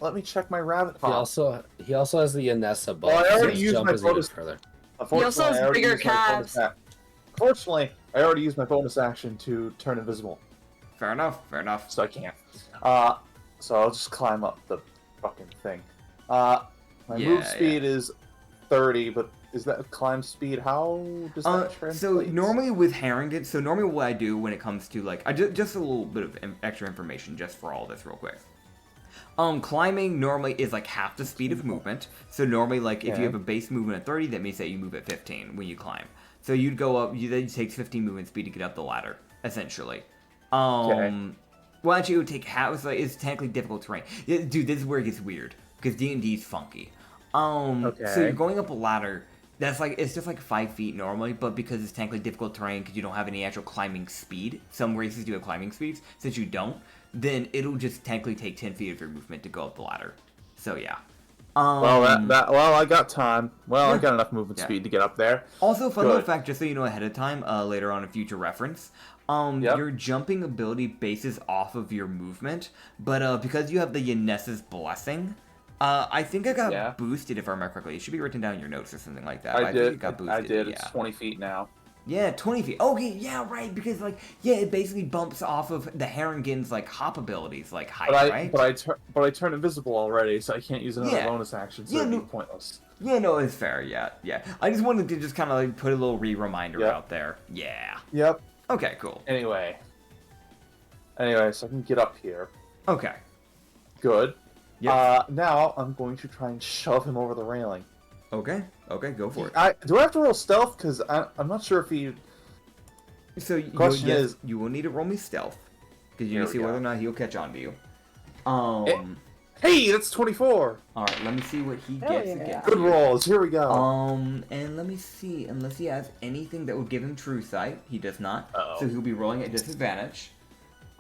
rabbit He farm. also has the Anessa bonus. Well, I already so his used jump my is even bonus- further. He also has I already bigger used my bonus calves. Fortunately, I already used my bonus action to turn invisible, Fair enough. so I can't. So I'll just climb up the fucking thing. My move speed is 30, but is that climb speed? How does that translate? So normally with Harrington, normally what I do when it comes to like, just a little bit of extra information just for all this real quick. Climbing normally is like half the speed of movement. So normally, like, if you have a base movement of 30, that means that you move at 15 when you climb. So you'd go up, then it takes 15 movement speed to get up the ladder, essentially. Well, actually, it would take half, it's technically difficult terrain. Yeah, dude, this is where it gets weird, because D&D's funky. So you're going up a ladder, that's like, it's just like 5 feet normally, but because it's technically difficult terrain, because you don't have any actual climbing speed, some races do have climbing speeds, since you don't, then it'll just technically take 10 feet of your movement to go up the ladder. So yeah. Well, I got time. Well, I got enough movement speed to get up there. Also, fun little fact, just so you know ahead of time, later on in future reference, your jumping ability bases off of your movement, but because you have the Yanes's Blessing, I think I got boosted, if I remember correctly. It should be written down in your notes or something like that. I did. Think it got boosted. I did. It's 20 feet now. Yeah, 20 feet. Okay, yeah, right, because, like, it basically bumps off of the Harrigan's, like, hop abilities, like, height, right? But I turned invisible already, so I can't use another bonus action, so it'd be pointless. Yeah, no, it's fair, yeah. I just wanted to just kind of, like, put a little reminder out there. Yeah. Yep. Okay, cool. Anyway, so I can get up here. Okay. Good. Yep. Now I'm going to try and shove him over the railing. Okay, go for it. Do I have to roll stealth? Because I'm not sure if he... So, you will need to roll me stealth. Because you need to see whether or not he'll catch on to you. Hey, that's 24! Alright, let me see what he gets against Good you. rolls, here we go. And let me see, unless he has anything that would give him true sight. He does not. Uh-oh. So he'll be rolling at disadvantage.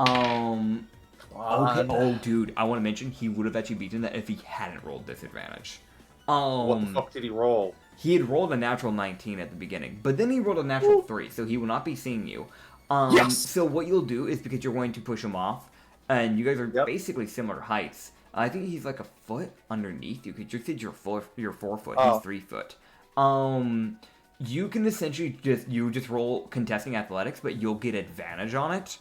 Okay. Oh, dude, I want to mention he would have actually beaten that if he hadn't rolled disadvantage. What the fuck did he roll? He had rolled a natural 19 at the beginning, but then he rolled a natural 3, so he will not be seeing you. Yes! So what you'll do is, because you're going to push him off, and you guys are basically similar heights, I think he's like a foot underneath you, because you said you're 4 foot, he's 3 foot. You can essentially just roll contesting athletics, but you'll get advantage on it,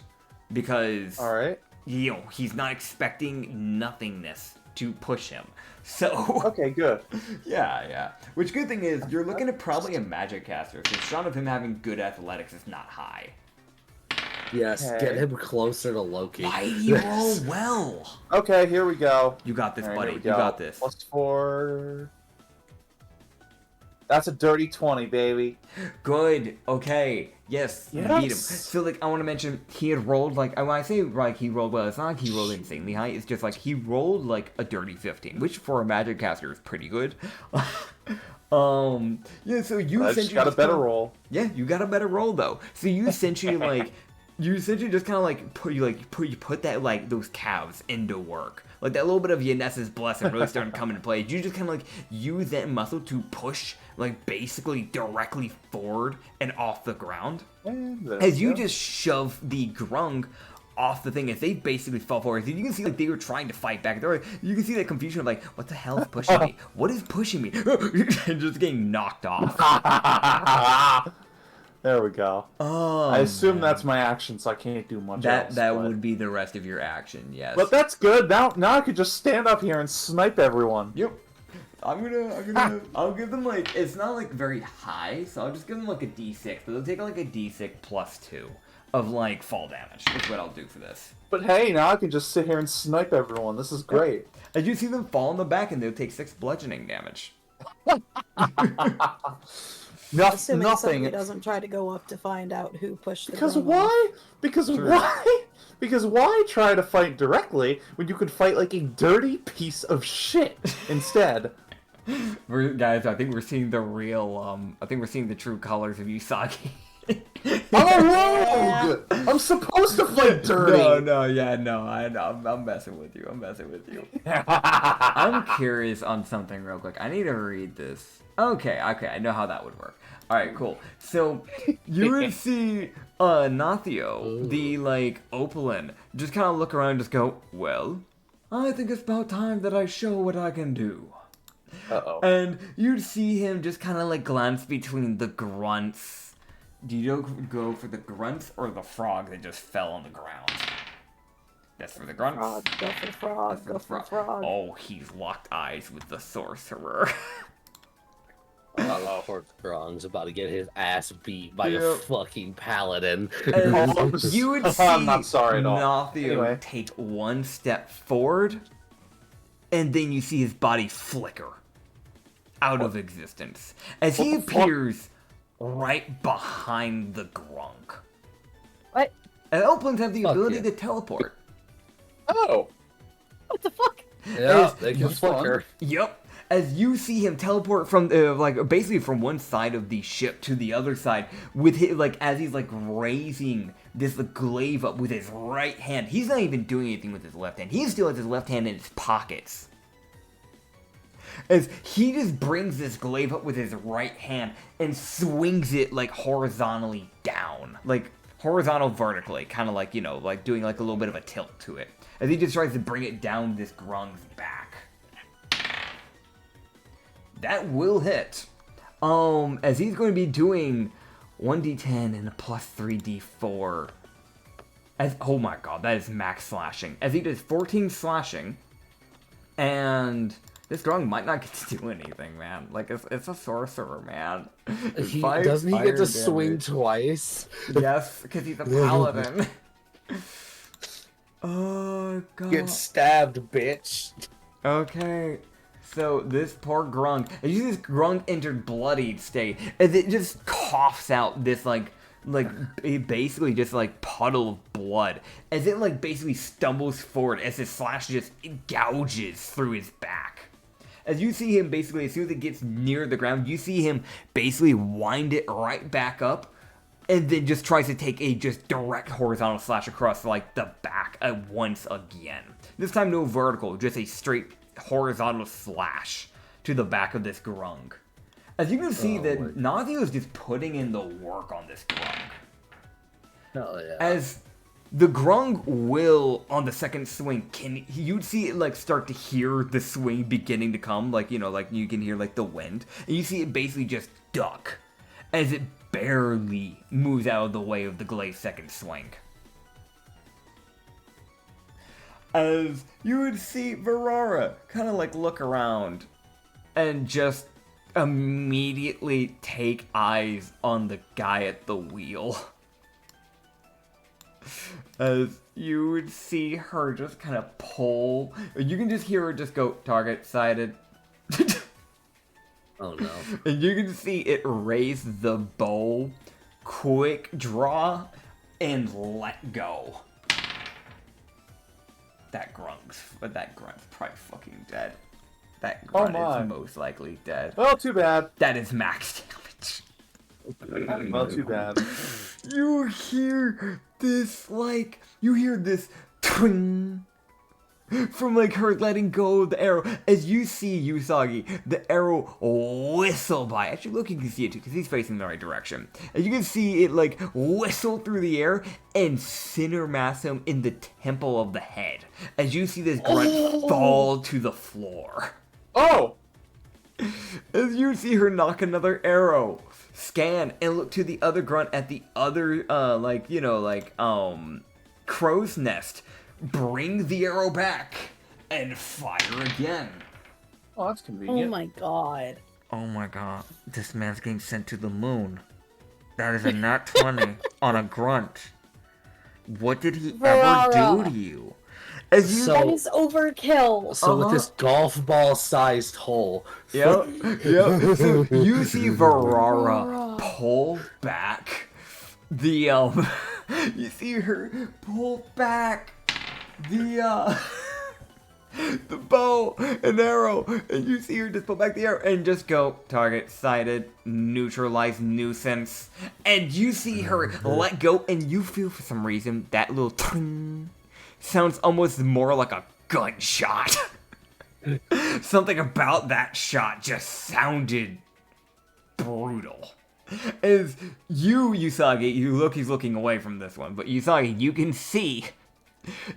because... Alright. He's not expecting nothingness to push him. So... Okay, good. Yeah. Which good thing is, you're looking at probably a magic caster, so the shot of him having good athletics is not high. Yes, get him closer to Loki. Why do you roll well? Okay, here we go. You got this, buddy. You go. got this. +4... That's a dirty 20, baby. Good. Okay. Yes. You beat him. So, like, I want to mention, he had rolled, like, when I say, like, he rolled well, it's not like he rolled insanely high. It's just, like, he rolled, like, a dirty 15, which for a magic caster is pretty good. Yeah, so you I essentially just got a better roll. Yeah, you got a better roll, though. So you essentially, like, just kind of, like, put that, like, those calves into work. Like, that little bit of Yanes's Blessing really starting to come into play. You just kind of, like, use that muscle to push, like, basically directly forward and off the ground. As you just shove the grung off the thing, as they basically fall forward. You can see, like, they were trying to fight back. You can see that confusion of, like, what the hell is pushing me? What is pushing me? And just getting knocked off. There we go. Oh, I assume that's my action, so I can't do much else. That would be the rest of your action, yes. But that's good. Now I could just stand up here and snipe everyone. Yep. I'll give them, like, it's not, like, very high, so I'll just give them, like, a d6, but they'll take, like, a d6 +2 of, like, fall damage. That's what I'll do for this. But hey, now I can just sit here and snipe everyone. This is great. As you see them fall in the back, and they'll take 6 bludgeoning damage. Assuming Nothing. somebody doesn't try to go up to find out who pushed the Because grung why? off. Because why try to fight directly when you could fight like a dirty piece of shit instead? Guys, I think we're seeing the real, I think we're seeing the true colors of Usagi. I'm a rogue! I'm supposed to fight dirty! I'm messing with you. I'm curious on something real quick. I need to read this. Okay, I know how that would work. Alright, cool. So, you would see, Nathio, the, like, Opalin, just kind of look around and just go, well, I think it's about time that I show what I can do. Uh-oh. And you'd see him just kind of, like, glance between the grunts. Do you go for the grunts or the frog that just fell on the ground? That's for the grunts. Frog, go for the frog, That's go for the frog. Oh, he's locked eyes with the sorcerer. Poor Grong's about to get his ass beat by a fucking paladin. You would see I'm not sorry at all. Nathio take one step forward, and then you see his body flicker out of existence as he appears right behind the grunk. What? And Opalins have the ability to teleport. Oh! What the fuck? Yeah, they can flicker. Yep. as you see him teleport from basically from one side of the ship to the other side with his, as he's raising this glaive up with his right hand. He's not even doing anything with his left hand. He still has his left hand in his pockets. As he just brings this glaive up with his right hand and swings it horizontally down, horizontal vertically, kind of doing a little bit of a tilt to it. As he just tries to bring it down this grung's back. That will hit. As he's going to be doing 1d10 and a plus 3d4. Oh my god, that is max slashing. As he does 14 slashing, and this grung might not get to do anything, man. It's a sorcerer, man. Doesn't he get to swing twice? Yes, because he's a paladin. Oh god. Get stabbed, bitch. Okay. So this poor grung, as you see this grung entered bloodied state, as it just coughs out this basically just puddle of blood, as it basically stumbles forward as his slash just gouges through his back. As you see him basically, as soon as it gets near the ground, you see him basically wind it right back up, and then just tries to take a just direct horizontal slash across the back at once again. This time no vertical, just a straight horizontal slash to the back of this grung. As you can see that Nazi is just putting in the work on this grung. Hell yeah. As the grung will, on the second swing, you'd see it start to hear the swing beginning to come, you can hear the wind, and you see it basically just duck as it barely moves out of the way of the glaive's second swing. As you would see Varara kind of look around and just immediately take eyes on the guy at the wheel. As you would see her just kind of pull, you can just hear her just go, target sighted. Oh no. And you can see it raise the bow, quick draw, and let go. That grunt's probably fucking dead. That grunt is most likely dead. Well, too bad. That is max damage. Well, too bad. You hear this, twing from her letting go of the arrow. As you see Usagi, the arrow whistle by. Actually, look, you can see it too, because he's facing the right direction. As you can see it whistle through the air and center mass him in the temple of the head. As you see this grunt fall to the floor. Oh! As you see her knock another arrow, scan, and look to the other grunt at the other, crow's nest. Bring the arrow back and fire again. Oh, that's convenient. Oh my god. Oh my god, this man's getting sent to the moon. That is a nat 20 on a grunt. What did he ever do to you? As you That is overkill. So with this golf ball sized hole. Yep. So you see Varara pull back the you see her pull back the bow and arrow, and you see her just pull back the arrow and just go target sighted, neutralize nuisance, and you see her let go, and you feel for some reason that little ting sounds almost more like a gunshot. Something about that shot just sounded brutal. As Usagi, he's looking away from this one, but Usagi, you can see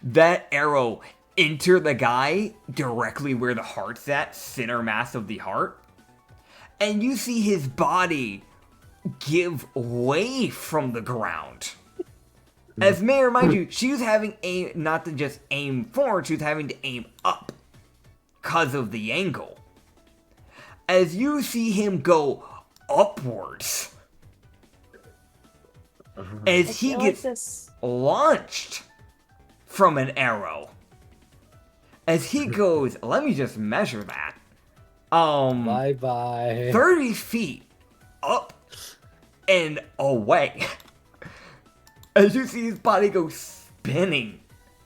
that arrow enter the guy directly where the heart's at, center mass of the heart, and you see his body give way from the ground. As may I remind you, she was having not to just aim forward, she was having to aim up because of the angle. As you see him go upwards, as he gets launched from an arrow. As he goes, let me just measure that. Bye-bye. 30 feet up and away. As you see his body go spinning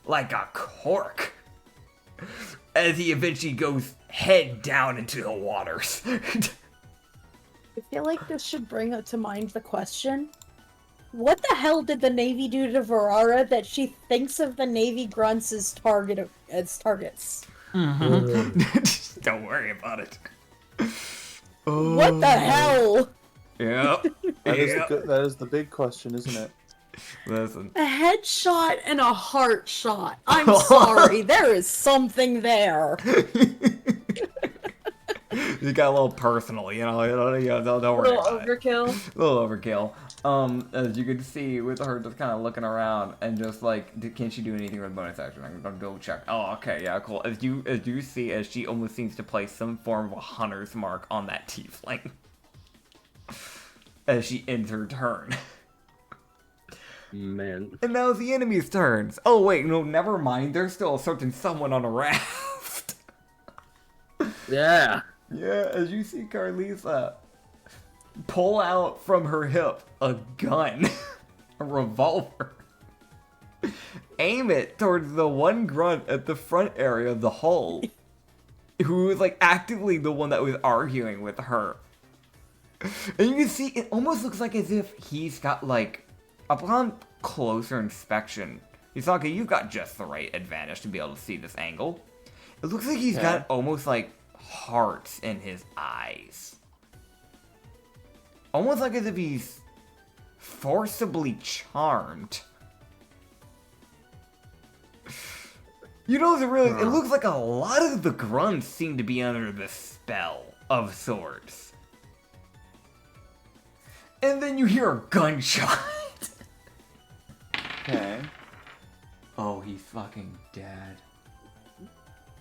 like a cork. As he eventually goes head down into the waters. I feel like this should bring up to mind the question: what the hell did the Navy do to Varara that she thinks of the Navy grunts as targets? Don't worry about it. What the hell? Yep. That is the big question, isn't it? Listen. A headshot and a heart shot. I'm sorry, there is something there. You got a little personal, don't worry about it. Overkill. A little overkill. As you can see, with her just kind of looking around and just like, can she do anything with bonus action? I'm gonna go check. Oh, okay, yeah, cool. As you see, as she almost seems to place some form of a hunter's mark on that tiefling, as she ends her turn. Man. And now it's the enemy's turns. Oh wait, no, never mind. There's still a certain someone on a raft. Yeah. Yeah, as you see Carlissa pull out from her hip a gun, a revolver, aim it towards the one grunt at the front area of the hull, who was like actively the one that was arguing with her. And you can see it almost looks like as if he's got like, upon closer inspection, he's like, okay, you've got just the right advantage to be able to see this angle. It looks like he's got almost like hearts in his eyes. Almost like as if he's forcibly charmed. You know, it looks like a lot of the grunts seem to be under the spell of sorts. And then you hear a gunshot. Okay. Oh, he's fucking dead.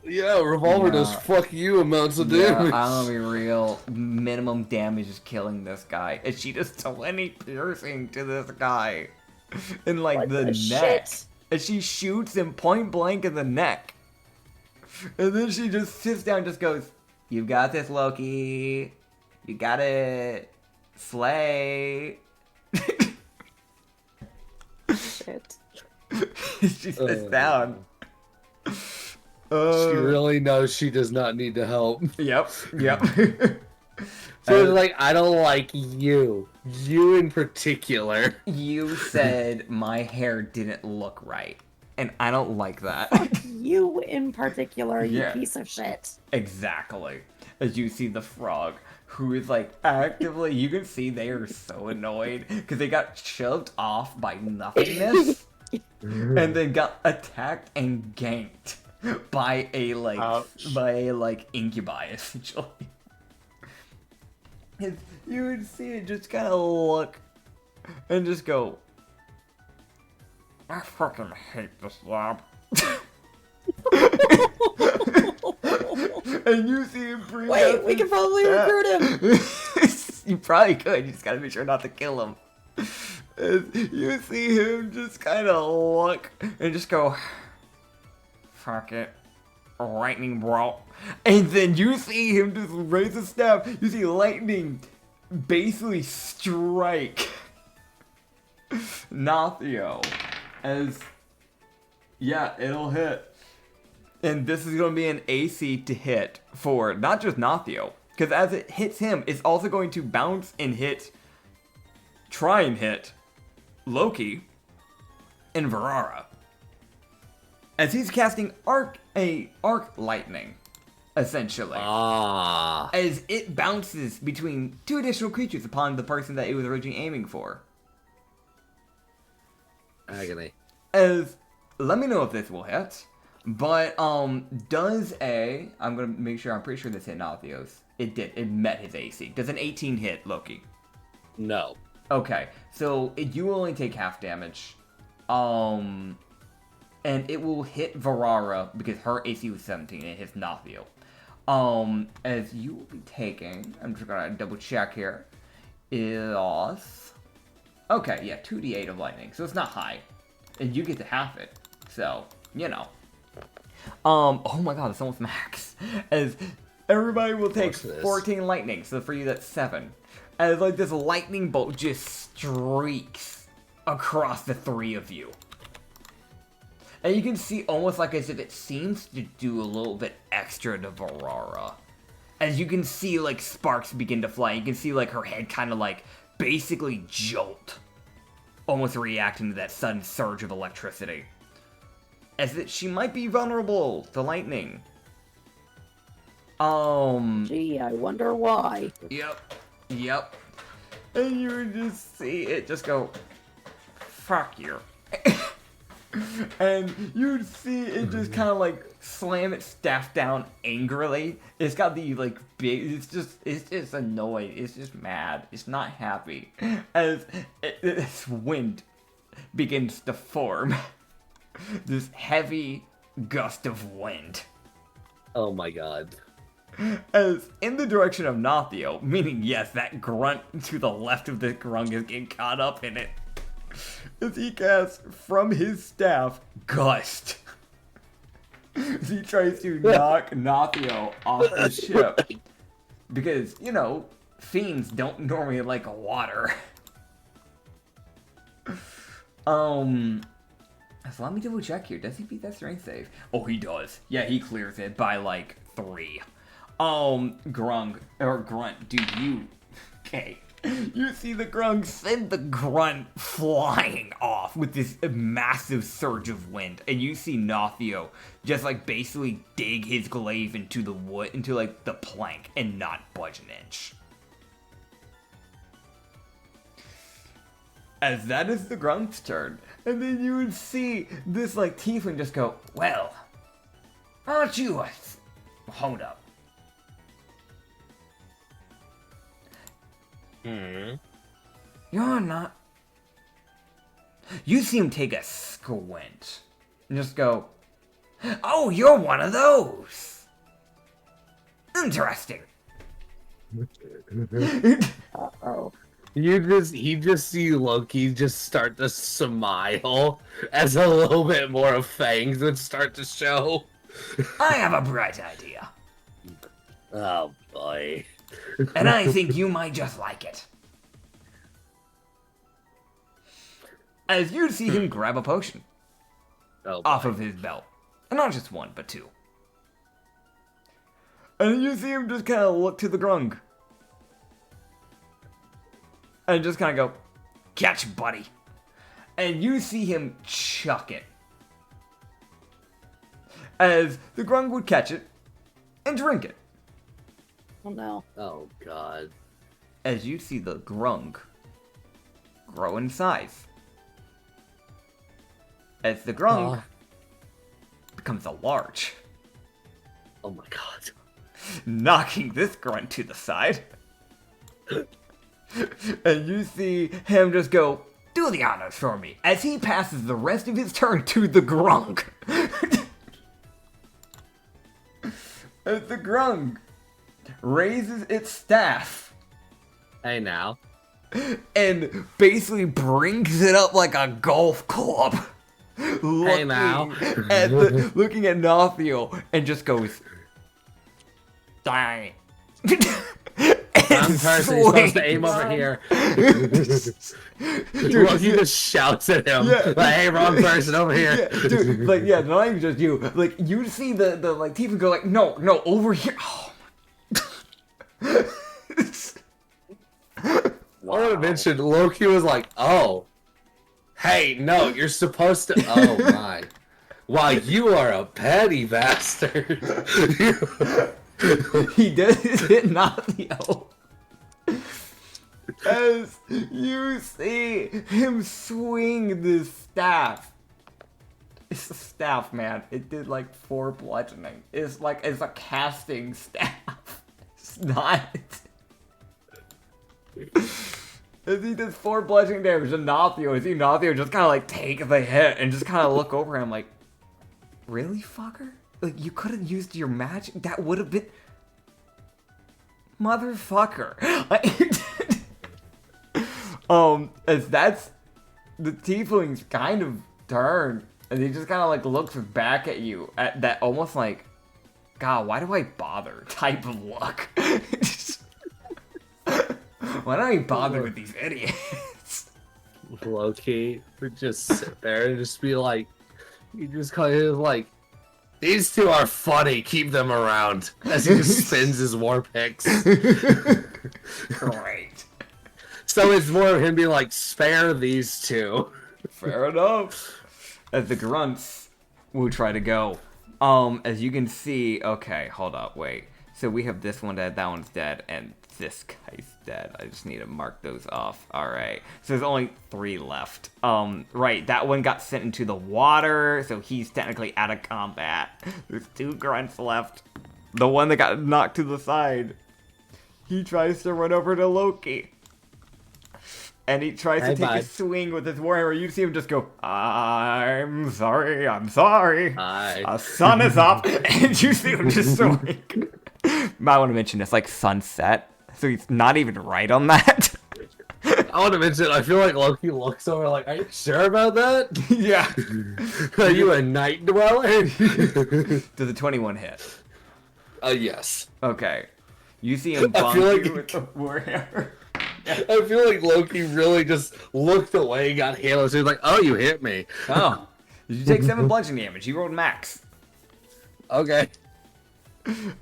Yeah, revolver does fuck you amounts of damage. I'm gonna be real. Minimum damage is killing this guy. And she does 20 piercing to this guy. In like the neck. Shit? And she shoots him point blank in the neck. And then she just sits down and just goes, "You got this, Loki. You got it. Slay." Shit. She sits down. She really knows she does not need to help. Yep. So it's like, I don't like you. You in particular. You said my hair didn't look right. And I don't like that. You in particular, you Yeah. piece of shit. Exactly. As you see the frog, who is like actively, you can see they are so annoyed because they got shoved off by nothingness and then got attacked and ganked by a incubi essentially. And you would see it just kind of look and just go, "I fucking hate this lab." And you see him breathe. Wait, we can probably recruit him. You probably could. You just gotta make sure not to kill him. And you see him just kind of look and just go, "Fuck it, lightning bro." And then you see him just raise a staff. You see lightning basically strike Nathio as, yeah, it'll hit. And this is going to be an AC to hit for not just Nathio, because as it hits him, it's also going to bounce and try and hit Loki and Varara. As he's casting arc lightning, essentially. As it bounces between two additional creatures upon the person that it was originally aiming for. Agony. Let me know if this will hit. But, I'm gonna make sure, I'm pretty sure this hit Nathios. It did. It met his AC. Does an 18 hit Loki? No. Okay. So, you will only take half damage. And it will hit Varara because her AC was 17 and it hits Nathio. As you will be taking, I'm just gonna double check here, is, okay, yeah, 2d8 of lightning, so it's not high. And you get to half it, so, you know. Oh my god, it's almost max. As everybody will take 14 lightning, so for you that's 7. As like this lightning bolt just streaks across the three of you. And you can see almost like as if it seems to do a little bit extra to Varara. As you can see, like, sparks begin to fly. You can see, like, her head kind of, like, basically jolt. Almost reacting to that sudden surge of electricity. As that she might be vulnerable to lightning. Gee, I wonder why. Yep. And you would just see it just go, fuck you. And you'd see it just kind of like slam its staff down angrily. It's got the like big, it's just annoyed. It's just mad. It's not happy. As this wind begins to form. This heavy gust of wind. Oh my god. As in the direction of Nathio, meaning yes, that grunt to the left of the grung is getting caught up in it. As he casts from his staff, Gust. As he tries to knock Nathio off the ship. Because, you know, fiends don't normally like water. So let me double check here. Does he beat that strength save? Oh, he does. Yeah, he clears it by like 3. Grunt, do you... Okay. You see the grung send the grunt flying off with this massive surge of wind. And you see Nathio just like basically dig his glaive into the wood, into like the plank and not budge an inch. As that is the grunt's turn. And then you would see this like tiefling just go, well, aren't you hold up. You're not. You see him take a squint and just go, oh, you're one of those. Interesting. Uh-oh. You just see Loki just start to smile as a little bit more of fangs would start to show. I have a bright idea. Oh boy. And I think you might just like it. As you see him grab a potion off of his belt. And not just one, but 2. And you see him just kind of look to the grung. And just kind of go, catch, buddy. And you see him chuck it. As the grung would catch it and drink it. Oh no. Oh god. As you see the grung grow in size. As the grung becomes a large. Oh my god. Knocking this grunt to the side. And you see him just go, do the honors for me, as he passes the rest of his turn to the grung. As the grung raises its staff. Hey now. And basically brings it up like a golf club. Hey now. Looking at Nathio and just goes, die. Wrong person, you're supposed to aim over here. Dude, Loki just shouts at him. Yeah. Like, hey, wrong person over here. Yeah, dude, like, yeah, not even just you. Like, you see the like, Tifa go like, no, over here. Oh. I want to mention, Loki was like, oh. Hey, no, you're supposed to... Oh, my. Wow, you are a petty bastard. He does it, Nathio. As you see him swing this staff. It's a staff, man. It did like 4 bludgeoning. It's a casting staff. It's not. As he does 4 bludgeoning damage to Nathio, I see Nathio just kind of like take the hit and just kind of look over him like, really, fucker? Like, you could have used your magic? That would have been... Motherfucker. As that's the tiefling's kind of turn. And he just kind of like looks back at you at that almost like, God, why do I bother type of look. Why don't I bother with these idiots? Loki would just sit there and just be like, He just called it like, these two are funny. Keep them around. As he just spins his war picks. Great. So it's more of him being like, spare these two. Fair enough. As the grunts will try to go. As you can see, okay, hold up, wait. So we have this one dead, that one's dead, and this guy's dead. I just need to mark those off. Alright. So there's only 3 left. Right, that one got sent into the water, so he's technically out of combat. There's 2 grunts left. The one that got knocked to the side. He tries to run over to Loki. And he tries to take a swing with his warhammer. You see him just go, I'm sorry. Hi. Sun is up. And you see him just swing. Might want to mention it's like sunset. So he's not even right on that. I want to mention, I feel like Loki looks over like, are you sure about that? Yeah. Are you a night dweller? Does a 21 hit? Yes. Okay. You see him I bump feel like you with the warhammer. I feel like Loki really just looked away, got hit. So he's like, oh, you hit me. Oh. You take 7 bludgeoning damage. You rolled max. Okay.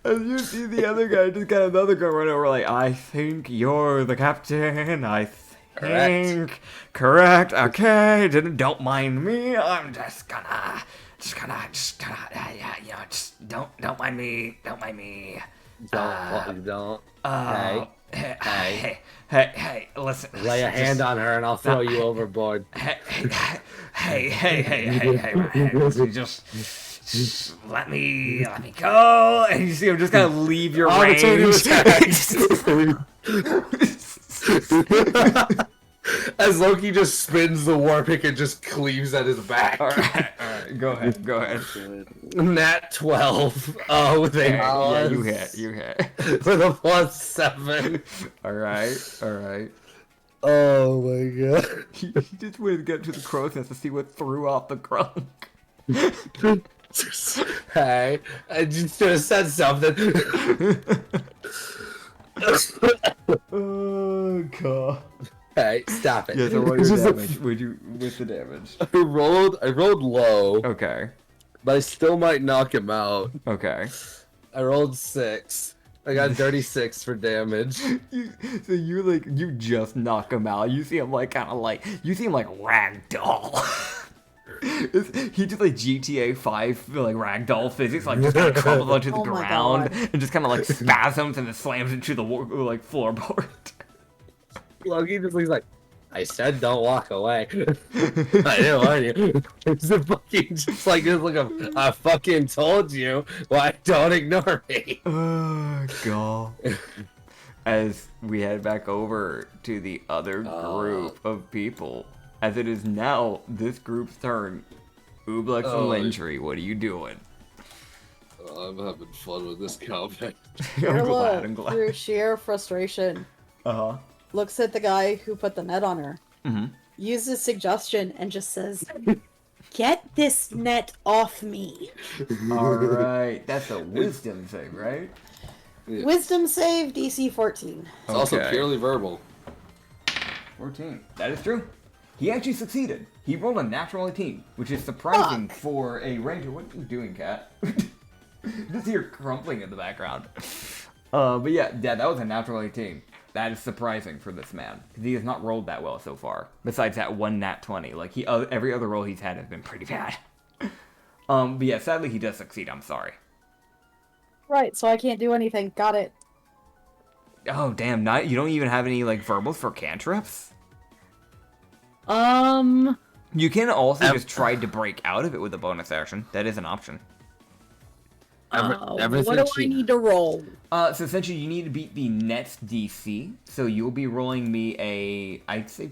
As you see the other guy just got another gun run over, like, I think you're the captain. I think. Correct. Okay. Don't mind me. I'm just gonna, yeah, you know, just don't mind me. Don't mind me. Don't. Hey, listen. Lay a hand on her and I'll throw you overboard. Hey, listen, just let me go. And you see him just kind of leave your range. As Loki just spins the war pick and just cleaves at his back. Alright, go ahead. Nat 12. Oh, with a Yeah, you hit. with a +7. Alright. Oh my god. He just wanted to get to the crow's nest to see what threw off the grunk. Hey, I just should have said something. Oh god. Hey, stop it. Yeah, so what your damage? What's the damage? I rolled low, Okay. but I still might knock him out. Okay. I rolled 6. I got 36 for damage. You just knock him out. You see him like ragdoll. He just like GTA 5 like ragdoll physics, like just kind of crumbles onto the Oh my ground God. and just kind of like spasms and then slams into the like floorboard. Loki just looks like, I said don't walk away. I didn't want you. It's a fucking just like I fucking told you. Why don't ignore me? Oh god. As we head back over to the other group of people. As it is now this group's turn. Ublex and Lindry, what are you doing? I'm having fun with this combat. I'm glad. Through sheer frustration, Uh-huh. looks at the guy who put the net on her, Mm-hmm. uses suggestion, and just says, "Get this net off me." Alright. That's a wisdom save, right? Yeah. Wisdom save DC 14. It's also Okay. purely verbal. 14. That is true. He actually succeeded. He rolled a natural 18, which is surprising for a ranger. What are you doing, cat? Just hear crumpling in the background. But yeah, that was a natural 18. That is surprising for this man. Because he has not rolled that well so far. Besides that one nat 20. Like, every other roll he's had has been pretty bad. But yeah, sadly he does succeed. I'm sorry. Right, so I can't do anything. Got it. Oh, damn. You don't even have any, like, verbals for cantrips? You can also just try to break out of it with a bonus action. That is an option. What do I need to roll? So essentially you need to beat the net's DC. So you'll be rolling me I'd say,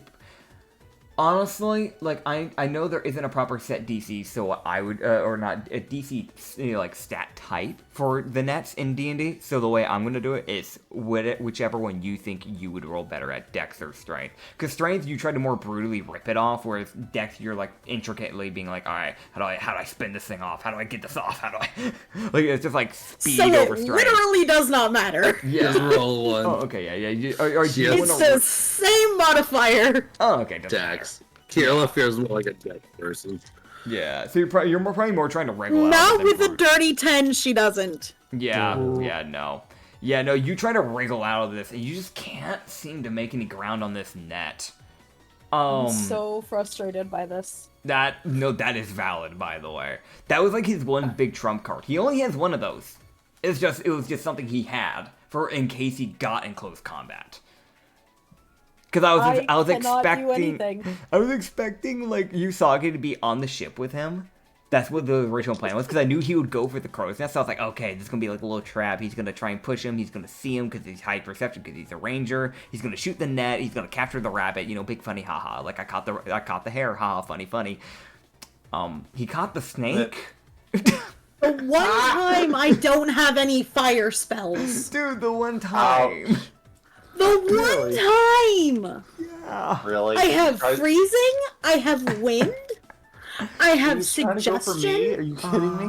honestly, like, I know there isn't a proper set DC, so I would, or not, a DC, like, stat type for the nets in D&D. So the way I'm going to do it is whichever one you think you would roll better at, Dex or Strength. Because Strength, you try to more brutally rip it off, whereas Dex, you're, like, intricately being like, alright, how do I spin this thing off? How do I get this off? How do I... like, it's just, like, speed So over it Strength. literally does not matter. Yeah. Just roll one. Oh, okay, yeah. Do you It's wanna... the same modifier. Oh, okay. Doesn't matter. Dex. Carla feels more like a dex person. Yeah, so you're probably more trying to wriggle out. Not than with a brute. dirty 10, she doesn't. Yeah, Ooh. no. Yeah, no, you try to wriggle out of this, and you just can't seem to make any ground on this net. I'm so frustrated by this. That is valid, by the way. That was like his one big trump card. He only has one of those. It was just something he had for in case he got in close combat. Because I was cannot do expecting anything. I was expecting like Usagi to be on the ship with him. That's what the original plan was, because I knew he would go for the crow's nest. So I was like, okay, this is gonna be like a little trap. He's gonna try and push him. He's gonna see him because he's high perception, because he's a ranger. He's gonna shoot the net. He's gonna capture the rabbit. Big funny, haha. Like I caught the hare, haha, funny. He caught the snake. The one time I don't have any fire spells. Dude, the one time. The one time. Yeah. Really? I have Try- freezing. I have wind. I Are have you trying to go for me? Are suggestion. you kidding me?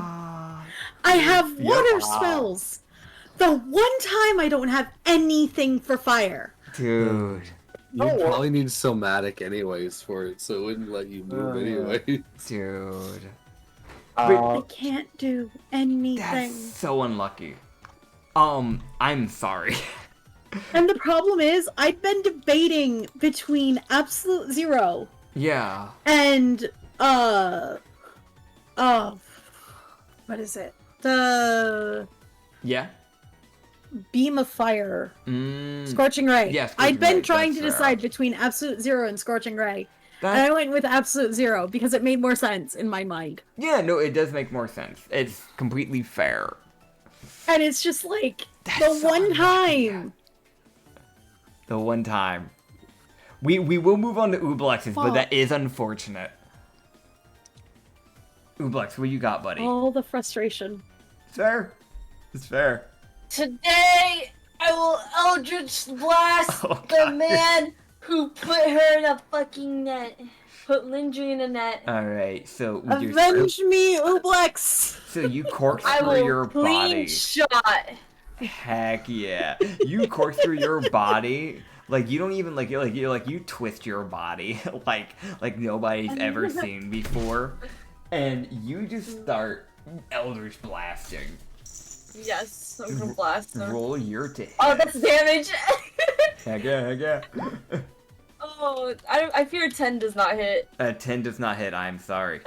I have water Wow. spells. The one time I don't have anything for fire. Dude. You probably need somatic anyways for it, so it wouldn't let you move anyway. Dude. I can't do anything. That's so unlucky. I'm sorry. And the problem is, I'd been debating between Absolute Zero Yeah. and what is it? The Yeah. Beam of Fire, Mm. Scorching Ray. Yeah, Scorching I'd been Ray, trying to that's decide between Absolute Zero and Scorching Ray, and That- I went with Absolute Zero because it made more sense in my mind. Yeah, no, it does make more sense. It's completely fair. And it's just like That's the so one unlucky. time. The one time. We will move on to Ublex's, but Fuck. that is unfortunate. Ublex, what you got, buddy? All the frustration. It's fair. It's fair. Today, I will Eldritch Blast Oh, the God. man who put her in a fucking net. Put Lindry in a net. Alright, so Avenge me, Ublex! so you cork I through will your clean body. shot. Heck yeah. You cork through your body. Like you don't even you twist your body like nobody's ever seen before. And you just start Eldritch blasting. Yes, I'm gonna blast him. Roll your to hit. Oh, that's damage. Heck yeah. Oh, I fear 10 does not hit. 10 does not hit, I'm sorry.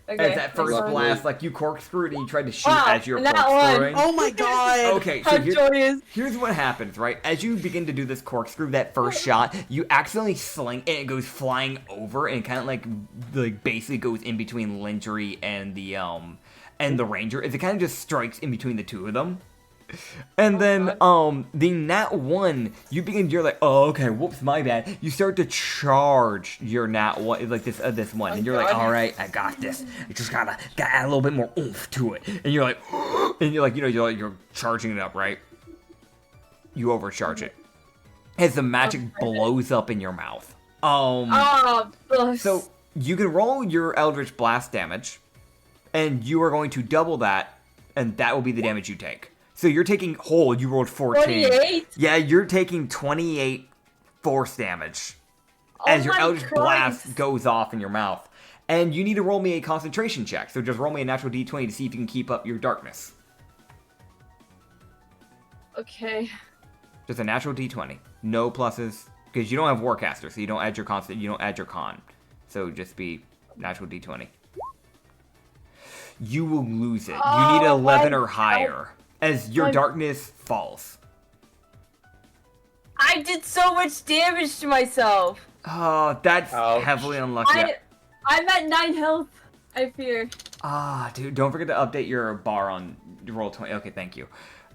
Okay. As that first Luckily- blast, like you corkscrewed and you tried to shoot Wow, as you're and that one. corkscrewing. Oh my god! Okay, so How joyous. here's what happens, right? As you begin to do this corkscrew, that first shot, you accidentally sling and it goes flying over and kind of like basically goes in between Lindry and the ranger. As it kind of just strikes in between the two of them. And then the nat 1, you're like, oh okay, whoops, my bad. You start to charge your nat 1 like this one, and you're like, God. all right, I got this. You just gotta add a little bit more oomph to it. And you're like, you're charging it up, right? You overcharge it as the magic blows up in your mouth. Oh, So you can roll your Eldritch Blast damage, and you are going to double that, and that will be the damage you take. So you're taking you rolled 14. 28? Yeah, you're taking 28 force damage as your my Eldritch Christ. Blast goes off in your mouth. And you need to roll me a concentration check. So just roll me a natural d20 to see if you can keep up your darkness. Okay. Just a natural d20. No pluses. Because you don't have Warcaster, so you don't add your con. So just be natural d20. You will lose it. You need Oh, 11 my or higher as your my- darkness falls. I did so much damage to myself. Oh, that's Ouch. heavily unlucky. I'm at 9 health, I fear. Dude, don't forget to update your bar on roll 20. Okay, thank you.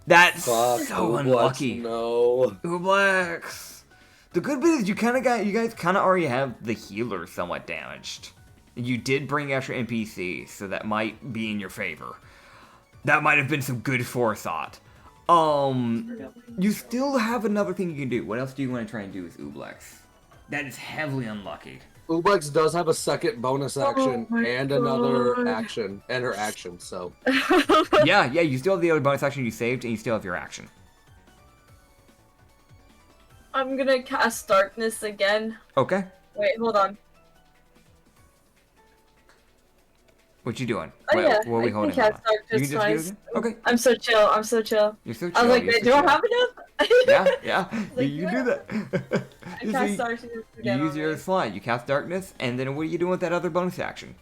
That's Fuck, so Ublex, unlucky. No. Ublex. The good bit is you guys kind of already have the healer somewhat damaged. You did bring extra NPCs, so that might be in your favor. That might have been some good forethought. You still have another thing you can do. What else do you want to try and do with Ublex? That is heavily unlucky. Ublex does have a second bonus action my and another God. action, and her action, so. Yeah, you still have the other bonus action you saved, and you still have your action. I'm gonna cast darkness again. Okay. Wait, hold on. What you doing? Oh yeah, what are we I holding can on? cast dark You just can just fine. use it? Okay. I'm so chill. I'm so chill. You're so chill. I was like, you're so do I chill. have enough? Yeah. Like, You do that. I Just cast you- darkness You again. use your slide. You cast darkness, and then what are you doing with that other bonus action?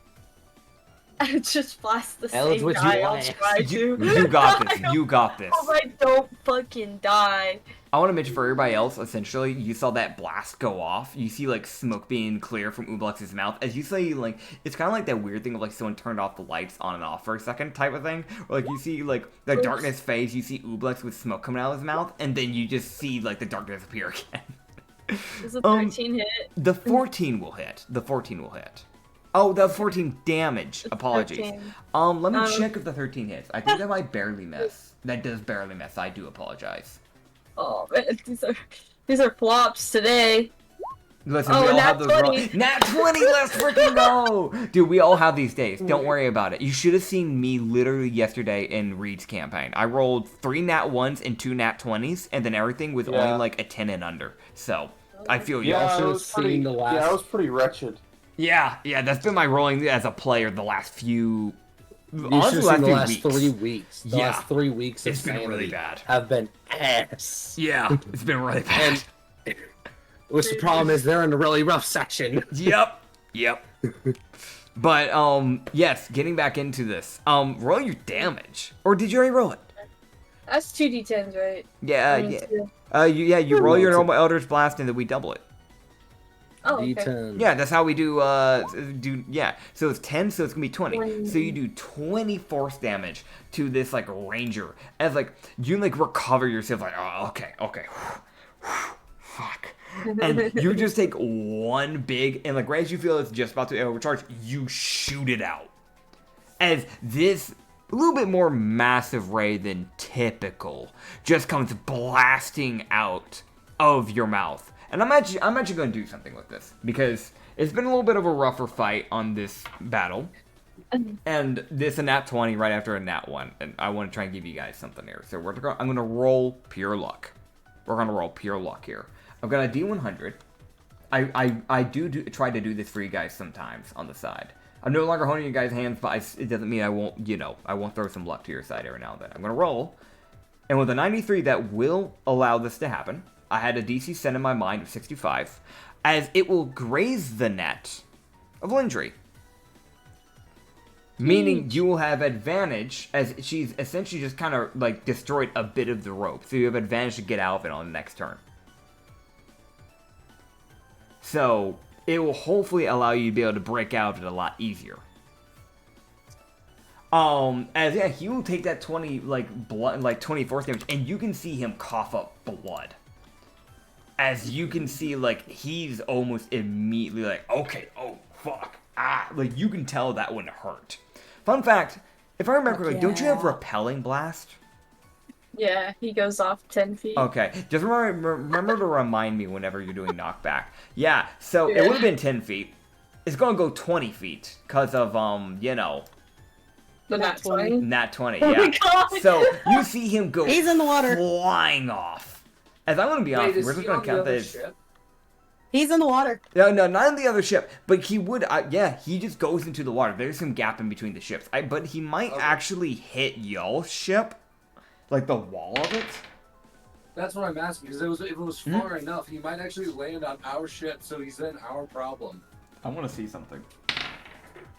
I just blast the Hell, same what you guy. I'll want. try to. You got this. You got this. Oh, I don't fucking die. I want to mention for everybody else, essentially, you saw that blast go off. You see, like, smoke being clear from Ublux's mouth. As you say, like, it's kind of like that weird thing of, like, someone turned off the lights on and off for a second type of thing. Or, like, you see, like, the darkness phase, you see Ublux with smoke coming out of his mouth, and then you just see, like, the darkness appear again. Does a 13 hit? The 14 will hit. The 14 will hit. Oh, the 14 damage. Apologies. 13. Let me check if the 13 hits. I think that might barely miss. That does barely miss. I do apologize. Oh man, these are flops today. Listen, Oh, we all nat have those 20. Nat 20, let's freaking go! Dude, we all have these days. Don't worry about it. You should have seen me literally yesterday in Reed's campaign. I rolled 3 nat 1s and 2 nat 20s, and then everything was only like a 10 and under. So, I feel you. Yeah, should I have was seen pretty. the last- Yeah, I was pretty wretched. Yeah, that's been my rolling as a player the last few... You honestly, should have seen the few last weeks. 3 weeks. The Yeah. last 3 weeks of It's been really Sanity bad. have been ass. Yeah, it's been really bad. Which the problem is they're in a really rough section. Yep. But, yes, getting back into this. Roll your damage. Or did you already roll it? That's 2d10s, right? Yeah, I mean, yeah. two. You roll your normal Eldritch Blast and then we double it. Oh, okay. D10. Yeah, that's how we do, yeah. So it's 10, so it's gonna be 20. So you do 20 force damage to this, like, ranger. As, like, you, like, recover yourself, like, oh, okay. Fuck. And you just take one big, and, like, right as you feel it's just about to overcharge, you shoot it out. As this a little bit more massive ray than typical just comes blasting out of your mouth. And I'm actually going to do something with this, because it's been a little bit of a rougher fight on this battle. And this a nat 20 right after a nat 1. And I want to try and give you guys something here. So I'm going to roll pure luck. We're going to roll pure luck here. I've got a D100. I do try to do this for you guys sometimes on the side. I'm no longer holding you guys' hands, but it doesn't mean I won't throw some luck to your side every now and then. I'm going to roll. And with a 93, that will allow this to happen. I had a DC set in my mind of 65, as it will graze the net of Lindry. Meaning you will have advantage, as she's essentially just kind of, like, destroyed a bit of the rope. So you have advantage to get out of it on the next turn. So, it will hopefully allow you to be able to break out of it a lot easier. He will take that 20, blood, 20 force damage, and you can see him cough up blood. As you can see, he's almost immediately okay, oh, fuck, like, you can tell that one hurt. Fun fact, if I remember correctly, don't you have repelling blast? Yeah, he goes off 10 feet. Okay, just remember to remind me whenever you're doing knockback. Yeah, so it would have been 10 feet. It's gonna go 20 feet, because of, The nat 20. Nat 20, Oh yeah. my God. So, you see him go He's in the water. flying off. As I'm gonna be honest, we're just gonna count this. He's in the water. No, not in the other ship, but he would, he just goes into the water. There's some gap in between the ships. But he might actually hit y'all's ship, like the wall of it. That's what I'm asking, because if it was far enough, he might actually land on our ship, so he's then our problem. I want to see something.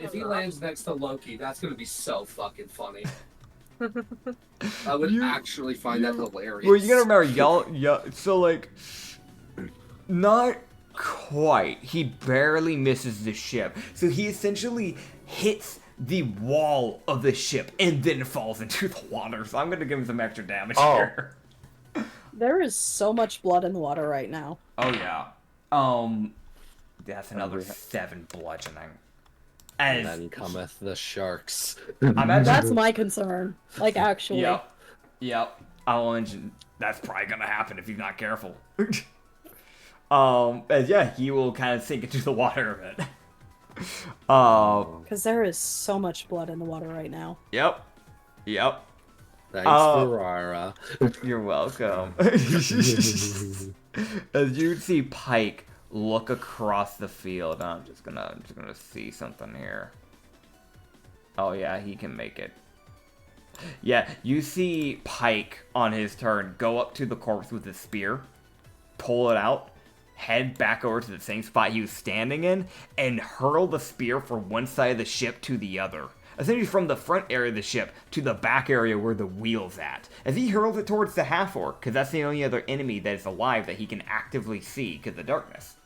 If he lands next to Loki, that's gonna be so fucking funny. I would actually find that hilarious. Well, you gotta remember, y'all, so not quite. He barely misses the ship. So he essentially hits the wall of the ship and then falls into the water. So I'm gonna give him some extra damage here. There is so much blood in the water right now. Oh yeah. That's another 7 bludgeoning. And then cometh the sharks. That's my concern. Actually. Yep. I'll mention that's probably gonna happen if he's not careful. He will kind of sink into the water a bit. Because there is so much blood in the water right now. Yep. Thanks, Ferrara. You're welcome. As you see Pike look across the field, I'm just gonna see something here. Oh yeah, he can make it. Yeah, you see Pike on his turn go up to the corpse with his spear, pull it out, head back over to the same spot he was standing in, and hurl the spear from one side of the ship to the other. Essentially from the front area of the ship to the back area where the wheel's at. As he hurls it towards the half-orc, because that's the only other enemy that is alive that he can actively see because of the darkness.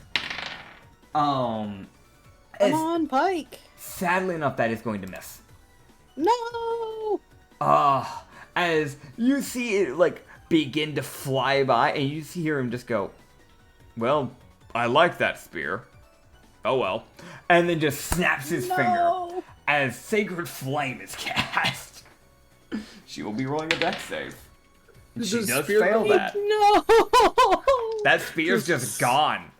Come on, Pike. Sadly enough, that is going to miss. No! As you see it, like, begin to fly by, and you hear him just go, well, I like that spear. Oh well. And then just snaps his finger as Sacred Flame is cast. She will be rolling a dex save. And she does fail that. No! That spear's just gone.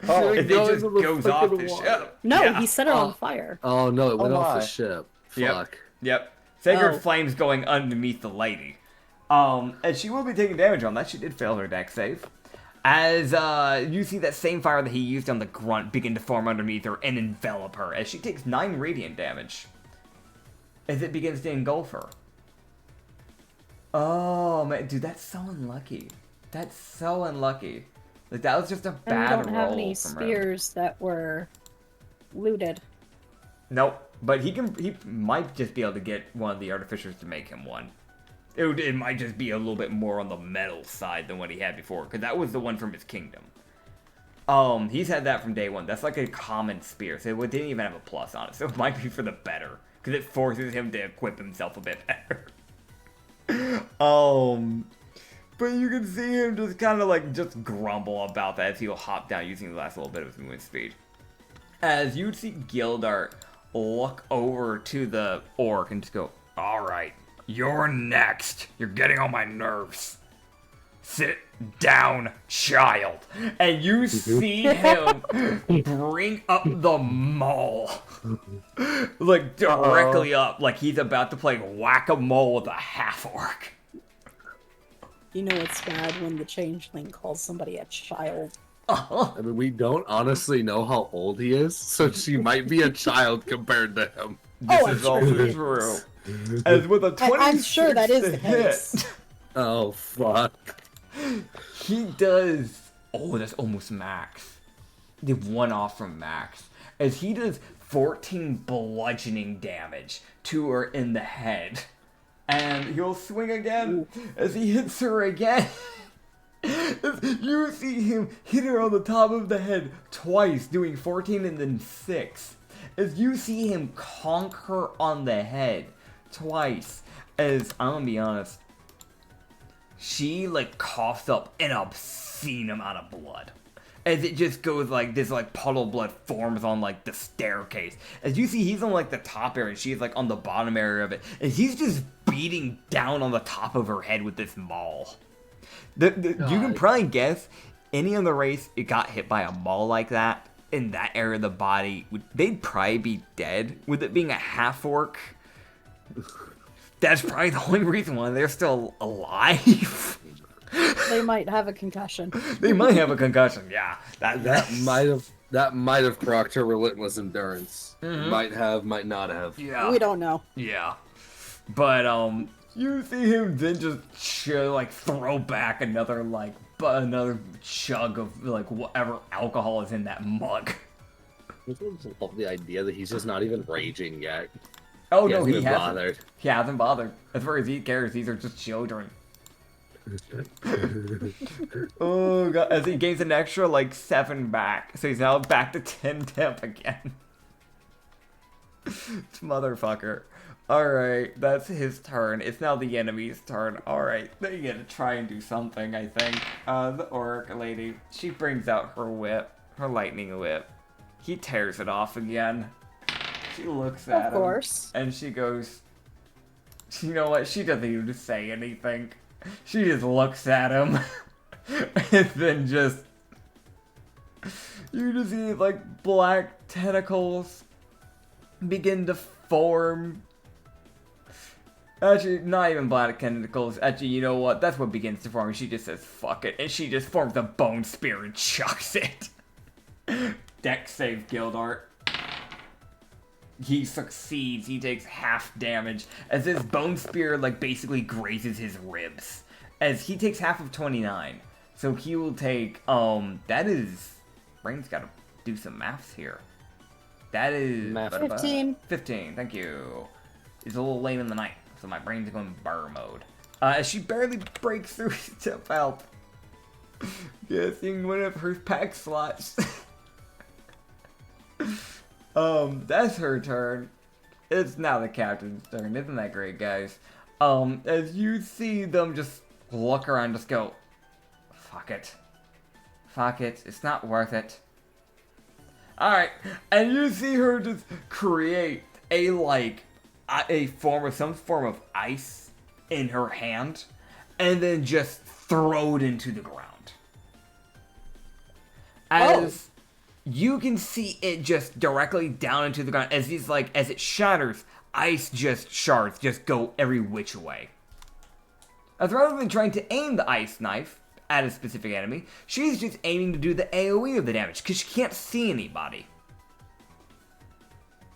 Oh, It just goes off the ship. No, Yeah. he set it on fire. Oh no, it went off my. the ship. Yep. Fuck. Yep. Sacred Oh. Flame's going underneath the lady. And she will be taking damage on that. She did fail her dex save. As you see that same fire that he used on the grunt begin to form underneath her and envelop her, as she takes 9 radiant damage. As it begins to engulf her. Oh man, dude, that's so unlucky. That's so unlucky. Like, that was just a And bad we don't have roll any from him. spears that were looted. Nope, but he might just be able to get one of the artificers to make him one. It might just be a little bit more on the metal side than what he had before, because that was the one from his kingdom. He's had that from day one. That's like a common spear, so it didn't even have a plus on it, so it might be for the better, because it forces him to equip himself a bit better. But you can see him just kind of like just grumble about that as he'll hop down using the last little bit of his movement speed. As you see Gildart look over to the orc and just go, alright, you're next. You're getting on my nerves. Sit down, child. And you see him bring up the maul. Like, directly up, like he's about to play whack-a-mole with a half-orc. You know it's bad when the changeling calls somebody a child. I mean, we don't honestly know how old he is, so she might be a child compared to him. This Oh, I'm is sure also he is. true. As with a 26 I'm sure that is to the hit, case. Oh fuck! he does. Oh, that's almost max. The one off from max. As he does 14 bludgeoning damage to her in the head. And he'll swing again as he hits her again. You see him hit her on the top of the head twice, doing 14 and then 6. As you see him conk her on the head twice. As, I'm gonna be honest, she like coughs up an obscene amount of blood. As it just goes like this, like puddle of blood forms on like the staircase. As you see, he's on like the top area, she's like on the bottom area of it. And he's just beating down on the top of her head with this maul. You can probably guess any other race it got hit by a maul like that in that area of the body, they'd probably be dead. With it being a half orc, that's probably the only reason why they're still alive. They might have a concussion. They might have a concussion. Yeah, That might have procced her relentless endurance. Might have, might not have. Yeah. We don't know. Yeah. But you see him then just like throw back another another chug of like whatever alcohol is in that mug. I just love the idea that he's just not even raging yet. Oh He no, hasn't he been hasn't. bothered. He hasn't bothered. As far as he cares, these are just children. Oh god, as he gains an extra like 7 back, so he's now back to 10 temp again. This motherfucker. Alright, that's his turn. It's now the enemy's turn. Alright, they get to try and do something, I think. The orc lady, she brings out her whip, her lightning whip. He tears it off again. She looks at him. Of course. And she goes, you know what? She doesn't even say anything. She just looks at him. And then you just see like black tentacles begin to form. Actually, not even black tentacles. Actually, you know what? That's what begins to form. She just says, fuck it. And she just forms a bone spear and chucks it. Dex save, Gildart. he succeeds. He takes half damage as his bone spear like basically grazes his ribs. As he takes half of 29. So he will take that is Brain's gotta do some maths here. That is Math. 15. 15, thank you. It's a little late in the night, so my brain's going burr mode. As she barely breaks through to health. Guessing one of her pack slots. That's her turn. It's now the captain's turn. Isn't that great, guys? As you see them just look around, just go, fuck it. Fuck it. It's not worth it. Alright. And you see her just create some form of ice in her hand, and then just throw it into the ground. As you can see it just directly down into the ground, as it shatters, ice shards just go every which way. As rather than trying to aim the ice knife at a specific enemy, she's just aiming to do the AoE of the damage, because she can't see anybody.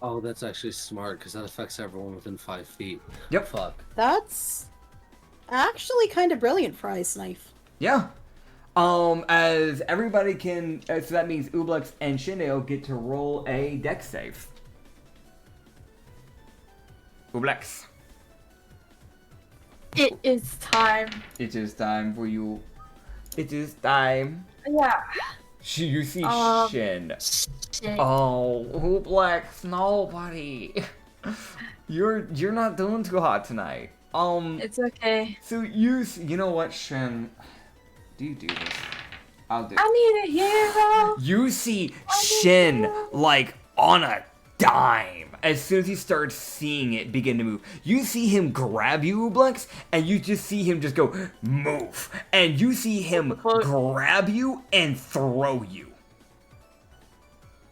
Oh, that's actually smart, because that affects everyone within 5 feet. Yep. Fuck. That's actually kind of brilliant for Ice Knife. Yeah. As everybody can, so that means Ublex and Shineo get to roll a dex save. Ublex. It is time. It is time for you. It is time. Yeah. You see Shin. Shit. Oh, Ublex, nobody. You're not doing too hot tonight. It's okay. So you know what, Shin? Do you do this? I'll do it. I need a hero. You see Shin, like, on a dime. As soon as he starts seeing it begin to move, you see him grab you, Ublex, and you just see him just go, move. And you see him grab you and throw you.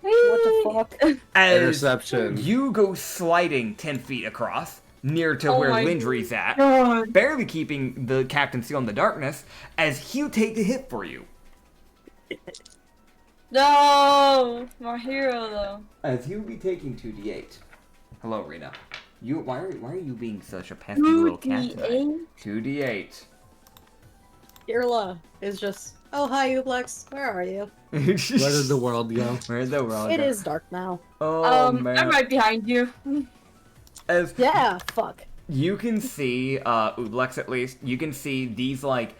What the fuck? As Interception. you go sliding 10 feet across, near to Oh where my Lindry's at, God. barely keeping the captain still in the darkness, as he'll take the hit for you. No, my hero though. As he'll be taking 2d8. Hello, Rena. Why are you being such a pesky little cat tonight? 2d8. Irla is just, oh hi Ublex, where are you? Where did the world go? Where'd the world It go? is dark now. Oh, man. I'm right behind you. As Yeah, fuck. you can see, Ublex at least, you can see these, like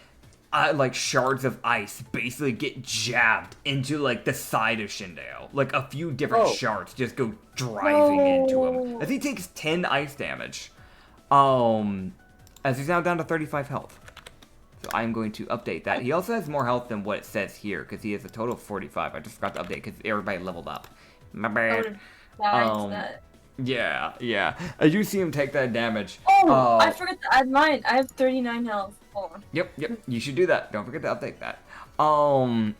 shards of ice basically get jabbed into, like, the side of Shindeo. Like, a few different shards just go driving into him. As he takes 10 ice damage. As he's now down to 35 health. So I'm going to update that. He also has more health than what it says here, because he has a total of 45. I just forgot to update because everybody leveled up. My bad. That. Yeah. As you see him take that damage. Oh, I forgot to add mine. I have 39 health. Hold on. Yep. You should do that. Don't forget to update that. How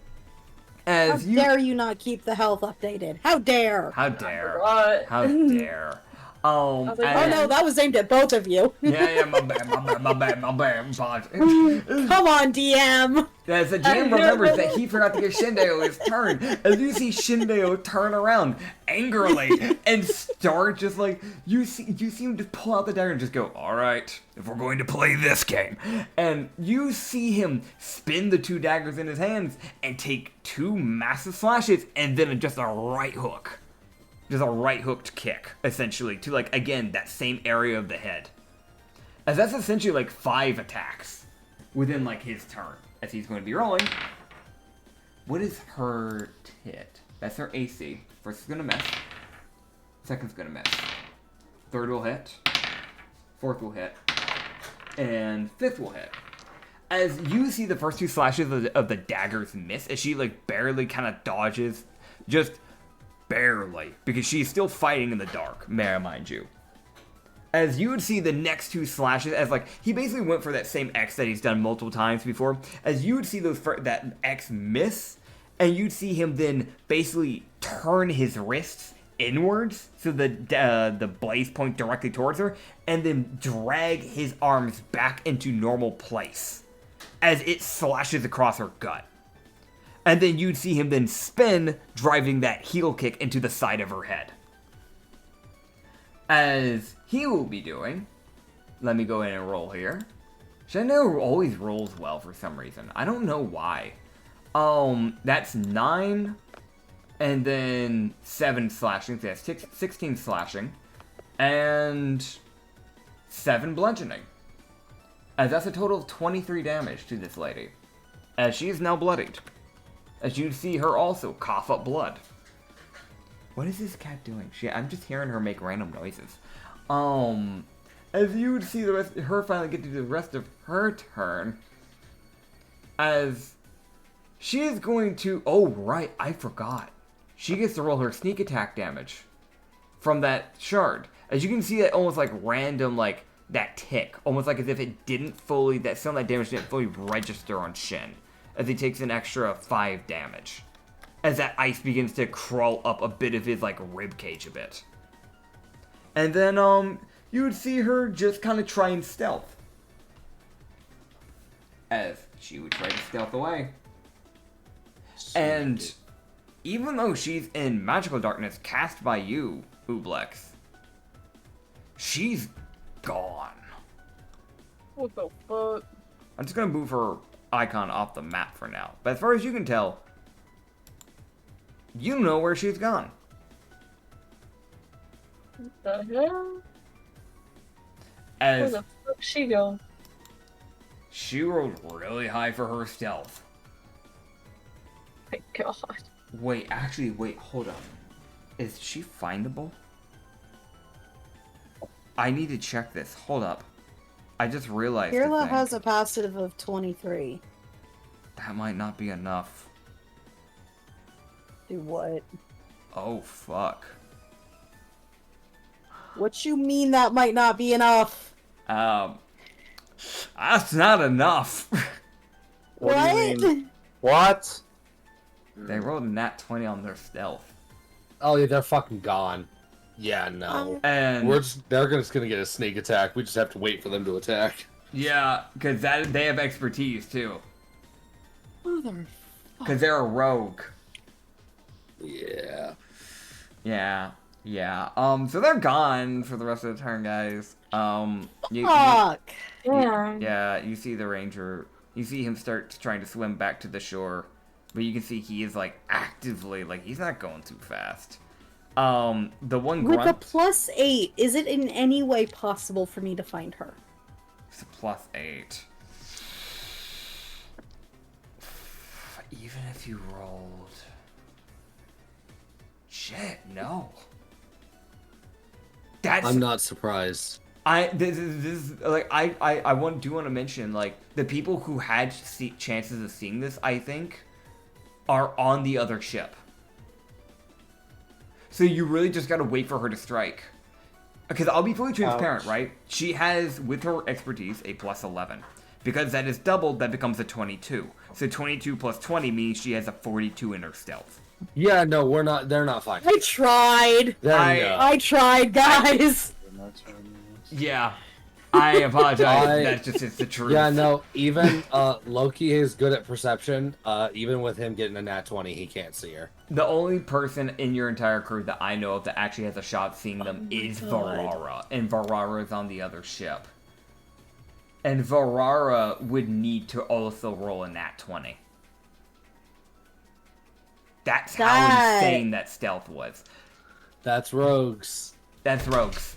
As you. dare you not keep the health updated? How dare? How dare? What? How dare? was like, Oh no, that was aimed at both of you. Yeah, my bad. Apologies. Come on, DM. As the GM remembers that he forgot to give Shindeo his turn, as you see Shindeo turn around angrily and start just like you see him just pull out the dagger and just go, all right, if we're going to play this game, and you see him spin the 2 daggers in his hands and take 2 massive slashes and then just a right hook. Just a right hooked kick, essentially, to, like, again, that same area of the head. As that's essentially, like, 5 attacks within, like, his turn, as he's going to be rolling. What is her hit? That's her AC. First is going to miss. Second's going to miss. Third will hit. Fourth will hit. And fifth will hit. As you see the first 2 slashes of the daggers miss, as she, like, barely kind of dodges, just barely, because she's still fighting in the dark, may I mind you. As you would see the next 2 slashes, as like, he basically went for that same X that he's done multiple times before, as you would see that X miss, and you'd see him then basically turn his wrists inwards, so the blades point directly towards her, and then drag his arms back into normal place, as it slashes across her gut. And then you'd see him then spin, driving that heel kick into the side of her head. As he will be doing, let me go in and roll here. Shendo always rolls well for some reason. I don't know why. That's 9, and then 7 slashing, so that's 16 slashing, and 7 bludgeoning. As that's a total of 23 damage to this lady. As she is now bloodied. As you see her also cough up blood. What is this cat doing? I'm just hearing her make random noises. As you would see her finally get to the rest of her turn. As she is going to, oh right, I forgot. She gets to roll her sneak attack damage from that shard. As you can see that almost like random, like that tick. Almost like as if it didn't fully, that some of that damage didn't fully register on Shin. As he takes an extra 5 damage. As that ice begins to crawl up a bit of his like rib cage a bit. And then you would see her just kind of try and stealth. As she would try to stealth away. And even though she's in magical darkness cast by you, Ublex, she's gone. What the fuck? I'm just gonna move her icon off the map for now. But as far as you can tell, you know where she's gone. What the hell? Where As the fuck she go? she rolled really high for her stealth. My god. Wait, hold on. Is she findable? I need to check this. Hold up. I just realized a Kirla thing. has a passive of 23. That might not be enough. Do what? Oh, fuck. What you mean that might not be enough? That's not enough. What do you What? mean? What? They rolled a nat 20 on their stealth. Oh yeah, they're fucking gone. Yeah, no. And They're just gonna get a sneak attack. We just have to wait for them to attack. yeah, because they have expertise too. Mother. Because they're a rogue. Yeah. Yeah. So they're gone for the rest of the turn, guys. Fuck! Yeah. You see the ranger. You see him start trying to swim back to the shore, but you can see he is like actively like he's not going too fast. The one With a grunt. +8, is it in any way possible for me to find her? It's a +8. Even if you rolled. Shit, no. That's I'm not surprised. this is like I do want to mention like the people who had chances of seeing this I think are on the other ship. So you really just gotta wait for her to strike. Because I'll be fully transparent, right? She has with her expertise a +11. Because that is doubled, that becomes a 22. So 22 plus 20 means she has a 42 in her stealth. Yeah, no, we're not. They're not fine. I tried! There you go. I tried, guys! Yeah. I apologize. That's just it's the truth. Yeah, no. Even Loki is good at perception. Even with him getting a nat 20, he can't see her. The only person in your entire crew that I know of that actually has a shot seeing them is Varara. And Varara is on the other ship. And Varara would need to also roll a nat 20. That's how insane that stealth was. That's rogues. That's rogues.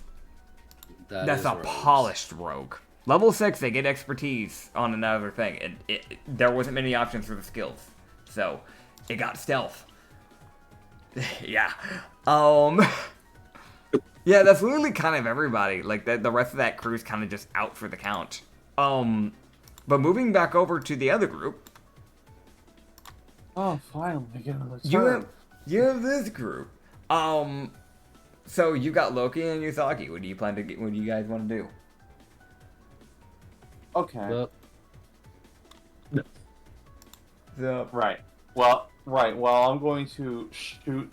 That's is a rogues. polished rogue. Level 6, they get expertise on another thing. There wasn't many options for the skills. So, it got stealth. Yeah. Yeah, that's literally kind of everybody. Like, the rest of that crew's kind of just out for the count. But moving back over to the other group. Oh, finally, get another You have this group. So you got Loki and Yuzaki. What do you plan to get? What do you guys want to do? Okay. So Right. Well, I'm going to shoot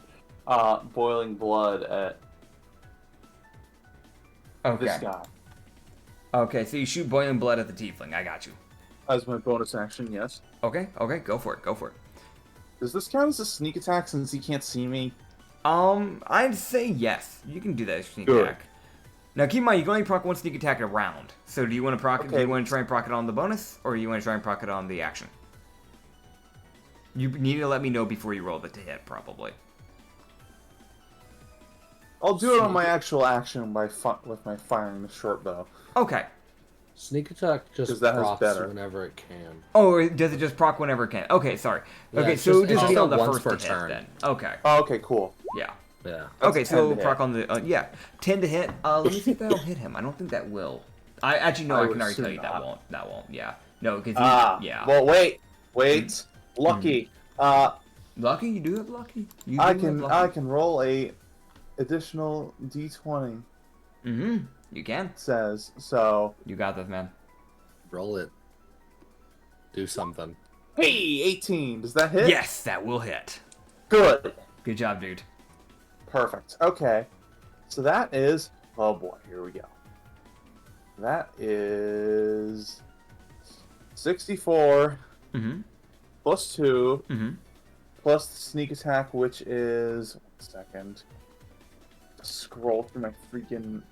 boiling blood at this guy. Okay, so you shoot boiling blood at the tiefling. I got you. As my bonus action, yes. Okay, go for it. Does this count as a sneak attack since he can't see me? I'd say yes. You can do that sneak Good. attack. Now keep in mind, you can only proc one sneak attack a round. So do you want to proc? Okay. Do you want to try and proc it on the bonus, or do you want to try and proc it on the action? You need to let me know before you roll the to hit, probably. I'll do it on my actual action with my firing the short bow. Okay. Sneak attack just 'Cause that has procs better. whenever it can. Oh, does it just proc whenever it can? Okay, sorry. Yeah, Okay, it's so just- just it's be just on the once first per to hit turn. then. Okay, Oh, okay, cool. yeah. Yeah. Okay, That's so 10 to proc hit. on the yeah, 10 to hit. Let me see if that'll hit him. I don't think that will. I actually no, I I would can already tell assume you that not. won't. That won't. Yeah. No, because yeah. Well, wait. Lucky. Lucky, you do have lucky. You I do can have I lucky. can roll a additional d20. You can. It says so. You got this, man. Roll it. Do something. Hey, 18. Does that hit? Yes, that will hit. Good. Good job, dude. Perfect. Okay. So that is. Oh boy, here we go. That is 64 plus 2 plus the sneak attack, which is 1 second. Scroll through my freaking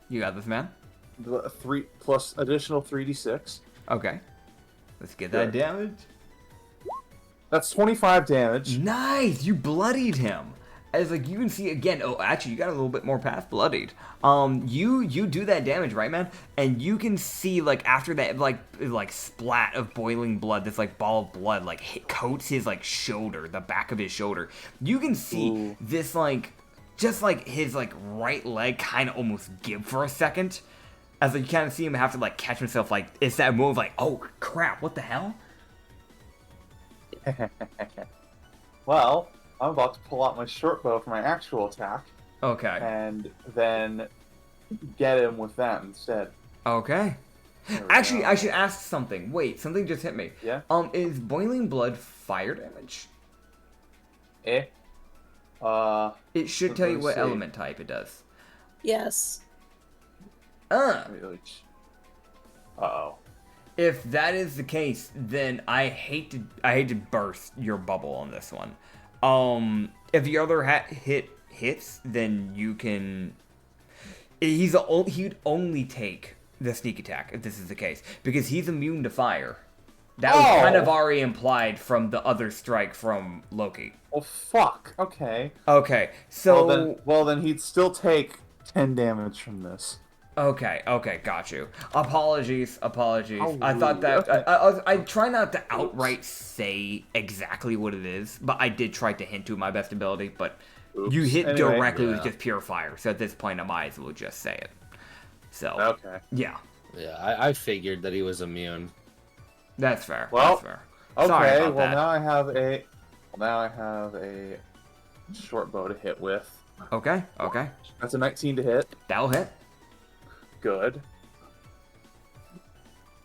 You got this, man. 3 plus additional 3d6. Okay. Let's get that Good. damage. That's 25 damage. Nice! You bloodied him. As like you can see again. Oh, actually, you got a little bit more past bloodied. You do that damage, right, man? And you can see like after that like splat of boiling blood, this like ball of blood like coats his like shoulder, the back of his shoulder. You can see Ooh. this like just like his like right leg kind of almost give for a second, as like you kind of see him have to like catch himself. Like it's that move like, oh crap, what the hell? Well, I'm about to pull out my short bow for my actual attack, Okay. and then get him with that instead. Okay. There we Actually, go. I should ask something. Wait, something just hit me. Yeah? Is boiling blood fire damage? Eh? It should tell you Let me what see. element type it does. Yes. Uh oh. If that is the case, then I hate to burst your bubble on this one. If the other hits, then you can. He'd only take the sneak attack if this is the case, because he's immune to fire. That was kind of already implied from the other strike from Loki. Well, fuck. Okay. Okay, so Well, then he'd still take 10 damage from this. Okay, got you. Apologies. I Oh, thought that okay. I try not to outright say exactly what it is, but I did try to hint to my best ability. But you Oops. hit Anyway, directly with yeah. just pure fire, so at this point I might as well just say it. So Okay. yeah, Yeah, I figured that he was immune. that's fair. Well, that's fair. Sorry Okay. about Well, that. now I have a short bow to hit with. Okay, That's a 19 to hit. that'll hit. Good.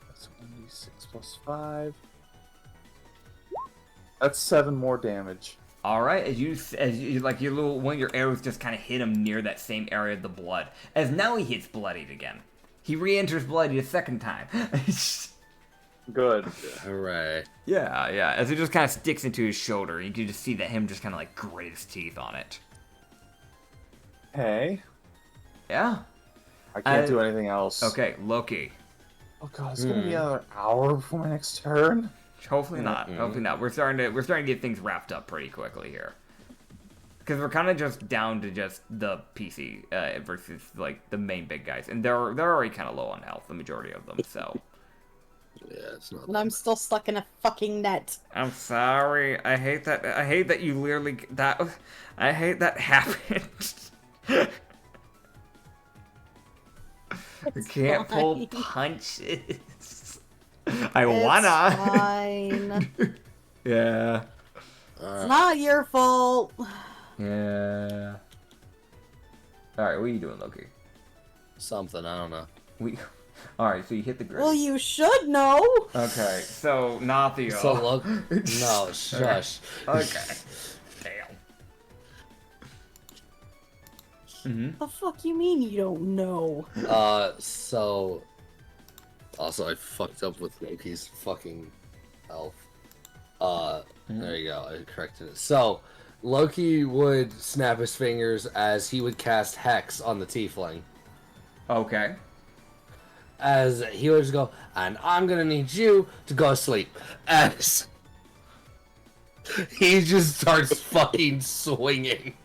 That's 1d6 plus 5. That's 7 more damage. All right, as you like your little one of your arrows just kind of hit him near that same area of the blood. As now he hits bloodied again. He re-enters bloodied a second time. Good. Hooray. Yeah. As it just kind of sticks into his shoulder, you can just see that him just kind of like grit his teeth on it. Hey, Yeah. I can't do anything else. Okay, Loki. Oh god, it's gonna be another hour before my next turn. Hopefully not. Hopefully not. We're starting to get things wrapped up pretty quickly here. Because we're kind of just down to just the PC versus like the main big guys, and they're already kind of low on health, the majority of them. So Yeah, it's not. And I'm still stuck in a fucking net. I'm sorry. I hate that you literally that. I hate that happened. I can't pull fine. punches. I wanna. Fine. Yeah. It's not your fault. Yeah. All right, what are you doing, Loki? Something, I don't know. All right, so you hit the grid. Well, you should know. Okay, so Nathio. So look, no, shush. Okay. Damn. The fuck you mean you don't know? So also I fucked up with Loki's fucking health. There you go, I corrected it. So Loki would snap his fingers as he would cast Hex on the Tiefling. Okay. As he would just go, and I'm gonna need you to go to sleep. As he just starts fucking swinging.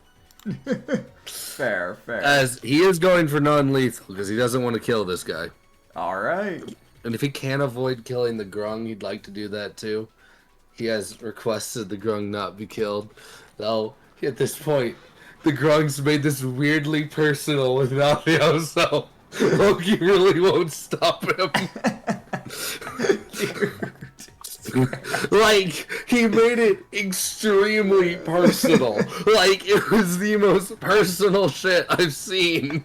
Fair. As he is going for non-lethal because he doesn't want to kill this guy. All right. And if he can't avoid killing the Grung, he'd like to do that too. He has requested the Grung not be killed. Though, at this point, the Grung's made this weirdly personal with Nathio, so Loki really won't stop him. Like, he made it extremely personal. Like, it was the most personal shit I've seen.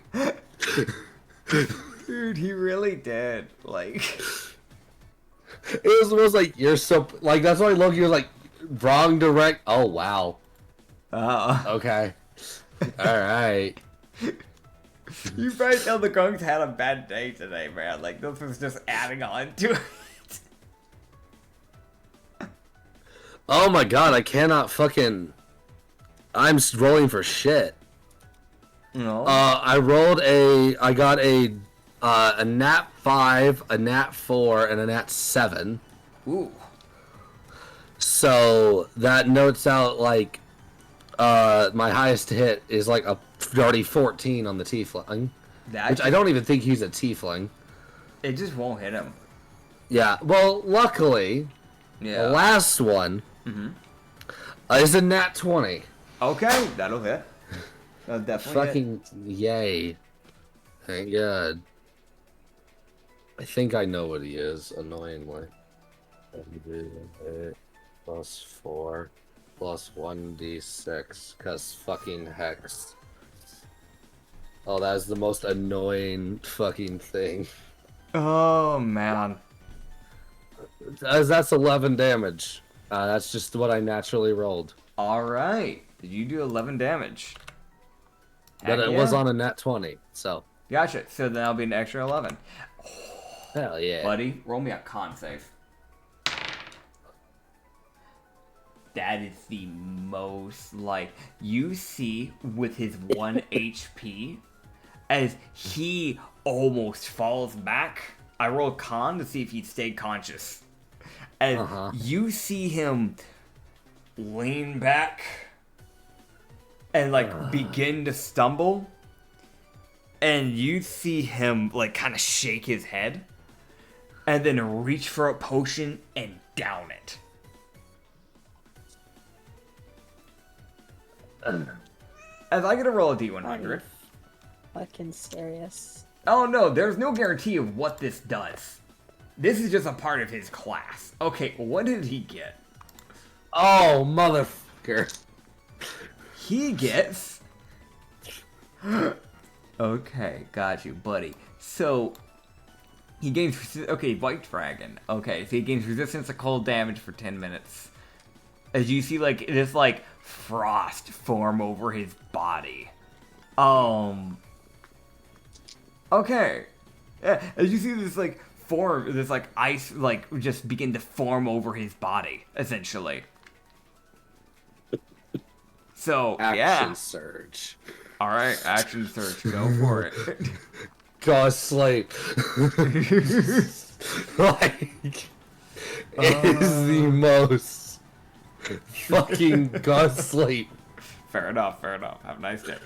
Dude, he really did. Like, it was almost like, you're so... Like, that's why Loki was like, wrong direct... Oh, wow. Okay. Alright. You probably tell the Grunks had a bad day today, man. Like, this was just adding on to it. Oh my god, I cannot fucking... I'm rolling for shit. No. I got a nat 5, a nat 4, and a nat 7. Ooh. So, that notes out, like, my highest hit is, like, a already 14 on the Tiefling. Which I don't even think he's a Tiefling. It just won't hit him. Yeah, well, luckily, the last one is a nat 20. Okay, that'll hit. That'll definitely Fucking yay. Thank God. I think I know what he is, annoyingly. Plus 4, plus 1d6, cause fucking Hex. Oh, that is the most annoying fucking thing. Oh, man. That's 11 damage. That's just what I naturally rolled. Alright. Did you do 11 damage? But it was on a nat 20, so. Gotcha. So then that'll be an extra 11. Hell yeah. Buddy, roll me a con save. That is the most, like, you see with his 1 HP, as he almost falls back. I rolled con to see if he stayed conscious. As you see him lean back and, like, begin to stumble. And you see him, like, kind of shake his head. And then reach for a potion and down it. As I get to roll a D100. Fucking serious. Oh no, there's no guarantee of what this does. This is just a part of his class. Okay, what did he get? Oh, motherfucker. He gets... Okay, got you, buddy. So, he gains... Okay, White Dragon. Okay, so he gains resistance to cold damage for 10 minutes. As you see, like, this, like, frost form over his body. Okay. Yeah, as you see this, like, form, this, like, ice, like, just begin to form over his body, essentially. So, Action surge. Alright, action search, go for it. Go sleep. Like, it is the most fucking go sleep. Fair enough, fair enough. Have a nice day.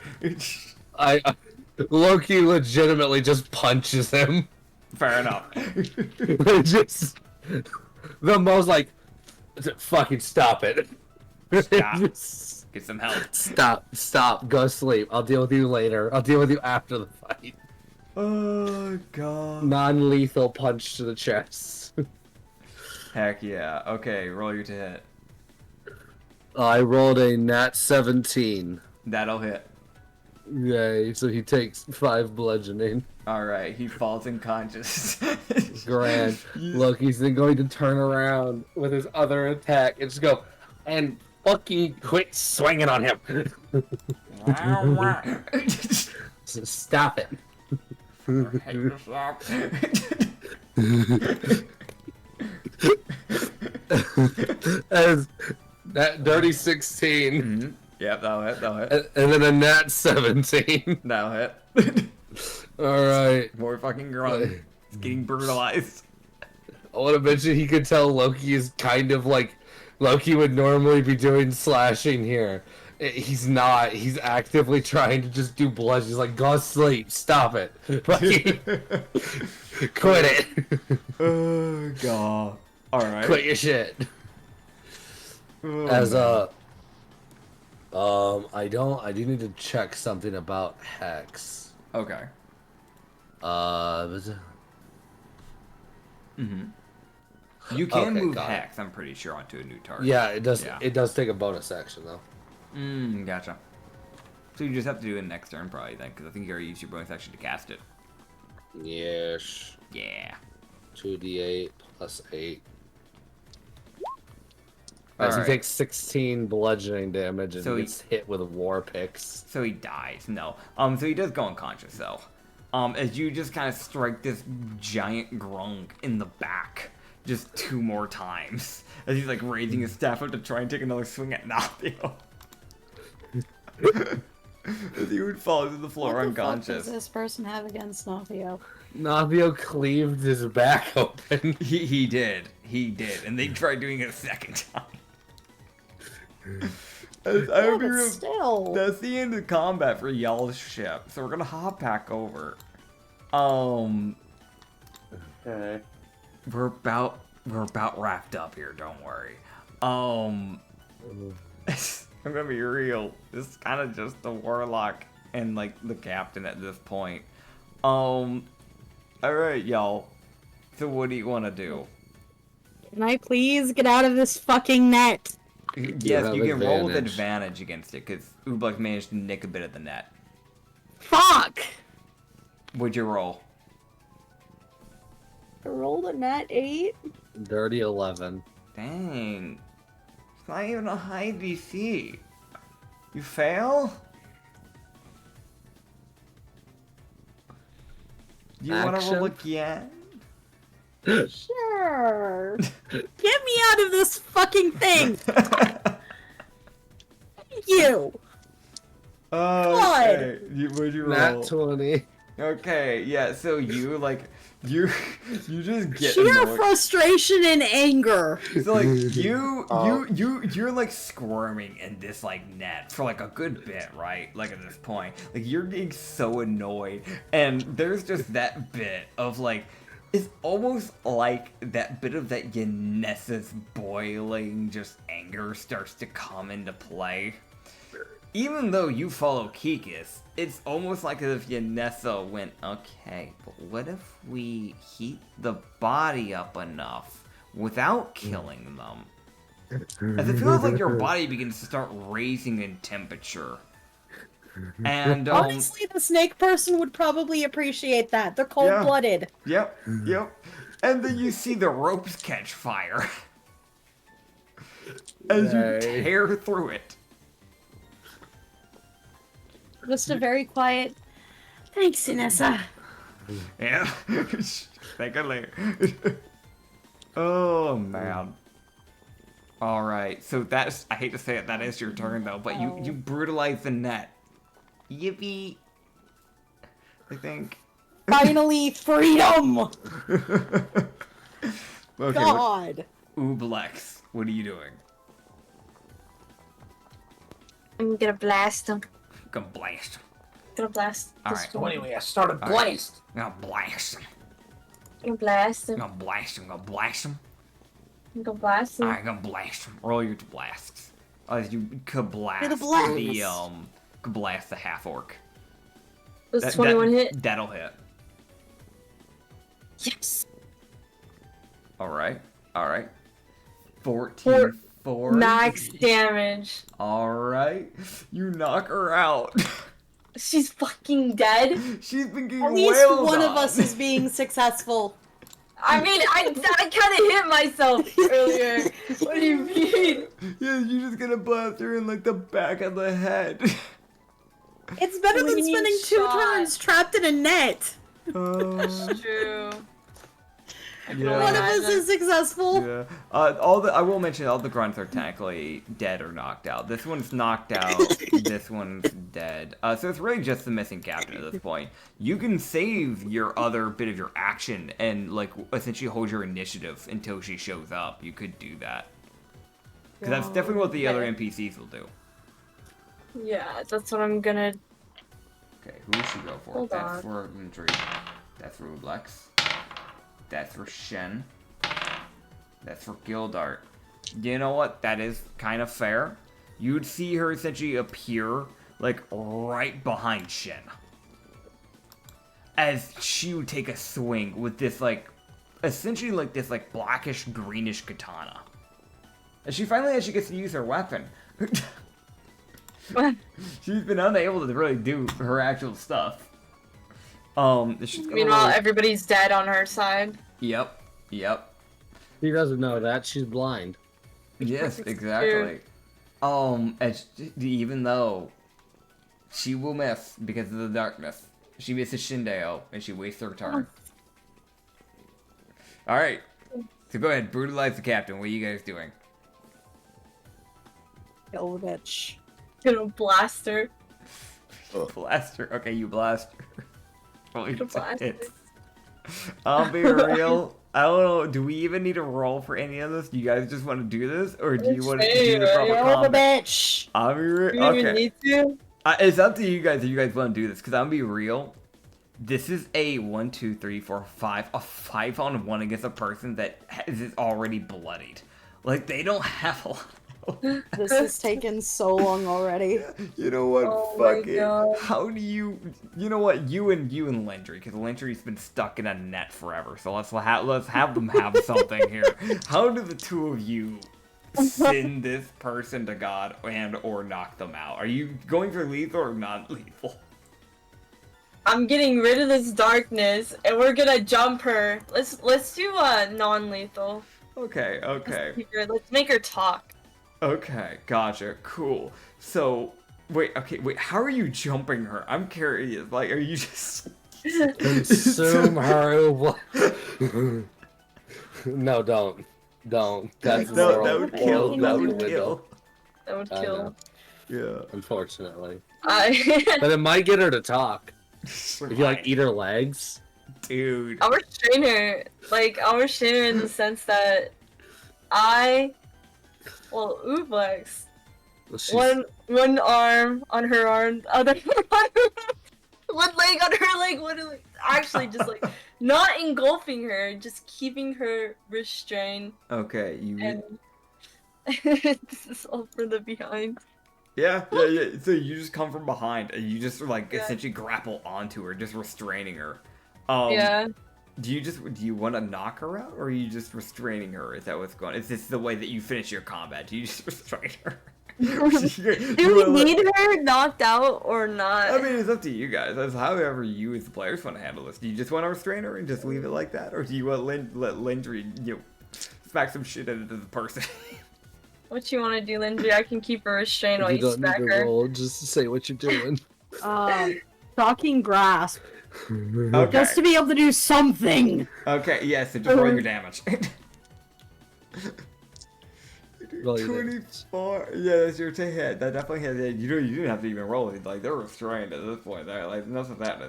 Loki legitimately just punches him. Fair enough. Just the most like, fucking stop it. Stop. Just, Get some help. Stop, go sleep. I'll deal with you later. I'll deal with you after the fight. Oh, God. Non-lethal punch to the chest. Heck yeah. Okay, roll your to hit. I rolled a nat 17. That'll hit. Yay, so he takes 5 bludgeoning. Alright, he falls unconscious. Grand. Loki's then going to turn around with his other attack and just go, and fucking quit swinging on him. So stop it. As that dirty 16 Yep, that'll hit. And then a nat 17. That'll hit. Alright. More fucking grung. It's getting brutalized. I want to mention he could tell Loki is kind of like Loki would normally be doing slashing here. He's not. He's actively trying to just do blood. He's like, go sleep. Stop it. Like, quit it. Oh, God. Alright. Quit your shit. Oh, As man. I do need to check something about Hex. Okay. You can Okay, move got it. Hex, I'm pretty sure, onto a new target. Yeah, it does. Yeah. It does take a bonus action though. Gotcha. So you just have to do it next turn, probably, then, because I think you already used your bonus action to cast it. Yes. Yeah. 2d8 plus 8. All As he right. takes 16 bludgeoning damage and So he- gets hit with war picks. So he dies. No. So he does go unconscious, though. As you just kind of strike this giant grunk in the back, just 2 more times, as he's like raising his staff up to try and take another swing at Nafio. As he would fall to the floor What the fuck does unconscious. this person have against Nafio? Navio cleaved his back open. He did, and they tried doing it a second time. I would Yeah, be but real- still. That's the end of combat for y'all's ship, so we're gonna hop back over. Okay. We're about wrapped up here, don't worry. I'm gonna be real. This is kind of just the warlock and like the captain at this point. Alright, y'all. So what do you want to do? Can I please get out of this fucking net? Yes, have you can roll with advantage. advantage against it, because Oobleck managed to nick a bit of the net. Fuck! What'd you roll? I rolled a net 8. Dirty 11. Dang. It's not even a high DC. You fail? You want to roll again? Sure. Get me out of this fucking thing! Thank you! Okay. What'd you roll? Nat 20. Okay, yeah, so you, like, you just get Sheer annoyed. frustration and anger. So, like, you're, like, squirming in this, like, net for, like, a good bit, right? Like, at this point. Like, you're getting so annoyed. And there's just that bit of, like, it's almost like that bit of that Yanessa's boiling just anger starts to come into play. Even though you follow Kikis, it's almost like as if Yanessa went, okay, but what if we heat the body up enough without killing them? As it feels like your body begins to start raising in temperature. And, Honestly, the snake person would probably appreciate that. They're cold-blooded. Yep. And then you see the ropes catch fire. As you Yay. tear through it. Just a very quiet, thanks, Inessa. Yeah. Thank you later. Oh, man. Alright, so that's, I hate to say it, that is your turn though, but you brutalize the net. Yippee. I think. Finally, freedom! Okay, God. Ooblex, what are you doing? I'm gonna blast him. Gonna blast him. Gonna blast. Alright. one. Anyway, I started All right. blast. Gonna blast him. Gonna blast him. Gonna blast him. Gonna blast him. Gonna blast him. Alright, gonna blast him. Roll your blasts. As you kablast the blast. kablast the half orc. Was 21 hit? That'll hit. Yes. Alright. 14 for Max damage. Alright. You knock her out. She's fucking dead. She's been getting At least wailed one of on. us is being successful. I mean, I kind of hit myself earlier. What do you mean? Yeah, you're just gonna blast her in like the back of the head. It's better than Clean spending 2 shot. turns trapped in a net. Oh. True. I can Yeah. only One of us imagine. is successful. Yeah. I will mention all the grunts are technically dead or knocked out. This one's knocked out. This one's dead. So it's really just the missing captain at this point. You can save your other bit of your action and like essentially hold your initiative until she shows up. You could do that. Because that's definitely what the other NPCs will do. Yeah, that's what I'm gonna. Okay, who should go for? Hold That's on. for Lindry. That's for Ublex. That's for Shen. That's for Gildart. You know what? That is kind of fair. You'd see her essentially appear, like, right behind Shen. As she would take a swing with this, like, essentially like this, like, blackish, greenish katana. And she finally actually gets to use her weapon. She's been unable to really do her actual stuff. She's gonna Meanwhile, roll- everybody's dead on her side. Yep. He doesn't know that. She's blind. Yes, exactly. Even though she will miss because of the darkness, she misses Shindeo and she wastes her turn. All right. So go ahead, brutalize the captain. What are you guys doing? Kill the bitch. Gonna blast her. Blast her. Okay, you blast her. Holy Blast her. tits. I'll be real. I don't know. Do we even need to roll for any of this? Do you guys just want to do this, or do you want to do the proper Kill the combat? bitch. I'll be real. Do you even Okay. need to? It's up to you guys if you guys want to do this, because I'm be real. This is a 1, 2, 3, 4, 5, a 5-on-1 against a person that is already bloodied. Like they don't have a lot. This has taken so long already. You know what? Oh my Fuck it. God. How do you? You know what? You and Lindry, because Lindry's been stuck in a net forever. So let's have them have something here. How do the two of you send this person to God and or knock them out? Are you going for lethal or not lethal? I'm getting rid of this darkness, and we're gonna jump her. Let's do non-lethal. Okay. Let's make her talk. Okay, gotcha, cool. So, wait, how are you jumping her? I'm curious, like, are you just... Consume her. No, don't. That's that moral- would kill, moral that would window. kill. That would I kill. know, Yeah. unfortunately. I But it might get her to talk. If you like eat her legs. Dude. I'll restrain her. Like, I'll restrain her in the sense that Ublex, Well, she's- one arm on her arm, other one leg on her leg, actually just like not engulfing her, just keeping her restrained. Okay, And this is all for the behind. Yeah. So you just come from behind and you just, like, Yeah. essentially grapple onto her, just restraining her. Yeah. Do you want to knock her out, or are you just restraining her? Is that what's going on? Is this the way that you finish your combat? Do you just restrain her? Do we need her knocked out or not? I mean, it's up to you guys. That's however you as the players want to handle this. Do you just want to restrain her and just leave it like that? Or do you want to let Lindry, smack some shit into the person? What you want to do, Lindsay? I can keep her restrained while You you don't need smack to her. roll, just say what you're doing. Shocking grasp. Okay. Just to be able to do something. Okay, yes, so just roll your damage. Roll your damage. 24. Yeah, that's your hit. That definitely hit. You didn't have to even roll it. Like, they're restrained at this point. They're like, enough of that.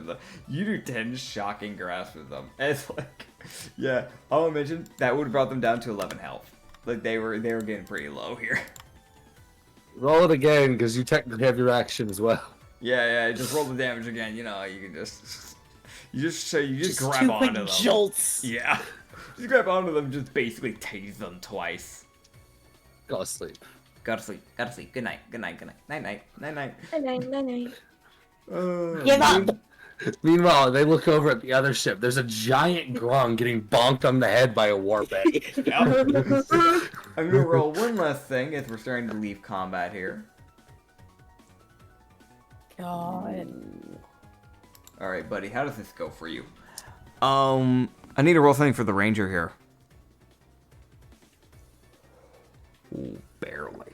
You do 10 shocking grasps with them. And it's like, yeah. I'll mention that would have brought them down to 11 health. Like, they were getting pretty low here. Roll it again, because you technically have your action as well. Yeah, just roll the damage again. You know, you can just grab two onto quick them. jolts. Yeah. Just grab onto them, just basically tase them twice. Go to sleep. Gotta sleep. Good night. Night. Night. Give up. Meanwhile, they look over at the other ship. There's a giant grung getting bonked on the head by a warband. I'm gonna roll one last thing as we're starting to leave combat here. God. Alright, buddy, how does this go for you? I need to roll something for the ranger here. Ooh, barely.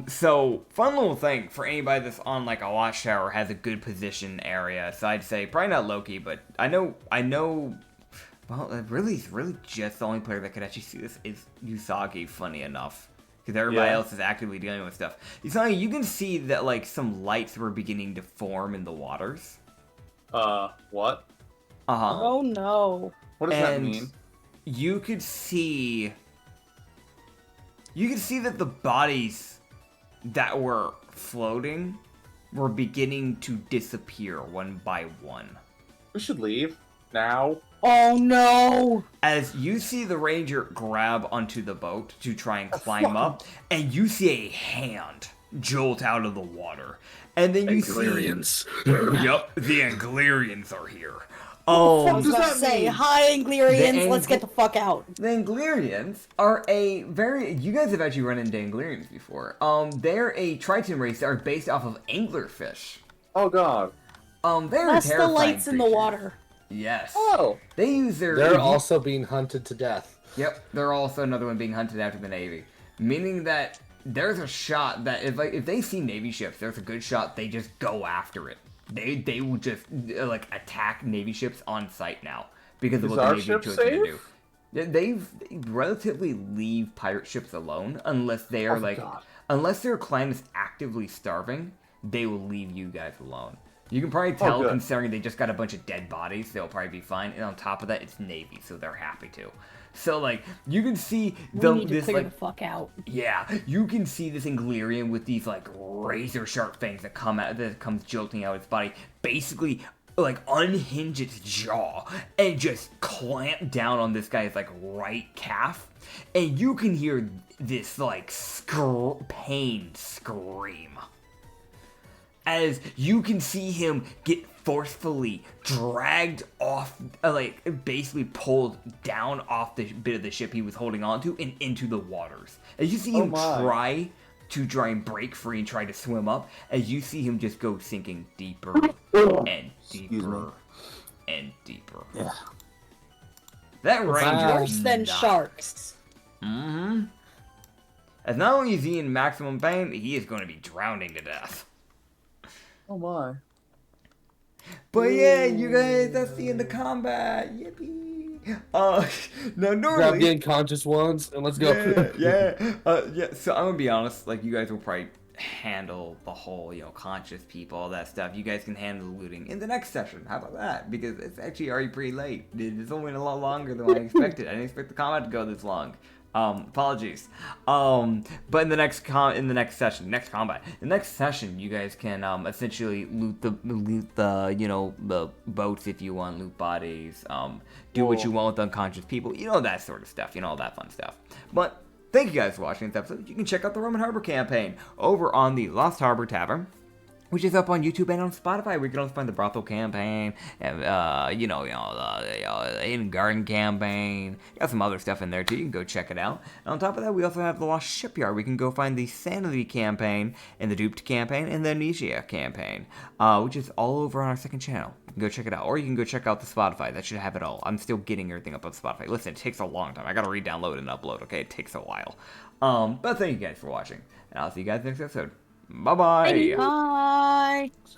So, fun little thing for anybody that's on, like, a watchtower has a good position area. So I'd say, probably not Loki, but I know, Well, it's really just the only player that could actually see this is Usagi, funny enough. Because everybody else is actively dealing with stuff. Usagi, you can see that, like, some lights were beginning to form in the waters. What? Uh-huh. Oh no. What does that mean? You could see that the bodies that were floating were beginning to disappear one by one. We should leave now. Oh no! As you see the ranger grab onto the boat to try and climb up, and you see a hand jolt out of the water. And then you Anglerians. Yep, the Anglerians are here. I was does about that to say, mean? hi Anglerians, The let's get the fuck out. The Anglerians are a very... You guys have actually run into Anglerians before. They're a Triton race that are based off of anglerfish. Oh god. They're That's the terrifying lights in the creatures. water. Yes. Oh. They use their... They're also being hunted to death. Yep, they're also another one being hunted after the Navy. Meaning that there's a shot that if they see Navy ships, there's a good shot they just go after it. They will just like attack Navy ships on sight now because of Is what the our Navy ship chose them to safe? do. They relatively leave pirate ships alone unless they are unless their clan is actively starving. They will leave you guys alone. You can probably tell, good. considering they just got a bunch of dead bodies, they'll probably be fine. And on top of that, it's Navy, so they're happy to. So, like, you can see We need to clear the fuck out. yeah, you can see this Anglerian with these, like, razor-sharp fangs that comes jolting out its body, basically, like, unhinge its jaw and just clamp down on this guy's, like, right calf. And you can hear this, like, pain scream. As you can see him get forcefully dragged off, like basically pulled down off the bit of the ship he was holding onto and into the waters. As you see him try and break free and try to swim up, as you see him just go sinking deeper and deeper and deeper. Yeah. That ranger Worse than sharks. Mm-hmm. As not only is he in maximum pain, he is going to be drowning to death. Oh my. But yeah, you guys, that's the end of combat. Yippee! Now Grab normally, the unconscious ones and let's go. yeah. So I'm gonna be honest. Like, you guys will probably handle the whole, conscious people, all that stuff. You guys can handle the looting in the next session. How about that? Because it's actually already pretty late. It's only a lot longer than what I expected. I didn't expect the combat to go this long. Apologies. But in the next session, you guys can essentially loot the boats if you want, loot bodies, do what you want with unconscious people, that sort of stuff, all that fun stuff. But thank you guys for watching this episode. You can check out the Rum and Harbor campaign over on the Lost Harbor Tavern, which is up on YouTube and on Spotify, where you can also find the Brothel campaign, and, the Hidden Garden campaign. Got some other stuff in there, too. You can go check it out. And on top of that, we also have the Lost Shipyard. We can go find the Sanity campaign, and the Duped campaign, and the Amnesia campaign, which is all over on our second channel. You can go check it out. Or you can go check out the Spotify. That should have it all. I'm still getting everything up on Spotify. Listen, it takes a long time. I gotta re-download and upload, okay? It takes a while. But thank you guys for watching. And I'll see you guys next episode. Bye-bye. Bye. See